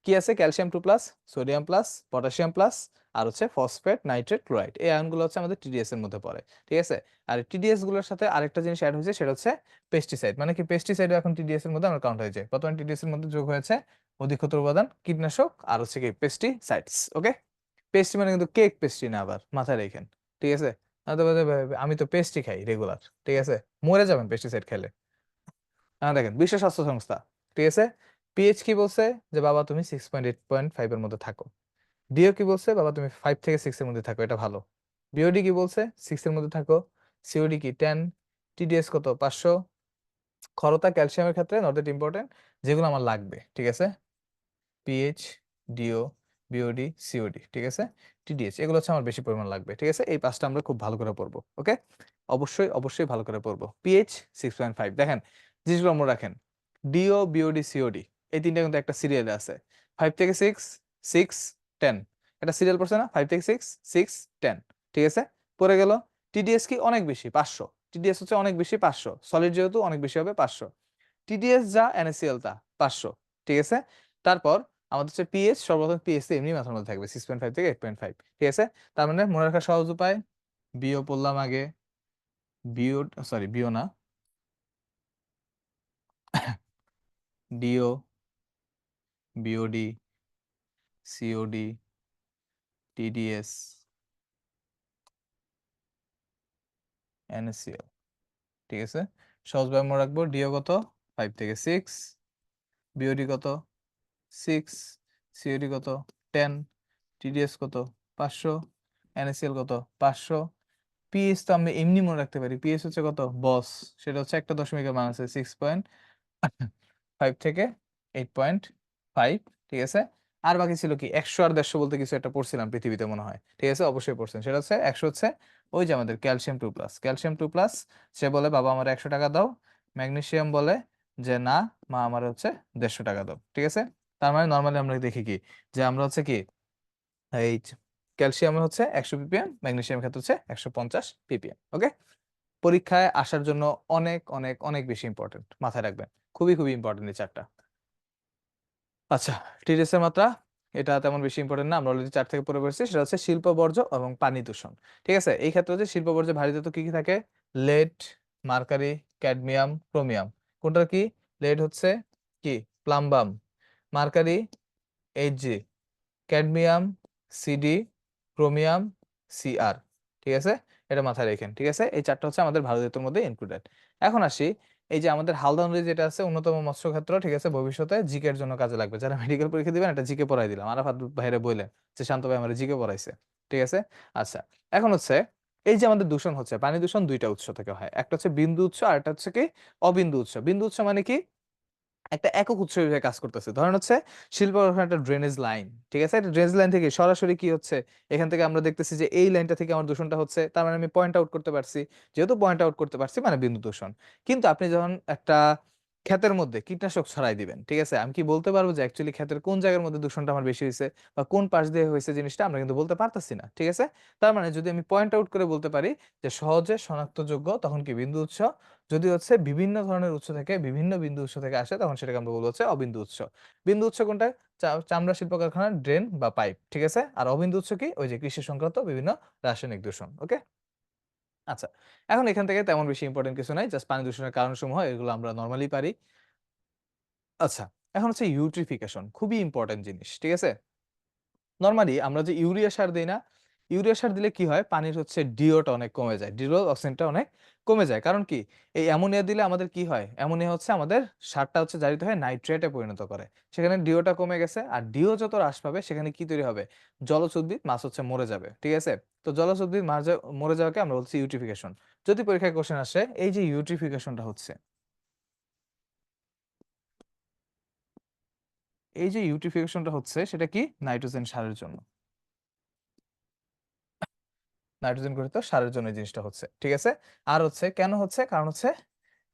Speaker 1: কি আছে, calcium 2+, sodium plus, potassium plus, আর হচ্ছে ফসফেট, নাইট্রেট, ক্লোরাইড, এই আয়নগুলো হচ্ছে আমাদের টিডিএস এর মধ্যে পড়ে, ঠিক আছে। আর টিডিএস গুলোর সাথে আরেকটা জিনিস অ্যাড হয়েছে, সেটা হচ্ছে পেস্টিসাইড। মানে কি, পেস্টিসাইড এখন টিডিএস এর মধ্যে আমরা কাউন্ট হয়ে যায়। বর্তমানে টিডিএস এর মধ্যে যোগ হয়েছে অধিকতর উপাদান, কীটনাশক, আর হচ্ছে কি পেস্টিসাইডস। ওকে, পেস্টি মানে কিন্তু কেক পেস্ট্রি না, আবার মাথায় রেখেন, ঠিক আছে। নয়তো বলবে, আমি তো পেস্ট্রি খাই রেগুলার, ঠিক আছে, মরে যাবেন পেস্টিসাইড খেলে। দেখেন বিশ্ব স্বাস্থ্য সংস্থা, ঠিক আছে, পিএইচ কি বলছে, যে বাবা তুমি 6.8.5 এর মধ্যে থাকো। ডিও কি বলছে, বাবা তুমি 5 থেকে 6 এর মধ্যে থাকো, এটা ভালো। বিওডি কি বলছে, 6 এর মধ্যে থাকো। সিওডি কি 10, টিডিএস কত 500। ক্ষরতা ক্যালসিয়ামের ক্ষেত্রে নট দ্যাট ইম্পর্টেন্ট, যেগুলো আমার লাগবে, ঠিক আছে, পিএইচ, ডিও, বিওডি, সিওডি, ঠিক আছে, টিডিএস, এগুলো হচ্ছে আমার বেশি পরিমাণ লাগবে, ঠিক আছে। এই পাঁচটা আমরা খুব ভালো করে পড়বো। ওকে, অবশ্যই অবশ্যই ভালো করে পড়বো। পিএইচ 6.5, দেখেন জিনিসগুলো মনে রাখেন, ডিও, বিওডি, সিওডি, এই তিনটা কিন্তু একটা সিরিয়ালে আছে, 5 থেকে 6, 6, 10, এটা সিরিয়াল পড়ছে না, 5 থেকে 6, 6, 10, ঠিক আছে। পড়ে গেল টিডিএস কি অনেক বেশি, 500, টিডিএস হচ্ছে অনেক বেশি, 500, সলিড যেহেতু অনেক বেশি হবে 500, টিডিএস যা এনএসিএল তা 500, ঠিক আছে। তারপর আমাদের হচ্ছে পিএইচ, সর্বপ্রথম পিএইচ এমনি মাথার মধ্যে থাকবে 6.5 থেকে 8.5, ঠিক আছে। তার মানে মনে রাখার সহজ উপায়, বিও পড়লাম আগে, বিও, সরি বিও না, DO, BOD, COD, TDS, NaCl, ঠিক আছে। সহজভাবে মনে রাখবো, ডিও কত 5 থেকে 6, বিওডি কত 6, সিওডি কত 10, টিডিএস কত 500, এনএসিএল কত 500। পিএইচ তো আমি এমনি মনে রাখতে পারি, পিএইচ হচ্ছে কত বস, সেটা হচ্ছে একটা দশমিকের মান আছে 6.5 থেকে 8.5, ঠিক আছে। আর বাকি ছিল কি 100 আর 150 বলতে কিছু একটা পড়ছিলাম পৃথিবীতে মনে হয়, ঠিক আছে, অবশ্যই পড়ছেন। সেটা হচ্ছে 100 হচ্ছে ওই যে আমাদের ক্যালসিয়াম 2+, ক্যালসিয়াম 2+, সে বলে বাবা আমার 100 টাকা দাও। ম্যাগনেসিয়াম বলে যে না মা আমার হচ্ছে 150 টাকা দাও, ঠিক আছে। তার মানে নর্মালি আমরা দেখি কি, যে আমরা হচ্ছে কি এই ক্যালসিয়াম হচ্ছে 100 ppm, ম্যাগনেসিয়াম ক্ষেত্রে হচ্ছে 150 ppm। ওকে, পরীক্ষায় আসার জন্য অনেক অনেক অনেক বেশি ইম্পর্টেন্ট, মাথায় রাখবেন, খুবই খুবই ইম্পর্টেন্ট এই চারটা। আচ্ছা, টিডিএস এর মাত্রা, এটা তেমন বেশি ইম্পর্টেন্ট না, আমরা অলরেডি 4 থেকে পড়ে পড়েছি। সেটা হচ্ছে শিল্প বর্জ্য এবং পানি দূষণ, ঠিক আছে। এই ক্ষেত্রে হচ্ছে শিল্প বর্জ্যে ভারী ধাতু কি কি থাকে, লেড, মার্কারি, ক্যাডমিয়াম, ক্রোমিয়াম। কোনটা কি, লেড হচ্ছে কি plumbum, mercury Hg, cadmium CD, chromium CR, ঠিক আছে। এটা মাথায় রাখেন, ঠিক আছে। এই চারটা হচ্ছে আমাদের ভারতীয়দের মধ্যে ইনক্লুডেড। এখন আসি, এই যে আমাদের হালদা নদী যেটা আছে অন্যতম মৎস্য ক্ষেত্র, ঠিক আছে, ভবিষ্যতে জিকে এর জন্য কাজে লাগবে। যারা মেডিকেল পরীক্ষা দিবেন এটা জিকে পড়াই দিলাম, আরাফাত বাইরে বললেন যে শান্ত ভাই আমার জিকে পড়াইছে, ঠিক আছে। আচ্ছা, এখন হচ্ছে এই যে আমাদের দূষণ হচ্ছে, পানি দূষণ দুইটা উৎস থেকে হয়, একটা হচ্ছে বিন্দু উৎস আর একটা হচ্ছে কি অবিন্দু উৎস। বিন্দু উৎস মানে কি, একটা একক উৎস হিসেবে কাজ করতেছে। ধরেন হচ্ছে শিল্প কারখানার একটা ড্রেনেজ লাইন, ঠিক আছে, একটা ড্রেনেজ লাইন থেকে সরাসরি কি হচ্ছে, এখান থেকে আমরা দেখতেছি যে এই লাইনটা থেকে আমার দূষণটা হচ্ছে, তার মানে আমি পয়েন্ট আউট করতে পারছি, যেহেতু পয়েন্ট আউট করতে পারছি মানে বিন্দু দূষণ। কিন্তু আপনি যখন একটা ক্ষেতের মধ্যে কীটনাশক ছড়াই দিবেন, ঠিক আছে, আমি কি বলতে পারবো যে অ্যাকচুয়ালি ক্ষেতের কোন জায়গার মধ্যে দূষণটা আমার বেশি হয়েছে বা কোন পাশ দিয়ে হয়েছে জিনিসটা, আমরা কিন্তু বলতে পারতেছি না, ঠিক আছে। তার মানে যদি আমি পয়েন্ট আউট করে বলতে পারি যে সহজে শনাক্তযোগ্য, তখন কি বিন্দু উৎস। যদি হচ্ছে বিভিন্ন ধরনের উৎস থেকে, বিভিন্ন বিন্দু উৎস থেকে আসে, তখন সেটাকে আমরা বলবো হচ্ছে অবিন্দু উৎস। বিন্দু উৎস কোনটা, চামড়া শিল্প কারখানার ড্রেন বা পাইপ, ঠিক আছে। আর অবিন্দু উৎস কি, ওই যে কৃষি সংক্রান্ত বিভিন্ন রাসায়নিক দূষণ। ওকে, আচ্ছা, এখন এখান থেকে তেমন বেশি ইম্পর্টেন্ট কিছু নাই, জাস্ট পানি দূষণের কারণসমূহ এগুলো আমরা নরমালি পারি। আচ্ছা, এখন হচ্ছে ইউট্রিফিকেশন, খুবই ইম্পর্টেন্ট জিনিস, ঠিক আছে। নরমালি আমরা যে ইউরিয়া সার দেই না, ইউরিয়া সার দিলে কি হয়, পানির হচ্ছে ডিওটা অনেক কমে যায়, ডিও অক্সিজেনটা অনেক কমে যায়। কারণ কি, এই অ্যামোনিয়া দিলে আমাদের কি হয়, অ্যামোনিয়া হচ্ছে আমাদের সারটা হচ্ছে জারিত হয়ে নাইট্রেটে পরিণত করে, সেখানে ডিওটা কমে গেছে। আর ডিও যত হ্রাস পাবে সেখানে কি তৈরি হবে, জলজ উদ্ভিদ মাছ হচ্ছে মরে যাবে, ঠিক আছে। তো জলজ উদ্ভিদ মরে যাওয়াকে আমরা বলছি ইউট্রিফিকেশন। যদি পরীক্ষায় কোশ্চেন আসে এই যে ইউট্রিফিকেশনটা হচ্ছে, এই যে ইউট্রিফিকেশনটা হচ্ছে সেটা কি, নাইট্রোজেন সারের জন্য, নাইট্রোজেন গঠিত সারের জন্য এই জিনিসটা হচ্ছে, ঠিক আছে। আর হচ্ছে কেন হচ্ছে, কারণ হচ্ছে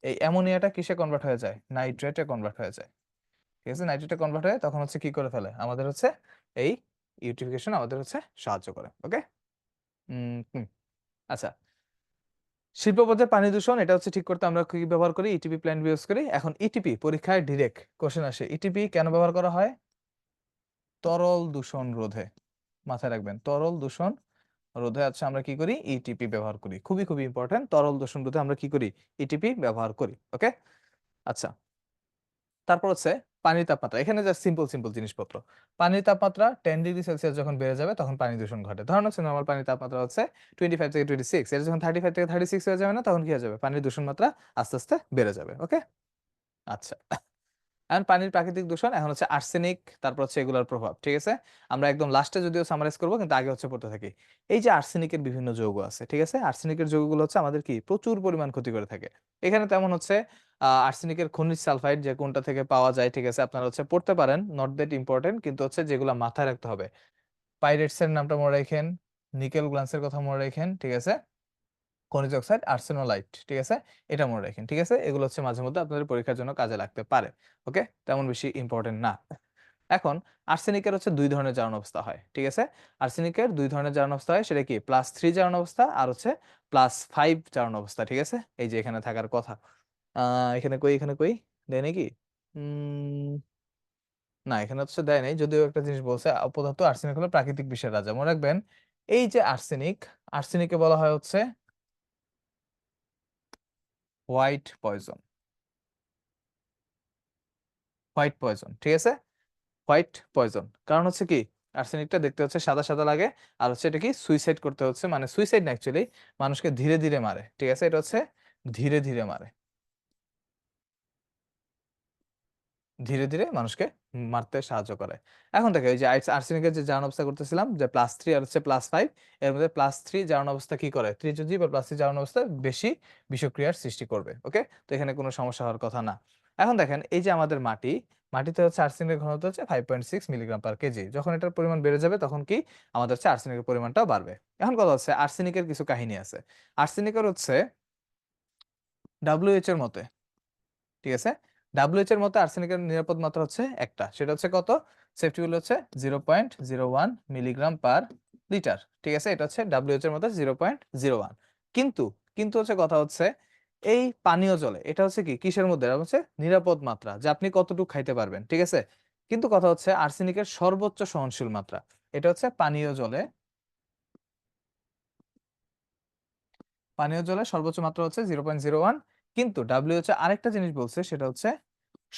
Speaker 1: এই অ্যামোনিয়াটা কিসে কনভার্ট হয়ে যায়, নাইট্রেটে কনভার্ট হয়ে যায়, ঠিক আছে। নাইট্রেটে কনভার্ট হয়ে তখন হচ্ছে কি করে ফেলে, আমাদের হচ্ছে এই ইউট্রিফিকেশন আমাদের হচ্ছে সাহায্য করে। ওকে, হুম। আচ্ছা, শিল্প পর্যায়ে পানি দূষণ এটা হচ্ছে ঠিক করতে আমরা কি ব্যবহার করি, ইটিপি প্ল্যান্ট ইউজ করি। এখন ইটিপি পরীক্ষায় ডিরেক্ট কোশ্চেন আসে, ইটিপি কেন ব্যবহার করা হয়, তরল দূষণ রোধে, মাথায় রাখবেন তরল দূষণ রোধে হচ্ছে আমরা কি করি, ইটিপি ব্যবহার করি। খুবই খুবই ইম্পর্টেন্ট, তরল দূষণ রোধে আমরা কি করি, ইটিপি ব্যবহার করি। ওকে, আচ্ছা, তারপর হচ্ছে পানির তাপমাত্রা, এখানে জাস্ট সিম্পল সিম্পল জিনিসপত্র। পানির তাপমাত্রা 10°C যখন বেড়ে যাবে তখন পানি দূষণ ঘটে। ধরেন হচ্ছে নরমাল পানির তাপমাত্রা হচ্ছে 25 থেকে 26, এটা যখন 35 থেকে 36 হয়ে যাবে না, তখন কি হয়ে যাবে, পানির দূষণ মাত্রা আস্তে আস্তে বেড়ে যাবে। ওকে, আচ্ছা, এখন পানির প্রাকৃতিক দূষণ, এখন হচ্ছে আর্সেনিক, তারপর হচ্ছে এগুলোর প্রভাব, ঠিক আছে। আমরা একদম লাস্টে যদিও সামারাইজ করবো, কিন্তু আগে হচ্ছে পড়তে থাকি। এই যে আর্সেনিকের বিভিন্ন যৌগ আছে, ঠিক আছে, আর্সেনিকের যৌগগুলো হচ্ছে আমাদের কি প্রচুর পরিমাণ ক্ষতি করে থাকে। এখানে তেমন হচ্ছে আর্সেনিকের খনিজ সালফাইড যে কোনটা থেকে পাওয়া যায়, ঠিক আছে, আপনারা হচ্ছে পড়তে পারেন, নট দ্যাট ইম্পর্টেন্ট, কিন্তু হচ্ছে যেগুলো মাথায় রাখতে হবে, পাইরেটস এর নামটা মনে রাখেন, নিকেল গ্লান্সের কথা মনে রাখেন, ঠিক আছে, খনিজ অক্সাইড আর্সেনোলাইট, ঠিক আছে, এটা মনে রাখেন, ঠিক আছে। এগুলো হচ্ছে মাঝে মধ্যে আপনাদের পরীক্ষার জন্য কাজে লাগতে পারে। ওকে, তেমন বেশি ইম্পর্টেন্ট না। এখন আর্সেনিকের হচ্ছে দুই ধরনের জারণ অবস্থা হয়, ঠিক আছে। আর্সেনিকের দুই ধরনের জারণ অবস্থা হয়, সেটা কি +3 জারণ অবস্থা আর হচ্ছে +5 জারণ অবস্থা, ঠিক আছে। এই যে এখানে থাকার কথা, এখানে কই, এখানে কই, দেয় নাকি, উম না এখানে হচ্ছে দেয় নাই, যদিও একটা জিনিস বলছে, অপদার্থ আর্সেনিক হলো প্রাকৃতিক বিষের রাজা, মনে রাখবেন। এই যে আর্সেনিক, আর্সেনিককে বলা হয় হচ্ছে হোয়াইট পয়জন, হোয়াইট পয়জন, ঠিক আছে, হোয়াইট পয়জন। কারণ হচ্ছে কি, আর্সেনিকটা দেখতে হচ্ছে সাদা সাদা লাগে, আর হচ্ছে এটা কি সুইসাইড করতে হচ্ছে, মানে সুইসাইড না অ্যাকচুয়ালি, মানুষকে ধীরে ধীরে মারে, ঠিক আছে, এটা হচ্ছে ধীরে ধীরে মারে, ধীরে ধীরে মানুষকে মারতে সাহায্য করে। এখন দেখো এই যে আর্সেনিকের যে জারণ অবস্থা করতেছিলাম, যে +3 আর হচ্ছে +5, এর মধ্যে +3 জারণ অবস্থা কি করে, ত্রিজ্যজীব বা +3 জারণ অবস্থা বেশি বিষক্রিয়ার সৃষ্টি করবে। ওকে, তো এখানে কোনো সমস্যা হওয়ার কথা না। এখন দেখেন এই যে আমাদের মাটি, মাটিতে হচ্ছে আর্সেনিকের ঘনত্ব হচ্ছে 5.6 মিলিগ্রাম/কেজি। যখন এটার পরিমাণ বেড়ে যাবে তখন কি আমাদের হচ্ছে আর্সেনিকের পরিমাণটাও বাড়বে। এখন কথা হচ্ছে আর্সেনিকের কিছু কাহিনী আছে। আর্সেনিকের হচ্ছে WHO এর মতে, ঠিক আছে, WHO এর মতে আর্সেনিকের নিরাপদ মাত্রা হচ্ছে একটা, সেটা হচ্ছে কত, সেফটি ভ্যালু হচ্ছে 0.01 মিলিগ্রাম/লিটার, ঠিক আছে, এটা হচ্ছে WHO এর মতে 0.01। কিন্তু কিন্তু হচ্ছে কথা হচ্ছে এই পানীয় জলে এটা হচ্ছে কি কিসের মধ্যে, এটা হচ্ছে নিরাপদ মাত্রা, যে আপনি কতটুকু খাইতে পারবেন, ঠিক আছে। কিন্তু কথা হচ্ছে আর্সেনিকের সর্বোচ্চ সহনশীল মাত্রা, এটা হচ্ছে পানীয় জলে, পানীয় জলের সর্বোচ্চ মাত্রা হচ্ছে 0.01। কিন্তু WHO আরেকটা জিনিস বলছে, সেটা হচ্ছে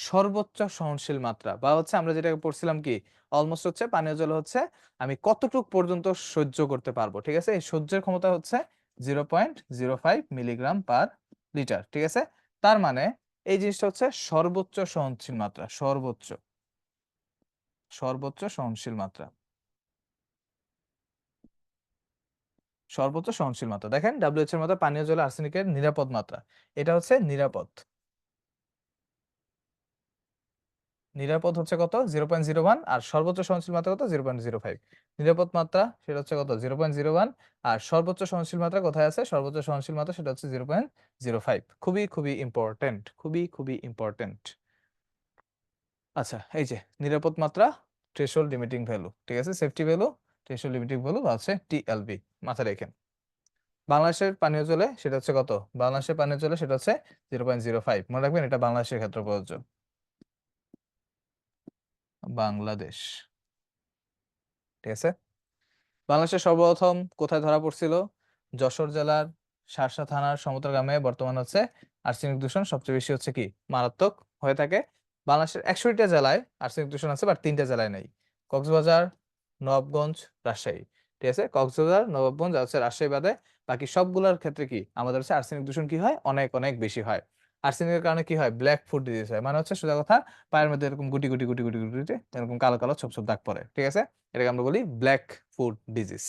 Speaker 1: সর্বোচ্চ সহনশীল মাত্রা, বা হচ্ছে আমরা যেটাকে পড়ছিলাম কি, অলমোস্ট হচ্ছে পানীয় জল হচ্ছে আমি কতটুক পর্যন্ত সহ্য করতে পারবো, ঠিক আছে, এই সহ্যের ক্ষমতা হচ্ছে 0.05 মিলিগ্রাম/লিটার, ঠিক আছে। তার মানে এই জিনিসটা হচ্ছে সর্বোচ্চ সহনশীল মাত্রা, সর্বোচ্চ সহনশীল মাত্রা। সর্বোচ্চ সহনশীল মাত্রা। দেখেন ডাব্লিউএইচ এর মতো পানীয় জলে আর্সেনিকের নিরাপদ মাত্রা, এটা হচ্ছে নিরাপদ। নিরাপদ হচ্ছে কত 0.01 আর সর্বোচ্চ সহনশীল মাত্রা কত 0.05। নিরাপদ মাত্রা সেটা হচ্ছে কত 0.01 আর সর্বোচ্চ সহনশীল মাত্রা কোথায় আছে, সর্বোচ্চ সহনশীল মাত্রা সেটা হচ্ছে 0.05। খুবই খুবই ইম্পর্টেন্ট, খুবই খুবই ইম্পর্টেন্ট। আচ্ছা এই যে নিরাপদ মাত্রা, থ্রেশহোল্ড লিমিটিং ভ্যালু, ঠিক আছে, safety value, threshold limiting value বা হচ্ছে টিএলভি মাথায় রাখেন। বাংলাদেশের পানীয় জলে সেটা হচ্ছে কত, বাংলাদেশের পানীয় জলে সেটা হচ্ছে 0.05। মনে রাখবেন এটা বাংলাদেশের ক্ষেত্রে প্রযোজ্য। বাংলাদেশ, ঠিক আছে। বাংলাদেশের সর্বপ্রথম কোথায় ধরা পড়ছিল, যশোর জেলার শার্শা থানার সমুদ্রগ্রামে বর্তমান হচ্ছে আর্সেনিক দূষণ সবচেয়ে বেশি হচ্ছে কি মারাত্মক হয়ে থাকে। বাংলাদেশের 61টা জেলায় আর্সেনিক দূষণ আছে, বাট 3টা জেলায় নেই, কক্সবাজার, নবাবগঞ্জ, রাজশাহী, ঠিক আছে। কক্সবাজার, নবাবগঞ্জ আর হচ্ছে রাজশাহী বাদে বাকি সবগুলোর ক্ষেত্রে কি আমাদের হচ্ছে আর্সেনিক দূষণ কি হয়, অনেক অনেক বেশি হয়। আর্সেনিকের কারণে কি হয়, ব্ল্যাক ফুট ডিজিজ হয়, মানে হচ্ছে সোজা কথা পায়ের মধ্যে এরকম গুটি গুটি গুটি গুটি গুটি এরকম কালো কালো ছোপ ছোপ দাগ পড়ে, ঠিক আছে, এটাকে আমরা বলি ব্ল্যাক ফুট ডিজিজ।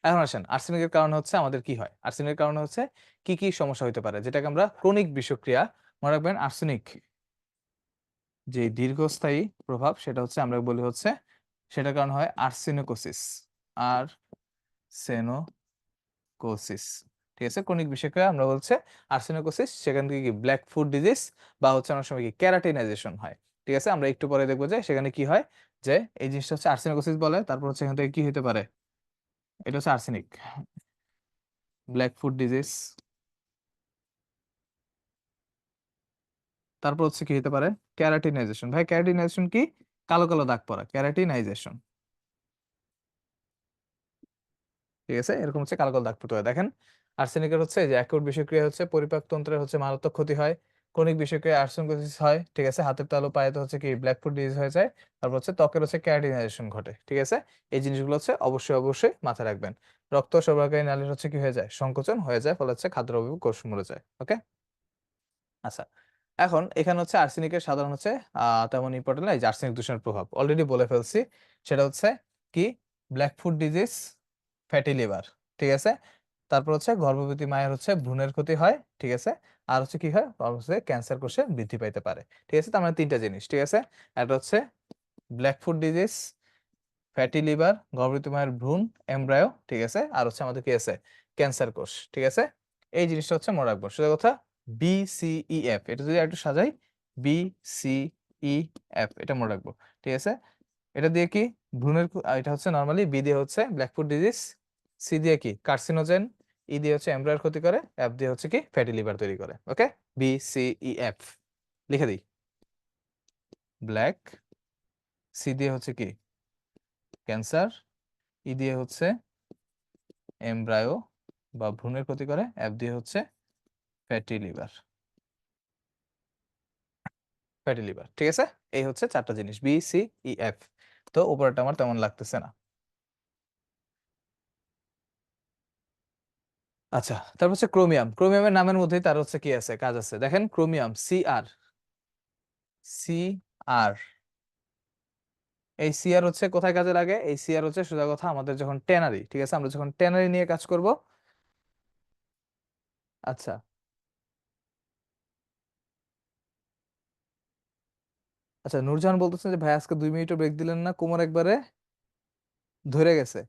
Speaker 1: এখন আসেন আর্সেনিকের কারণে হচ্ছে আমাদের কি হয়, আর্সেনিকের কারণে হচ্ছে কি কি সমস্যা হতে পারে, যেটাকে আমরা ক্রনিক বিষক্রিয়া। মনে রাখবেন আর্সেনিক যে দীর্ঘস্থায়ী প্রভাব সেটা হচ্ছে আমরা বলি হচ্ছে সেটার কারণ হয় আর্সেনিকোসিস, আর্সেনোকোসিস, ঠিক আছে। ক্রনিক বিষক্রিয়া আমরা বলছে আর্সেনিকোসিস, সেখান থেকে কি ব্ল্যাক ফুট ডিজিজ বা হচ্ছে অনেক সময় কি ক্যারাটিনাইজেশন হয়, ঠিক আছে। আমরা একটু পরে দেখবো যে সেখানে কি হয়, যে এই জিনিসটা হচ্ছে আর্সেনিকোসিস বলে, তারপর হচ্ছে এখান থেকে কি হতে পারে, এটা হচ্ছে আর্সেনিক, ব্ল্যাক ফুট ডিজিজ, তারপর হচ্ছে কি হতে পারে ক্যারাটিনাইজেশন। ভাই ক্যারাটিনাইজেশন কি, কালো কালো দাগ পড়া, ক্যারাটিনাইজেশন, ঠিক আছে, এরকম হচ্ছে কালো কালো দাগ পড়তে হয়। দেখেন আর্সেনিকের হচ্ছে যে একট বিষক্রিয়া হচ্ছে পরিপাক তন্ত্রের হচ্ছে মারাত্মক ক্ষতি হয়, ক্রনিক বিষক্রিয়া আর্সেনিকোসিস হয়, ঠিক আছে, হাতের তালু পায়েতে হচ্ছে কি ব্ল্যাক ফুট ডিজিজ হয়ে যায়, তারপর হচ্ছে ত্বকের হচ্ছে ক্যারাটিনাইজেশন ঘটে, ঠিক আছে। এই জিনিসগুলো হচ্ছে অবশ্যই অবশ্যই মাথায় রাখবেন। রক্ত সরবরাহকারী নালীর হচ্ছে কি হয়ে যায়, সংকোচন হয়ে যায়, ফলে হচ্ছে খাদ্যদ্রব্য কোষ মরে যায়, ওকে। আচ্ছা এখন এখানে হচ্ছে আর্সেনিকের সাধারণ হচ্ছে তেমন ইম্পর্টেন্ট না, এই যে আর্সেনিক দূষণের প্রভাব অলরেডি বলে ফেলছি, সেটা হচ্ছে কি black foot disease, fatty liver, ঠিক আছে। তারপর হচ্ছে গর্ভবতী মায়ের হচ্ছে ভ্রূণের ক্ষতি হয়, ঠিক আছে। আর হচ্ছে কি হয়, হচ্ছে ক্যান্সার কোষে বৃদ্ধি পাইতে পারে, ঠিক আছে। তার মানে 3টা জিনিস, ঠিক আছে। একটা হচ্ছে black foot disease, fatty liver, গর্ভবতী মায়ের ভ্রূণ, এমব্রায়ো, ঠিক আছে, আর হচ্ছে আমাদের কি আছে ক্যান্সার কোষ, ঠিক আছে। এই জিনিসটা হচ্ছে মনে রাখবো সোজা কথা, বি সি ই এফ, এটা যদি একটু সাজাই, বি সি ই এফ, এটা মনে রাখবো, ঠিক আছে। এটা দিয়ে কি ভ্রূণের এটা হচ্ছে নরমালি, বি দিয়ে হচ্ছে ব্ল্যাকফুট ডিজিজ, সি দিয়ে কি কার্সিনোজেন, ই দিয়ে হচ্ছে এমব্রায়োর ক্ষতি করে, এফ দিয়ে হচ্ছে কি ফ্যাটি লিভার তৈরি করে, ওকে। বি সি ই এফ লিখে দিই, ব্ল্যাক, সি দিয়ে হচ্ছে কি ক্যান্সার, ই দিয়ে হচ্ছে এমব্রায়ো বা ভ্রূণের ক্ষতি করে, এফ দিয়ে হচ্ছে ফ্যাটি লিভার, ফ্যাটি লিভার, ঠিক আছে। এই হচ্ছে 4টা জিনিস, বি সি ই এফ। তো উপরটা আমার তেমন লাগতেছে না। আচ্ছা তারপর হচ্ছে ক্রোমিয়াম, ক্রোমিয়ামের নামের মধ্যেই তার হচ্ছে কি আছে, কাজ আছে। দেখেন ক্রোমিয়াম সি আর, সি আর, এই সি আর হচ্ছে কোথায় কাজে লাগে, এই সি আর হচ্ছে সোজা কথা আমাদের যখন ট্যানারি, ঠিক আছে, আমরা যখন ট্যানারি নিয়ে কাজ করব। আচ্ছা আচ্ছা নূরজাহান বলতেছেন যে ভাই আজকে 2 মিনিটও ব্রেক দিলেন না, কোমর একবারে ধরে গেছে।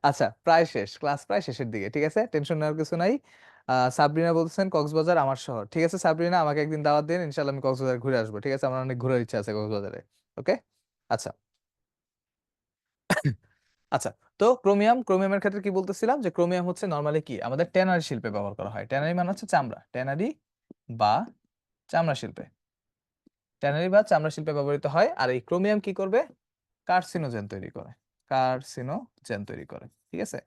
Speaker 1: আচ্ছা প্রায় শেষ, ক্লাস প্রায় শেষের দিকে, ঠিক আছে, টেনশন নেওয়ার কিছু নাই। সাবরিনা বলতেছেন কক্সবাজার আমার শহর, ঠিক আছে সাবরিনা, আমাকে একদিন দাওয়াত দিন, ইনশাল্লাহ আমি কক্সবাজার ঘুরে আসবো, ঠিক আছে, আমার অনেক ঘোরার ইচ্ছা আছে কক্সবাজারে, ওকে। আচ্ছা আচ্ছা, তো ক্রোমিয়াম, ক্রোমিয়ামের ক্ষেত্রে কি বলতেছিলাম, যে ক্রোমিয়াম হচ্ছে নরমালি কি আমাদের ট্যানারি শিল্পে ব্যবহার করা হয়, ট্যানারি মানে হচ্ছে চামড়া, ট্যানারি বা চামড়া শিল্পে, ট্যানারি বা চামড়া শিল্পে ব্যবহৃত হয়। আর এই ক্রোমিয়াম কি করবে, কার্সিনোজেন তৈরি করে, কার্সিনোজেন তৈরি করে, ঠিক আছে।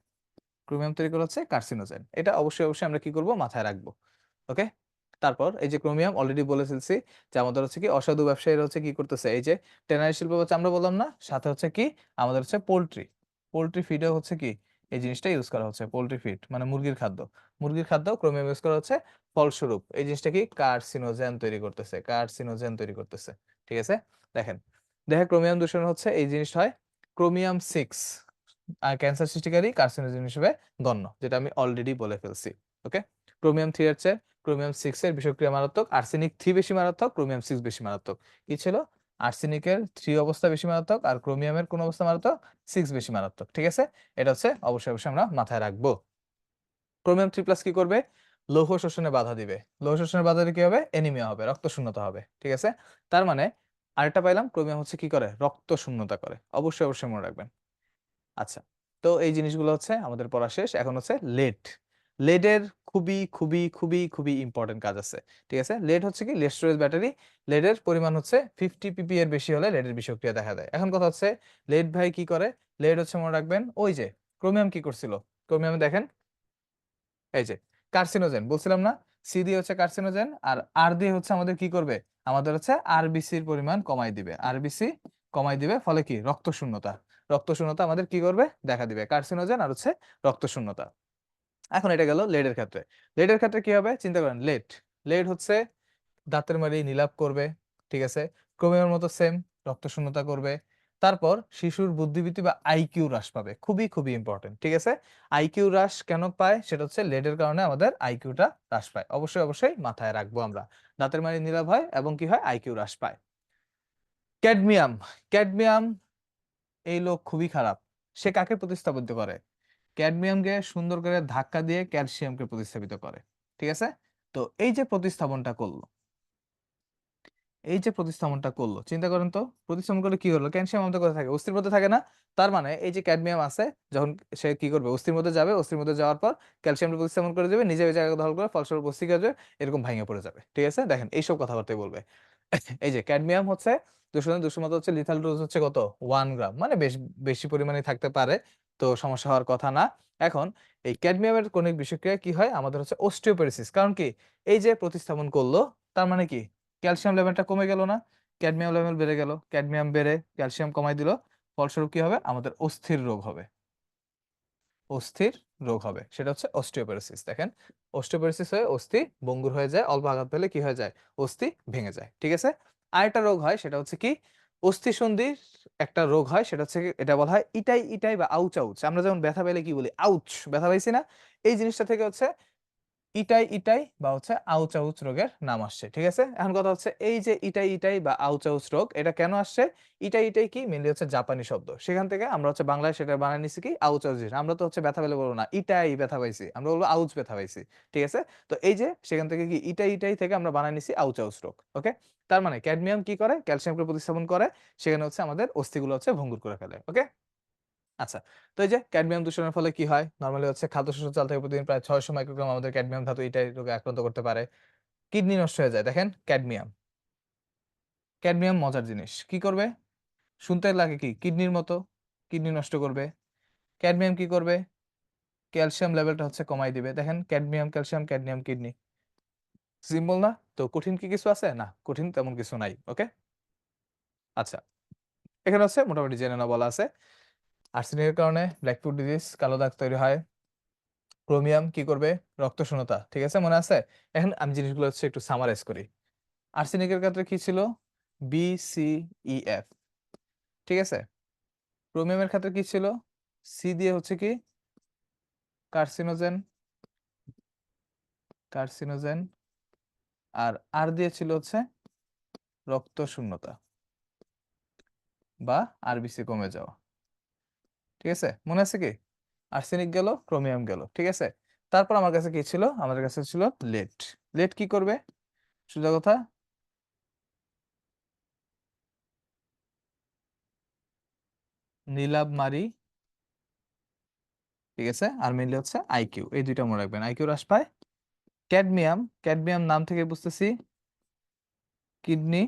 Speaker 1: ক্রোমিয়াম তৈরি করা হচ্ছে কার্সিনোজেন, এটা অবশ্যই অবশ্যই আমরা কি করব মাথায় রাখবো, ওকে। তারপর এই যে ক্রোমিয়াম অলরেডি বলে ফেলছি যে আমাদের হচ্ছে কি অসাধু ব্যবসায়ীরা হচ্ছে কি করতেছে, এই যে ট্যানারি শিল্প হচ্ছে আমরা বললাম না, সাথে হচ্ছে কি আমাদের হচ্ছে পোল্ট্রি, পোল্ট্রি ফিডে হচ্ছে কি এই জিনিসটা ইউজ করা হচ্ছে, পোল্ট্রি ফিড মানে মুরগির খাদ্য, মুরগির খাদ্য ক্রোমিয়াম ইউজ করা হচ্ছে, ফলস্বরূপ এই জিনিসটা কি কার্সিনোজেন তৈরি করতেছে, কার্সিনোজেন তৈরি করতেছে, ঠিক আছে। দেখেন দেখে ক্রোমিয়াম দূষণ হচ্ছে এই জিনিসটা হয় ক্রোমিয়াম 6, ক্যান্সার সৃষ্টিকারী কার্সিনোজেন হিসেবে গণ্য, যেটা আমি অলরেডি বলে ফেলছি। ওকে, ক্রোমিয়াম 3 এর চেয়ে ক্রোমিয়াম 6 এর বিষক্রিয়া মারাত্মক, আর্সেনিক 3 বেশি মারাত্মক, ক্রোমিয়াম 6 বেশি মারাত্মক। কি ছিল? আর্সেনিকের 3 অবস্থা বেশি মারাত্মক আর ক্রোমিয়ামের কোন অবস্থা মারাত্মক? 6 বেশি মারাত্মক। ঠিক আছে, এটা হচ্ছে অবশ্যই অবশ্যই আমরা মাথায় রাখবো। ক্রোমিয়াম 3+ কি করবে? লৌহ শোষণে বাধা দিবে। লৌহ শোষণে বাধা দিলে কি হবে? অ্যানিমিয়া হবে, রক্ত শূন্যতা হবে। ঠিক আছে, তার মানে আরেকটা পাইলাম, ক্রোমিয়াম হচ্ছে কি করে? রক্ত শূন্যতা করে। অবশ্যই অবশ্যই মনে রাখবেন। আচ্ছা, তো এই জিনিসগুলো হচ্ছে আমাদের পড়া শেষ। এখন হচ্ছে লেড। লেডের খুবই খুবই খুবই খুবই ইম্পর্টেন্ট কাজ আছে। ঠিক আছে, লেড হচ্ছে কি? Lead storage battery. লেডের পরিমাণ হচ্ছে 50 ppb এর বেশি হলে লেডের বিষক্রিয়া দেখা দেয়। এখন কথা হচ্ছে লেড ভাই কি করে? লেড হচ্ছে মনে রাখবেন ওই যে ক্রোমিয়াম কি করছিল? ক্রোমিয়ামে দেখেন এই যে কার্সিনোজেন বলছিলাম না? সি দিয়ে হচ্ছে কার্সিনোজেন আর আর দিয়ে হচ্ছে আমাদের কি করবে? আমাদের হচ্ছে আরবিসির পরিমাণ কমাই দিবে। আরবিসি কমাই দিবে, ফলে কি? রক্ত শূন্যতা। রক্ত শূন্যতা আমাদের কি করবে? দেখা দিবে। কার্সিনোজেন আর হচ্ছে রক্ত শূন্যতা। এখন এটা গেল লেডের ক্ষেত্রে। লেডের ক্ষেত্রে কি হবে? চিন্তা করেন, লেড লেড হচ্ছে দাঁতের মাড়ি নীলাভ করবে। ঠিক আছে, ক্রোমিয়ামের মতো সেম রক্ত শূন্যতা করবে। তারপর শিশুর বুদ্ধিবৃত্তি বা আইকিউ হ্রাস পাবে, খুবই খুবই ইম্পর্টেন্ট। ঠিক আছে, আইকিউ হ্রাস কেন পায়? সেটা হচ্ছে লেডের কারণে আমাদের আইকিউটা হ্রাস পায়। অবশ্যই অবশ্যই মাথায় রাখবো আমরা। দাঁতের মাড়ি নীলাভ হয় এবং কি হয়? আইকিউ হ্রাস পায়। ক্যাডমিয়াম। ক্যাডমিয়াম এই লোক খুবই খারাপ। সে কাকে প্রতিস্থাপিত করে? ক্যাডমিয়ামকে সুন্দর করে ধাক্কা দিয়ে ক্যালসিয়ামকে প্রতিস্থাপিত করে। ঠিক আছে, তো এই যে প্রতিস্থাপনটা করলো, চিন্তা করেন তো, প্রতিস্থাপন করলে কি হলো? ক্যালসিয়াম আমাদের কোথায় থাকে? অস্থির মধ্যে থাকে না? তার মানে এই যে ক্যাডমিয়াম আছে, যখন সে কি করবে? অস্থির মধ্যে যাবে, অস্থির মধ্যে যাওয়ার পর ক্যালসিয়ামটা প্রতিস্থাপন করে দেবে, নিজে ওই জায়গা দখল করে, ফলস্বরূপ অস্থি কি হবে? এরকম ভাঙে পড়ে যাবে। ঠিক আছে, দেখেন এইসব কথাবার্তাই বলবে। এই যে ক্যাডমিয়াম হচ্ছে 200 মতো হচ্ছে লিথাল ডোজ হচ্ছে কত? 1 গ্রাম, মানে বেশ বেশি পরিমাণে থাকতে পারে, তো সমস্যা হওয়ার কথা না। এখন এই ক্যাডমিয়ামের কণিক বিষক্রিয়া কি হয়? আমাদের হচ্ছে অস্টিওপোরোসিস। কারণ কি? এই যে প্রতিস্থাপন করলো, তার মানে কি? ক্যালসিয়াম লেভেলটা কমে গেল না? ক্যাডমিয়াম লেভেল বেড়ে গেল, ক্যাডমিয়াম বেড়ে ক্যালসিয়াম কমাই দিল, ফলস্বরূপ কি হবে? আমাদের অস্থির রোগ হবে। অস্থির রোগ হবে, সেটা হচ্ছে অস্টিওপোরোসিস। দেখেন, অস্টিওপোরোসিস হয়ে অস্থি ভঙ্গুর হয়ে যায়, অল্প আঘাত পেলে কি হয়ে যায়? অস্থি ভেঙে যায়। ঠিক আছে, আরেকটা রোগ হয়, সেটা হচ্ছে কি? অস্থিসন্ধির একটা রোগ হয়, সেটা হচ্ছে কি? এটা বলা হয় ইটাই ইটাই বা আউচ আউচ। আমরা যেমন ব্যথা পেলে কি বলি? আউচ, ব্যথা পাইছি না? এই জিনিসটা থেকে হচ্ছে ইটাই ইটাই বা হচ্ছে আউচ আউচ রোগের নাম আসছে। ঠিক আছে, এখন কথা হচ্ছে এই যে ইটাই ইটাই বা আউচ আউচ রোগ, এটা কেন আসছে? ইটাই ইটাই কি মেইনলি হচ্ছে জাপানি শব্দ, সেখান থেকে আমরা হচ্ছে বাংলায় সেটা বানায় নিছি কি? Ouch ouch. আমরা তো হচ্ছে ব্যথা পেলে বলবো না ইটাই ব্যথা পাইছি, আমরা বলবো আউচ ব্যথা পাইছি। ঠিক আছে, তো এই যে সেখান থেকে কি ইটাই ইটাই থেকে আমরা বানায় নিছি আউচ আউচ রোগ। ওকে, তার মানে ক্যাডমিয়াম কি করে? ক্যালসিয়ামকে প্রতিস্থাপন করে, সেখানে হচ্ছে আমাদের অস্থিগুলো হচ্ছে ভঙ্গুর করে ফেলে। ওকে, আচ্ছা, তো এই যে ক্যাডমিয়াম দূষণের ফলে কি হয়? নরমালি হচ্ছে খাদ্যশস্য চাল থেকে প্রতিদিন প্রায় 600 মাইক্রোগ্রাম আমাদের ক্যাডমিয়াম ধাতু এই রোগে আক্রান্ত করতে পারে। কিডনি নষ্ট হয়ে যায়। দেখেন ক্যাডমিয়াম, ক্যাডমিয়াম মজার জিনিস। কি করবে? শুনতে লাগে কি? কিডনির মতো, কিডনি নষ্ট করবে। ক্যাডমিয়াম কি করবে? ক্যালসিয়াম লেভেলটা হচ্ছে কমায় দিবে। দেখেন cadmium, calcium, cadmium, kidney. Symbol না? তো কঠিন কি কিছু আছে? না, কঠিন তেমন কিছু নাই। ওকে? আচ্ছা, এখানে হচ্ছে মোটামুটি জেনে নেওয়া বলা আছে। আর্সেনিকের কারণে ব্ল্যাক ফুট ডিজিজ, কালো দাগ তৈরি হয়। ক্রোমিয়াম কি করবে? রক্ত শূন্যতা। ঠিক আছে, মনে আছে? এখন আমি জিনিসগুলো হচ্ছে একটু সামারাইজ করি। আর্সেনিকের ক্ষেত্রে কি ছিল? বি, সি, ই, এফ। ঠিক আছে, ক্রোমিয়ামের ক্ষেত্রে কি ছিল? সি দিয়ে হচ্ছে কি? কার্সিনোজেন, কার্সিনোজেন, আর আর দিয়ে ছিল হচ্ছে রক্ত শূন্যতা বা আরবিসি কমে যাওয়া। ঠিক আছে, মনে আছে কি? আর্সেনিক গেল, ক্রোমিয়াম গেল। ঠিক আছে, তারপর আমার কাছে কি ছিল? আমাদের কাছে ছিল লেড। লেড কি করবে? সোজা কথা, নীলাভ মারি। ঠিক আছে, আর মেইনলি হচ্ছে আইকিউ, এই দুইটা মনে রাখবেন। আইকিউ হ্রাস পায়। ক্যাডমিয়াম, ক্যাডমিয়াম নাম থেকে বুঝতেছি কিডনি,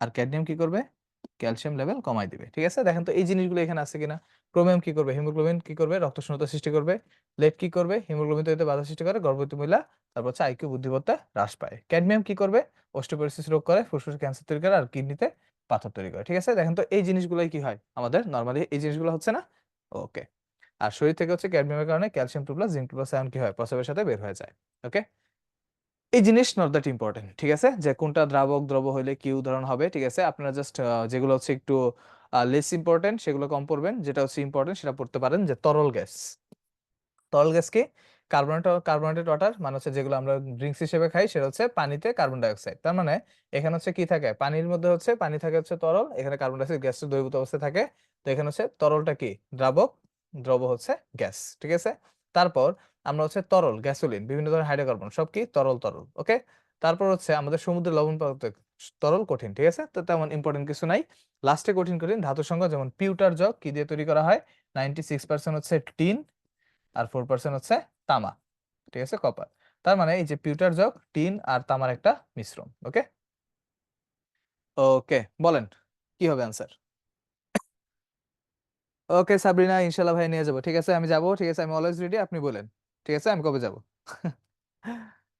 Speaker 1: আর ক্যাডমিয়াম কি করবে? ক্যালসিয়াম লেভেল কমাই দিবে। ঠিক আছে, দেখেন তো এই জিনিসগুলো এখানে আছে কিনা? ক্রোমিয়াম কি করবে? হিমোগ্লোবিন কি করবে? রক্ত শূন্যতা সৃষ্টি করবে। লেড কি করবে? হিমোগ্লোবিন তৈরিতে বাধা সৃষ্টি করে, গর্ভবতী মহিলা, তারপর হচ্ছে আইকিউ বুদ্ধিমত্তা হ্রাস পায়। ক্যাডমিয়াম কি করবে? অস্টিওপোরোসিস রোগ করে, ফুসফুসে ক্যান্সার তৈরি করে, আর কিডনিতে পাথর তৈরি করে। ঠিক আছে, দেখেন তো এই জিনিসগুলোই কি হয় আমাদের নরমালি? এই জিনিসগুলো হচ্ছে না? ওকে, আর শরীর থেকে হচ্ছে ক্যাডমিয়ামের কারণে calcium 2 plus zinc 2 plus ion কি হয়? প্রস্রাবের সাথে বের হয়ে যায়। ওকে, এই জিনিস নট দ্যাট ইম্পর্টেন্ট। ঠিক আছে, যে কোনটা দ্রাবক দ্রব হইলে কি উদাহরণ হবে। ঠিক আছে, আপনারা জাস্ট যেগুলো হচ্ছে একটু লেস ইম্পর্টেন্ট সেগুলো কম পড়বেন, যেটা হচ্ছে ইম্পর্টেন্ট সেটা পড়তে পারেন, যে তরল গ্যাস। তরল গ্যাস কি? কার্বনেটেড ওয়াটার মানে হচ্ছে যেগুলো আমরা ড্রিঙ্কস হিসেবে খাই, সেটা হচ্ছে পানিতে কার্বন ডাই অক্সাইড। তার মানে এখানে হচ্ছে কি থাকে, পানির মধ্যে হচ্ছে পানি থাকে হচ্ছে তরল, এখানে কার্বন ডাই অক্সাইড গ্যাসের দ্রবীভূত অবস্থায় থাকে। তো এখানে হচ্ছে তরলটা কি দ্রাবক, দ্রব হচ্ছে গ্যাস, ঠিক আছে। তারপর আমরা হচ্ছে তরল, গ্যাসোলিন, বিভিন্ন ধরনের হাইড্রোকার্বন সব কি তরল তরল, ওকে। তারপর হচ্ছে আমাদের সমুদ্রের লবণ পদার্থ তরল, কঠিন, ঠিক আছে। তো তেমন ইম্পর্টেন্ট কিছু নাই। লাস্টে কঠিন কঠিন ধাতু সংখ্যা, যেমন পিউটার জগ কি দিয়ে তৈরি করা হয়, 96% হচ্ছে টিন, আর 4% হচ্ছে তামা, ঠিক আছে, কপার। তার মানে এই যে পিউটার জগ, টিন আর তামার একটা মিশ্রণ, ওকে। ওকে, বলেন কি হবে আনসার। ওকে সাবরিনা, ইনশাল্লাহ ভাই নিয়ে যাবো, ঠিক আছে, আমি যাবো, ঠিক আছে, আমি অলওয়েজ রেডি, আপনি বলেন, ঠিক আছে, আমি কবে যাব।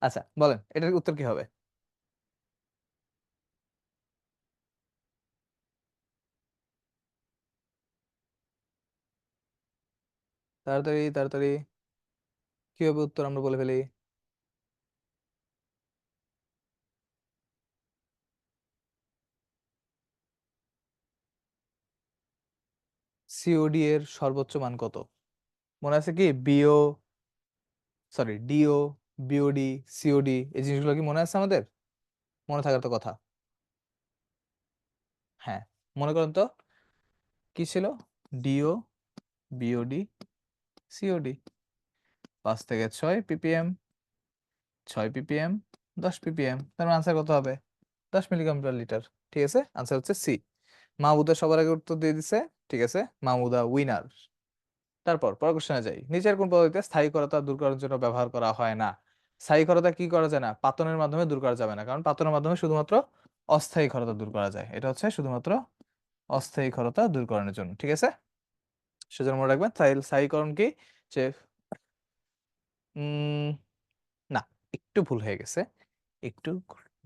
Speaker 1: আচ্ছা বলেন এটার উত্তর কি হবে। তাড়াতাড়ি তাড়াতাড়ি, কি হবে উত্তর আমরা বলে ফেলি। সিওডি এর সর্বোচ্চ মান কত? মনে আছে কি BO, sorry DO, BOD, COD, এই জিনিসগুলো কি মনে আছে আমাদের? মনে থাকার তো কথা। হ্যাঁ, মনে করেন তো কি ছিল, ডিও, বিওডি, সিওডি। 5 থেকে 6 ppm, 6 ppm, 10 ppm, তার আনসার কত হবে? 10 মিলিগ্রাম পার লিটার, ঠিক আছে, আনসার হচ্ছে সি। মাহমুদা সবার আগে উত্তর দিয়ে দিছে, ঠিক আছে, মাহমুদা উইনার। তারপর পরের কোশ্চেনে যাই, নিচের কোন পদ্ধতিতে স্থায়ীকরতা দূর করার জন্য ব্যবহার করা হয় না? স্থায়ীকরতা কি করা যায় না, পাতনের মাধ্যমে দূর করা যাবে না, কারণ পাতনের মাধ্যমে শুধুমাত্র অস্থায়ী ক্ষরতা দূর করা যায়, এটা হচ্ছে শুধুমাত্র অস্থায়ী ক্ষরতা দূরকরণের জন্য, ঠিক আছে। সেজন্য মনে রাখবেন স্থায়ীকরণ কি, যে উম না, একটু ভুল হয়ে গেছে, একটু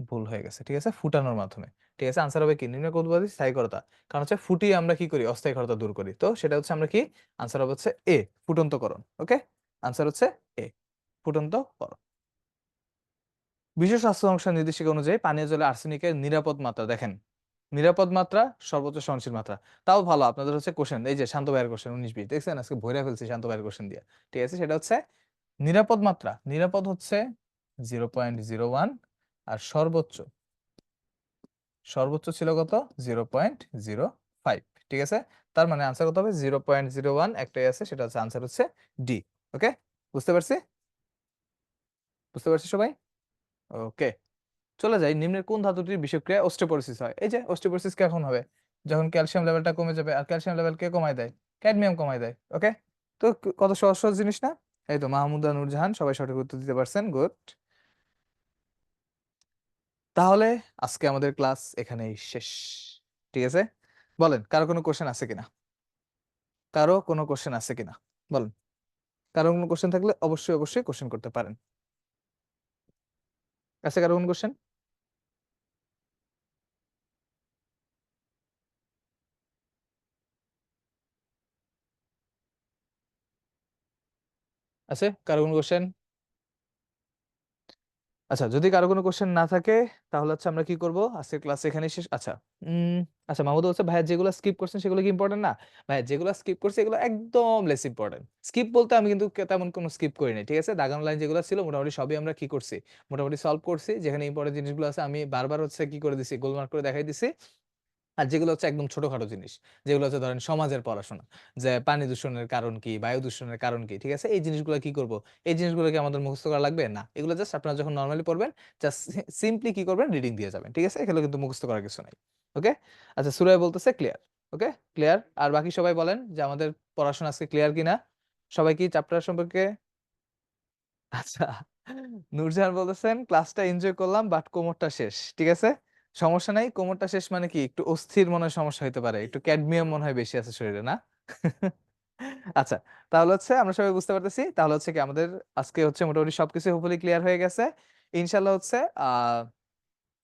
Speaker 1: ভুল হয়ে গেছে, ঠিক আছে, ফুটানোর মাধ্যমে, ঠিক আছে। আনসার হবে কি নির্ণয় পদ্ধতি স্থায়ীকরতা, কারণ হচ্ছে ফুটিয়ে আমরা কি করি, অস্থায়ীকরতা দূর করি, তো সেটা হচ্ছে আমরা কি, আনসার হবে হচ্ছে এ, ফুটন্তকরণ, ওকে। আনসার হচ্ছে এ, ফুটন্তকরণ। বিশ্ব স্বাস্থ্য সংস্থার নির্দেশিকা অনুযায়ী পানীয় জলে আর্সেনিকের নিরাপদ মাত্রা দেখেন, নিরাপদ মাত্রা সর্বোচ্চ সহনশীল মাত্রা। তাও ভালো আপনাদের হচ্ছে কোশ্চেন, এই যে শান্ত ভাইয়ের কোশ্চেন 19-20 দেখছেন, আজকে ভইরা ফেলছি শান্ত ভাইয়ের কোশ্চেন দিয়ে, ঠিক আছে। সেটা হচ্ছে নিরাপদ মাত্রা, নিরাপদ হচ্ছে 0.01, আর সর্বোচ্চ, সর্বোচ্চ ছিল কত, 0.05, ঠিক আছে। তার মানে আনসার কত হবে, 0.01 একটাই আছে, সেটা হচ্ছে আনসার হচ্ছে ডি, ওকে। বুঝতে পারছি, বুঝতে পারছি সবাই, ওকে। চলে যাই, নিম্নের কোন ধাতুটির বিষক্রিয়ায় অস্টিওপোরোসিস হয়? এই যে অস্টিওপোরোসিস কখন হবে, যখন ক্যালসিয়াম লেভেলটা কমে যাবে, আর ক্যালসিয়াম লেভেল কে কমায় দেয়, ক্যাডমিয়াম কমায় দেয়, ওকে। তো কত সহজ সহজ জিনিস না। এই তো মাহমুদা নূরজাহান সবাই সঠিক উত্তর দিতে পারছেন, গুড। তাহলে আজকে আমাদের ক্লাস এখানেই শেষ, ঠিক আছে। বলেন কারো কোনো কোশ্চেন আছে কিনা, কারো কোনো কোশ্চেন আছে কিনা, বলেন। কারো কোনো কোশ্চেন থাকলে অবশ্যই অবশ্যই কোশ্চেন করতে পারেন। আছে কারো কোনো কোশ্চেন? আছে কারো কোনো কোশ্চেন? আচ্ছা যদি কারো কোনো কোশ্চেন না থাকে, তাহলে হচ্ছে আমরা কি করব, আজকের ক্লাস এখানেই শেষ। আচ্ছা উম আচ্ছা মাহমুদ হচ্ছে ভাইয়া যেগুলো স্কিপ করছেন সেগুলো কি ইম্পর্টেন্ট না? ভাইয়া যেগুলো স্কিপ করছে এগুলো একদম লেস ইম্পর্টেন্ট। স্কিপ বলতে আমি কিন্তু তেমন কোনো স্কিপ করি নাই, ঠিক আছে। দাগানো লাইন যেগুলো ছিল মোটামুটি সবই আমরা কি করছি, মোটামুটি সলভ করছি। যেখানে ইম্পর্টেন্ট জিনিসগুলো আছে আমি বারবার হচ্ছে কি করে দিছি, গোলমার্ক করে দেখাই দিছি। আর যেগুলো হচ্ছে একদম ছোটখাটো জিনিস, যেগুলো হচ্ছে ধরেন সমাজের পড়াশোনা, যে পানি দূষণের কারণ কি, বায়ু দূষণের কারণ কি, ঠিক আছে, এই জিনিসগুলো কি করব, এই জিনিসগুলো কি আমাদের মুখস্থ করা লাগবে না, এগুলো জাস্ট আপনারা যখন নর্মালি পড়বেন জাস্ট সিম্পলি কি করবেন, রিডিং দিয়ে যাবেন, ঠিক আছে, এগুলো কিন্তু মুখস্থ করার কিছু নাই, ওকে। আচ্ছা সুরাই বলতেছে ক্লিয়ার, ওকে, ক্লিয়ার। আর বাকি সবাই বলেন যে আমাদের পড়াশোনা আজকে ক্লিয়ার কিনা, সবাই কি চ্যাপ্টার সম্পর্কে। আচ্ছা নূরজাহান বলতেছেন ক্লাসটা এনজয় করলাম বাট কোমরটা শেষ, ঠিক আছে। সমস্যা নাই, কোমরটা শেষ মানে কি একটু অস্থির মনে হয় সমস্যা হতে পারে, একটু ক্যাডমিয়াম মনে হয় বেশি আছে শরীরে না। আচ্ছা, তাহলে হচ্ছে আমরা সবাই বুঝতে পারতেছি, তাহলে হচ্ছে কি আমাদের আজকে হচ্ছে মোটামুটি সবকিছু হোপফুলি ক্লিয়ার হয়ে গেছে। ইনশাল্লাহ হচ্ছে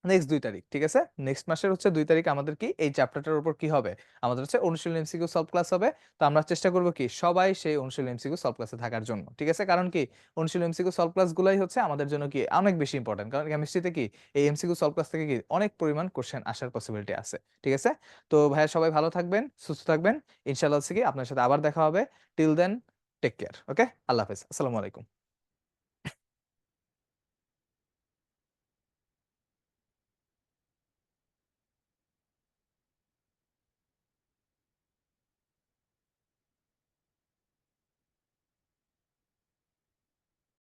Speaker 1: নেক্সট 2 তারিখ, ঠিক আছে? নেক্সট মাসের হচ্ছে 2 তারিখ আমাদের কি এই চ্যাপ্টারটার উপর কি হবে? আমাদের হচ্ছে অনুশীলনী এমসিকিউ সলভ ক্লাস হবে। তো আমরা চেষ্টা করব কি সবাই সেই অনুশীলনী এমসিকিউ সলভ ক্লাসে থাকার জন্য। ঠিক আছে? কারণ কি অনুশীলনী এমসিকিউ সলভ ক্লাস গুলাই হচ্ছে আমাদের জন্য কি অনেক বেশি ইম্পোর্টেন্ট। কারণ কেমিস্ট্রিতে কি এই এমসিকিউ সলভ ক্লাস থেকে কি অনেক পরিমাণ কোশ্চেন আসার পসিবিলিটি আছে। ঠিক আছে? তো ভাইয়া সবাই ভালো থাকবেন, সুস্থ থাকবেন। ইনশাআল্লাহ হচ্ছে কি আপনার সাথে আবার দেখা হবে। Till then take care. Okay? আল্লাহ হাফেজ। আসসালামু আলাইকুম।